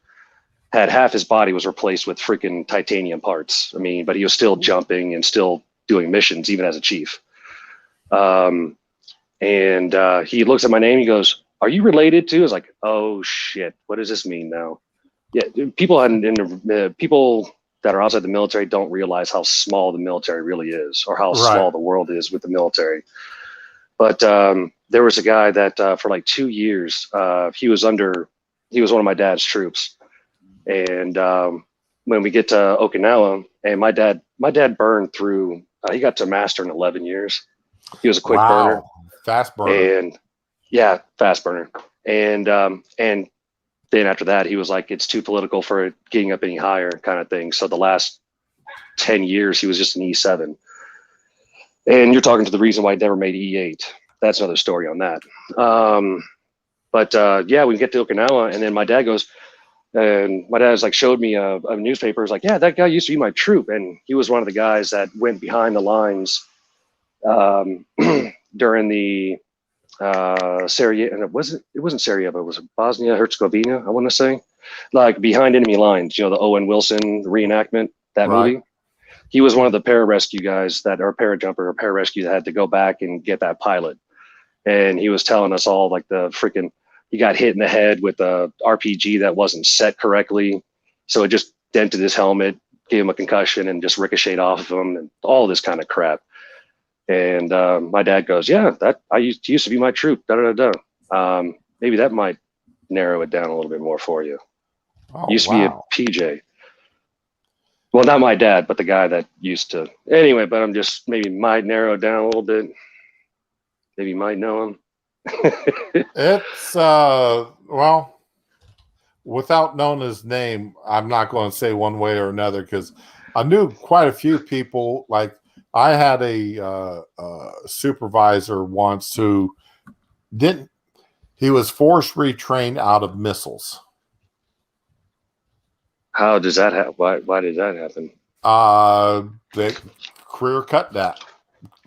S5: Had half his body was replaced with freaking titanium parts. I mean, but he was still jumping and still doing missions, even as a chief. And he looks at my name. He goes, "Are you related to?" I was like, "Oh shit, what does this mean now?" Yeah, people that are outside the military don't realize how small the military really is, or how small the world is with the military. But there was a guy that for like 2 years, he was one of my dad's troops. And when we get to Okinawa, and my dad burned through, he got to master in 11 years. He was a quick burner.
S2: Fast burner.
S5: And fast burner. And then after that, he was like, it's too political for it getting up any higher kind of thing. So the last 10 years, he was just an E7. And you're talking to the reason why he never made E8. That's another story on that. We get to Okinawa, and then my dad goes, and my dad's like showed me a newspaper. He's like, yeah, that guy used to be my troop. And he was one of the guys that went behind the lines during the Sarajevo, and it wasn't Sarajevo, it was Bosnia Herzegovina, I want to say, like behind enemy lines. You know, the Owen Wilson reenactment, that
S2: Right.
S5: movie. He was one of the pararescue guys that, or parajumper or pararescue, that had to go back and get that pilot. And he was telling us all like the freaking, he got hit in the head with a RPG that wasn't set correctly, so it just dented his helmet, gave him a concussion, and just ricocheted off of him, and all this kind of crap. And my dad goes, "Yeah, that used to be my troop." Da da da da. Maybe that might narrow it down a little bit more for you.
S2: Oh,
S5: Used to
S2: wow.
S5: be a PJ. Well, not my dad, but the guy that used to. Anyway, but I'm just maybe might narrow it down a little bit. Maybe you might know him.
S2: It's well, without knowing his name, I'm not going to say one way or another because I knew quite a few people. Like I had a supervisor once who didn't. He was force retrained out of missiles.
S5: How does that happen? Why did that happen?
S2: The career cut that.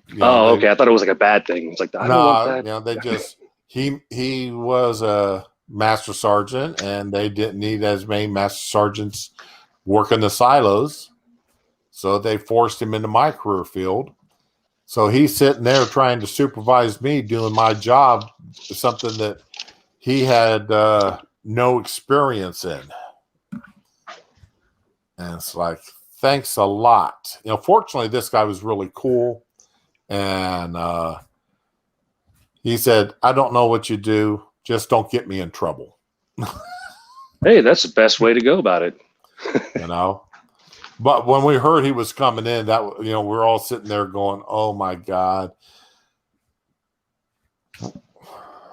S2: You know,
S5: Okay. I thought it was like a bad thing. It's like, I don't want that.
S2: You know, they just he was a master sergeant, and they didn't need as many master sergeants working the silos, so they forced him into my career field. So he's sitting there trying to supervise me doing my job, something that he had no experience in. And it's like, thanks a lot. You know, fortunately, this guy was really cool. And he said, I don't know what you do. Just don't get me in trouble.
S5: Hey, that's the best way to go about it.
S2: You know? But when we heard he was coming in, that, you know, we're all sitting there going, oh my God.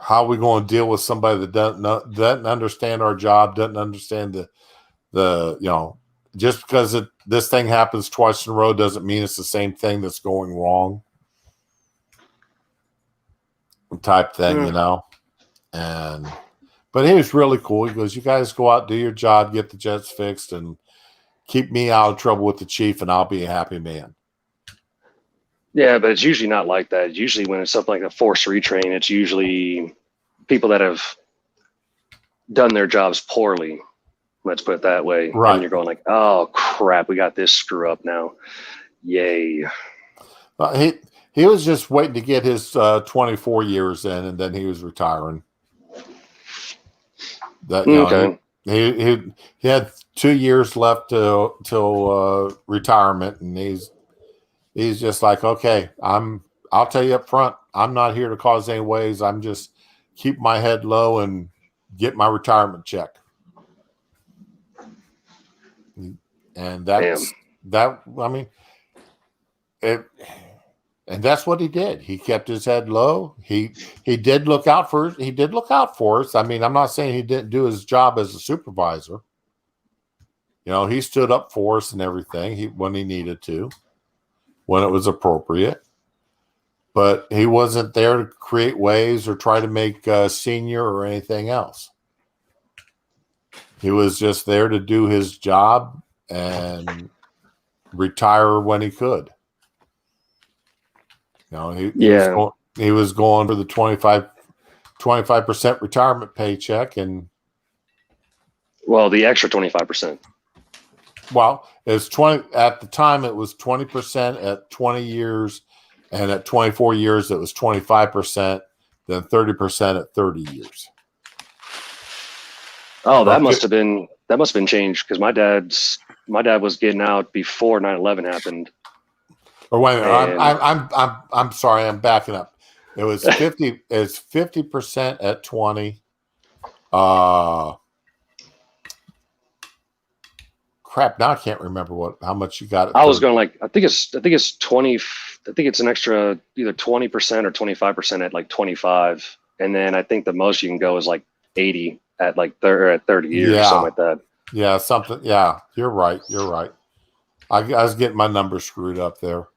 S2: How are we going to deal with somebody that doesn't understand our job, doesn't understand the you know, just because this thing happens twice in a row doesn't mean it's the same thing that's going wrong. Type thing, you know. But he was really cool. He goes, you guys go out, do your job, get the jets fixed, and keep me out of trouble with the chief, and I'll be a happy man.
S5: Yeah, but it's usually not like that. Usually when it's something like a force retrain, it's usually people that have done their jobs poorly. Let's put it that way.
S2: Right.
S5: And you're going like, oh crap, we got this screw up now. Yay.
S2: He was just waiting to get his 24 years in, and then he was retiring. That, you know, he had 2 years left till retirement, and he's just like, okay, I'll tell you up front, I'm not here to cause any waves. I'm just keep my head low and get my retirement check. And that's that. I mean, and that's what he did. He kept his head low. He did look out for us. He did look out for us. I mean, I'm not saying he didn't do his job as a supervisor. You know, he stood up for us and everything when he needed to, when it was appropriate. But he wasn't there to create waves or try to make senior or anything else. He was just there to do his job and retire when he could. You know, he was going for the 25% retirement paycheck, and
S5: the extra 25%.
S2: Well, it's 20 at the time. It was 20% at 20 years, and at 24 years, it was 25%. Then 30% at 30 years.
S5: Oh, that must have been changed because my dad was getting out before 9/11 happened.
S2: Or wait a minute, I'm sorry, I'm backing up. It was 50. It's 50% at 20. Crap! Now I can't remember how much you got.
S5: I was going like I think it's 20. I think it's an extra either 20% or 25% at like 25, and then I think the most you can go is like 80 at like 30 years or something like that.
S2: Yeah, something. Yeah, you're right. I was getting my numbers screwed up there.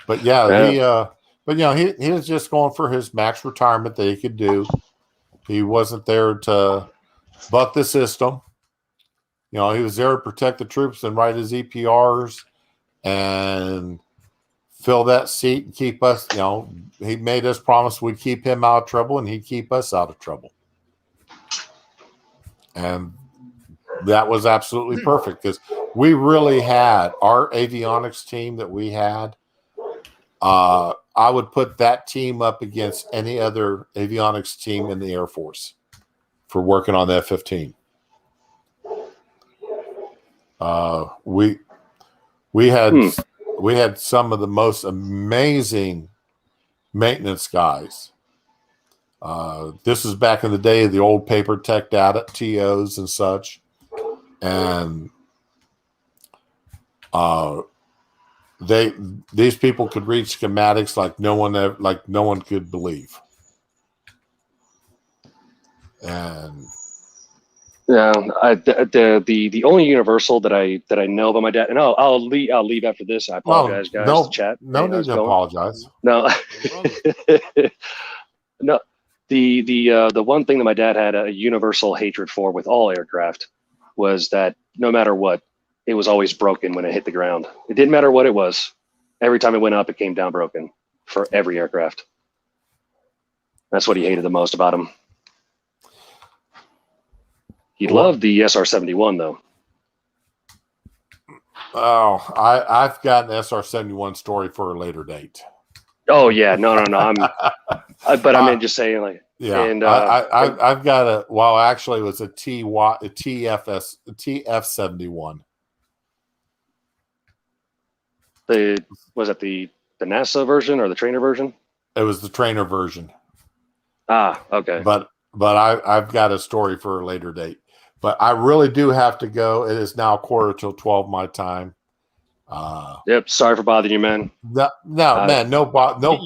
S2: But yeah. He was just going for his max retirement that he could do. He wasn't there to buck the system. You know, he was there to protect the troops and write his EPRs and fill that seat and keep us, he made us promise we'd keep him out of trouble and he'd keep us out of trouble. And that was absolutely perfect because we really had our avionics team that we had. I would put that team up against any other avionics team in the Air Force for working on the F-15. We had some of the most amazing maintenance guys. This is back in the day of the old paper tech data TOs and such, and these people could read schematics like no one could believe. And
S5: yeah, the only universal that I know about my dad, and I'll leave after this. I apologize, guys.
S2: No,
S5: to chat.
S2: No need to apologize.
S5: No, no. The one thing that my dad had a universal hatred for with all aircraft was that no matter what, it was always broken when it hit the ground. It didn't matter what it was. Every time it went up, it came down broken for every aircraft. That's what he hated the most about him. He loved the SR-71 though.
S2: Oh, I've got an SR-71 story for a later date.
S5: Oh yeah, no. But I mean, just saying, like,
S2: yeah.
S5: And
S2: I've got a. Well, actually, it was a TF-71.
S5: Was it the NASA version or the trainer version?
S2: It was the trainer version.
S5: Ah, okay.
S2: But I've got a story for a later date. But I really do have to go. It is now 11:45 my time.
S5: Yep. Sorry for bothering you, man.
S2: No, man. No bother.
S4: Don't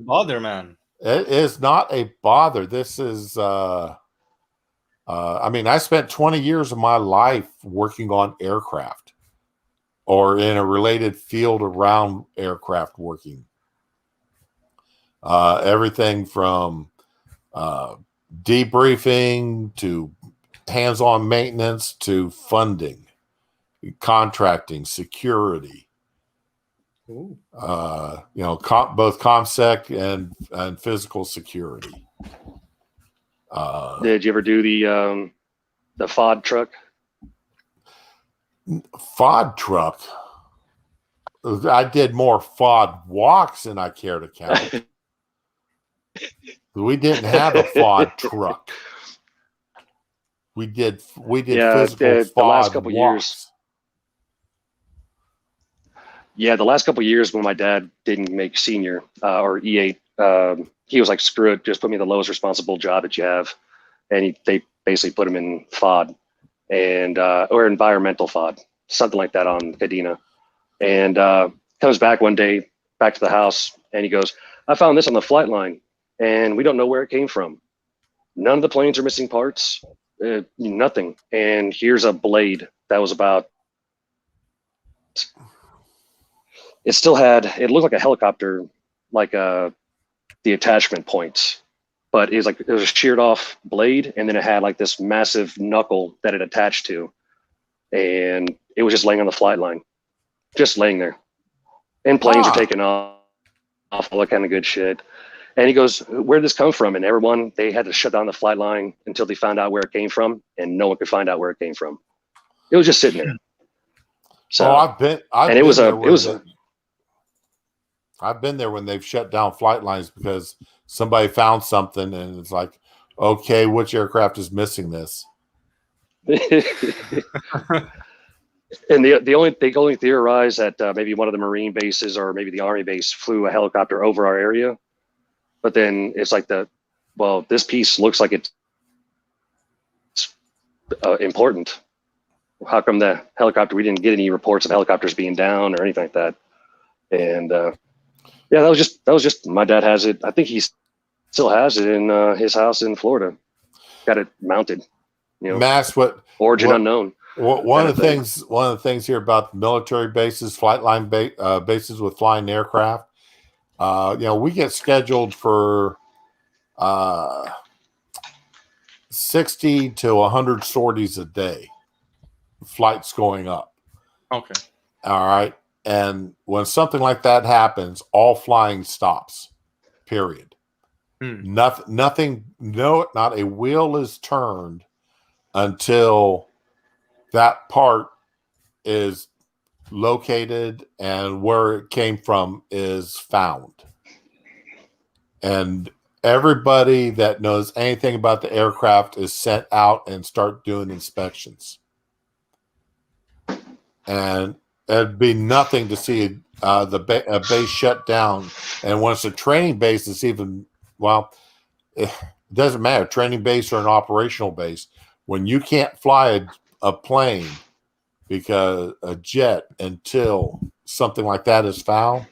S4: bother, man.
S2: It is not a bother. This is. I mean, I spent 20 years of my life working on aircraft, or in a related field around aircraft working. Everything from debriefing to hands-on maintenance to funding, contracting, security. Both ComSec and physical security.
S5: Did you ever do the FOD truck?
S2: FOD truck? I did more FOD walks than I care to count. We didn't have a FOD truck. We did physical FOD
S5: the last couple
S2: walks.
S5: years. Yeah, the last couple of years when my dad didn't make senior or E8, he was like, screw it, just put me in the lowest responsible job that you have. And they basically put him in FOD and or environmental FOD, something like that on Cadena. And comes back one day, back to the house, and he goes, I found this on the flight line, and we don't know where it came from. None of the planes are missing parts, nothing. And here's a blade that was about, it still had, it looked like a helicopter, like the attachment points, but it was a sheared off blade, and then it had like this massive knuckle that it attached to, and it was just laying on the flight line, just laying there. And planes are taking off, all that kind of good shit. And he goes, where'd this come from? And everyone, they had to shut down the flight line until they found out where it came from, and no one could find out where it came from. It was just sitting there. So
S2: I've been there when they've shut down flight lines because somebody found something, and it's like, okay, which aircraft is missing this?
S5: And they only theorize that maybe one of the Marine bases or maybe the Army base flew a helicopter over our area. But then it's like this piece looks like it's important. How come the helicopter, we didn't get any reports of helicopters being down or anything like that? And yeah, that was just my dad has it. I think he still has it in his house in Florida. Got it mounted. Origin unknown.
S2: One of the things here about the military bases, flight line bases with flying aircraft, we get scheduled for 60 to 100 sorties a day, flights going up.
S4: Okay.
S2: All right. And when something like that happens, all flying stops. Period. Nothing. No, not a wheel is turned until that part is located and where it came from is found. And everybody that knows anything about the aircraft is sent out and start doing inspections. And it'd be nothing to see a base shut down. And when it's a training base, it's even, well, it doesn't matter, training base or an operational base. When you can't fly a plane because a jet until something like that is found,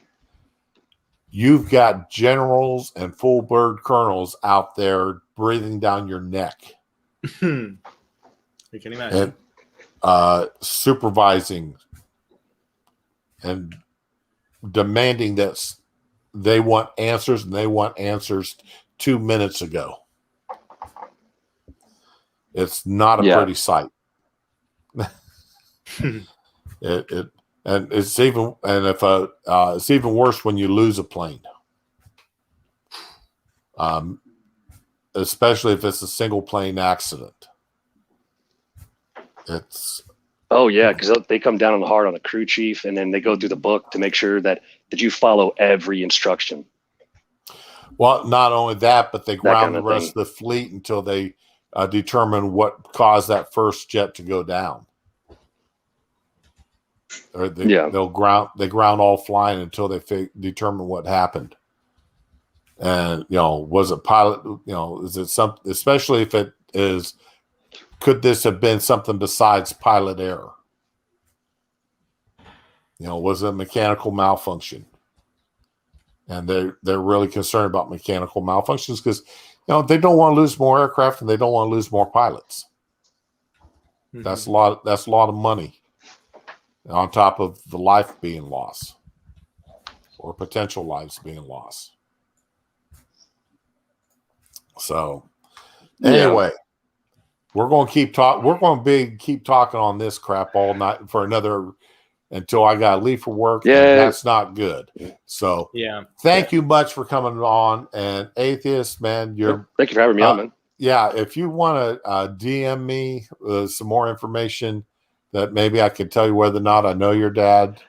S2: you've got generals and full bird colonels out there breathing down your neck.
S4: You can imagine.
S2: And supervising and demanding that they want answers, and they want answers 2 minutes ago. It's not a pretty sight. It's even worse when you lose a plane, especially if it's a single plane accident.
S5: Because they come down on the hard on the crew chief, and then they go through the book to make sure that you follow every instruction.
S2: Well, not only that, but they ground the rest
S5: thing.
S2: of the fleet until they determine what caused that first jet to go down. Or they ground all flying until they determine what happened. And was it pilot? Is it something? Especially if it is, could this have been something besides pilot error? Was it a mechanical malfunction? And they're really concerned about mechanical malfunctions because they don't want to lose more aircraft and they don't want to lose more pilots. Mm-hmm. That's a lot of money on top of the life being lost or potential lives being lost. So anyway, we're going to keep talking. We're going to keep talking on this crap all night for another until I got to leave for work. Yeah, and that's not good. So thank you much for coming on. And Atheist, man,
S5: thank you for having me on, man.
S2: Yeah, if you want to DM me some more information that maybe I can tell you whether or not I know your dad,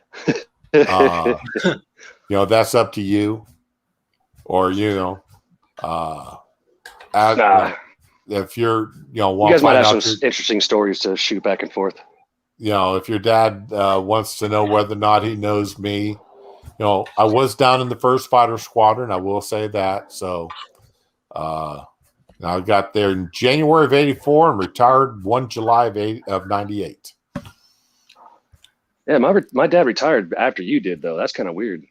S2: that's up to you. Or if you're,
S5: you guys might have some interesting stories to shoot back and forth.
S2: If your dad wants to know whether or not he knows me, I was down in the 1st Fighter Squadron. I will say that. So I got there in January of '84 and retired 1 July of '98.
S5: Yeah, my dad retired after you did, though. That's kind of weird.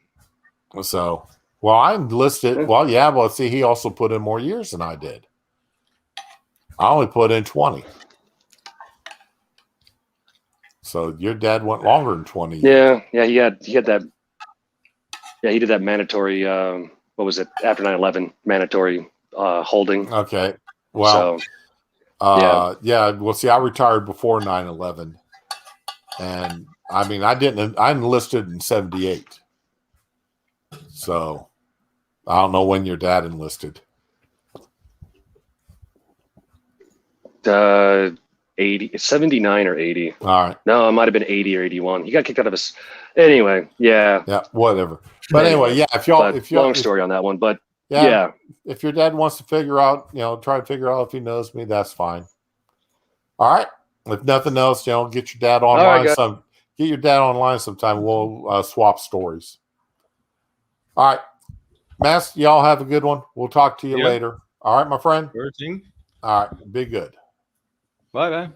S2: So, well, I enlisted. Well, yeah, well, see, he also put in more years than I did. I only put in 20. So your dad went longer than 20 years.
S5: Yeah, he had that. Yeah, he did that mandatory. What was it? After 9/11, mandatory holding.
S2: Okay. Well, yeah. Well, see, I retired before 9/11, and I mean, I enlisted in '78. So I don't know when your dad enlisted.
S5: 79 or 80.
S2: All right.
S5: No, it might have been 80 or 81. He got kicked out of his. Anyway, yeah.
S2: Yeah, whatever. But anyway, yeah. If y'all,
S5: long story on that one, but yeah.
S2: If your dad wants to figure out, try to figure out if he knows me, that's fine. All right. If nothing else, get your dad online. Get your dad online sometime. We'll swap stories. All right, Mass. Y'all have a good one. We'll talk to you later. All right, my friend.
S4: Virgin.
S2: All right. Be good.
S4: Bye.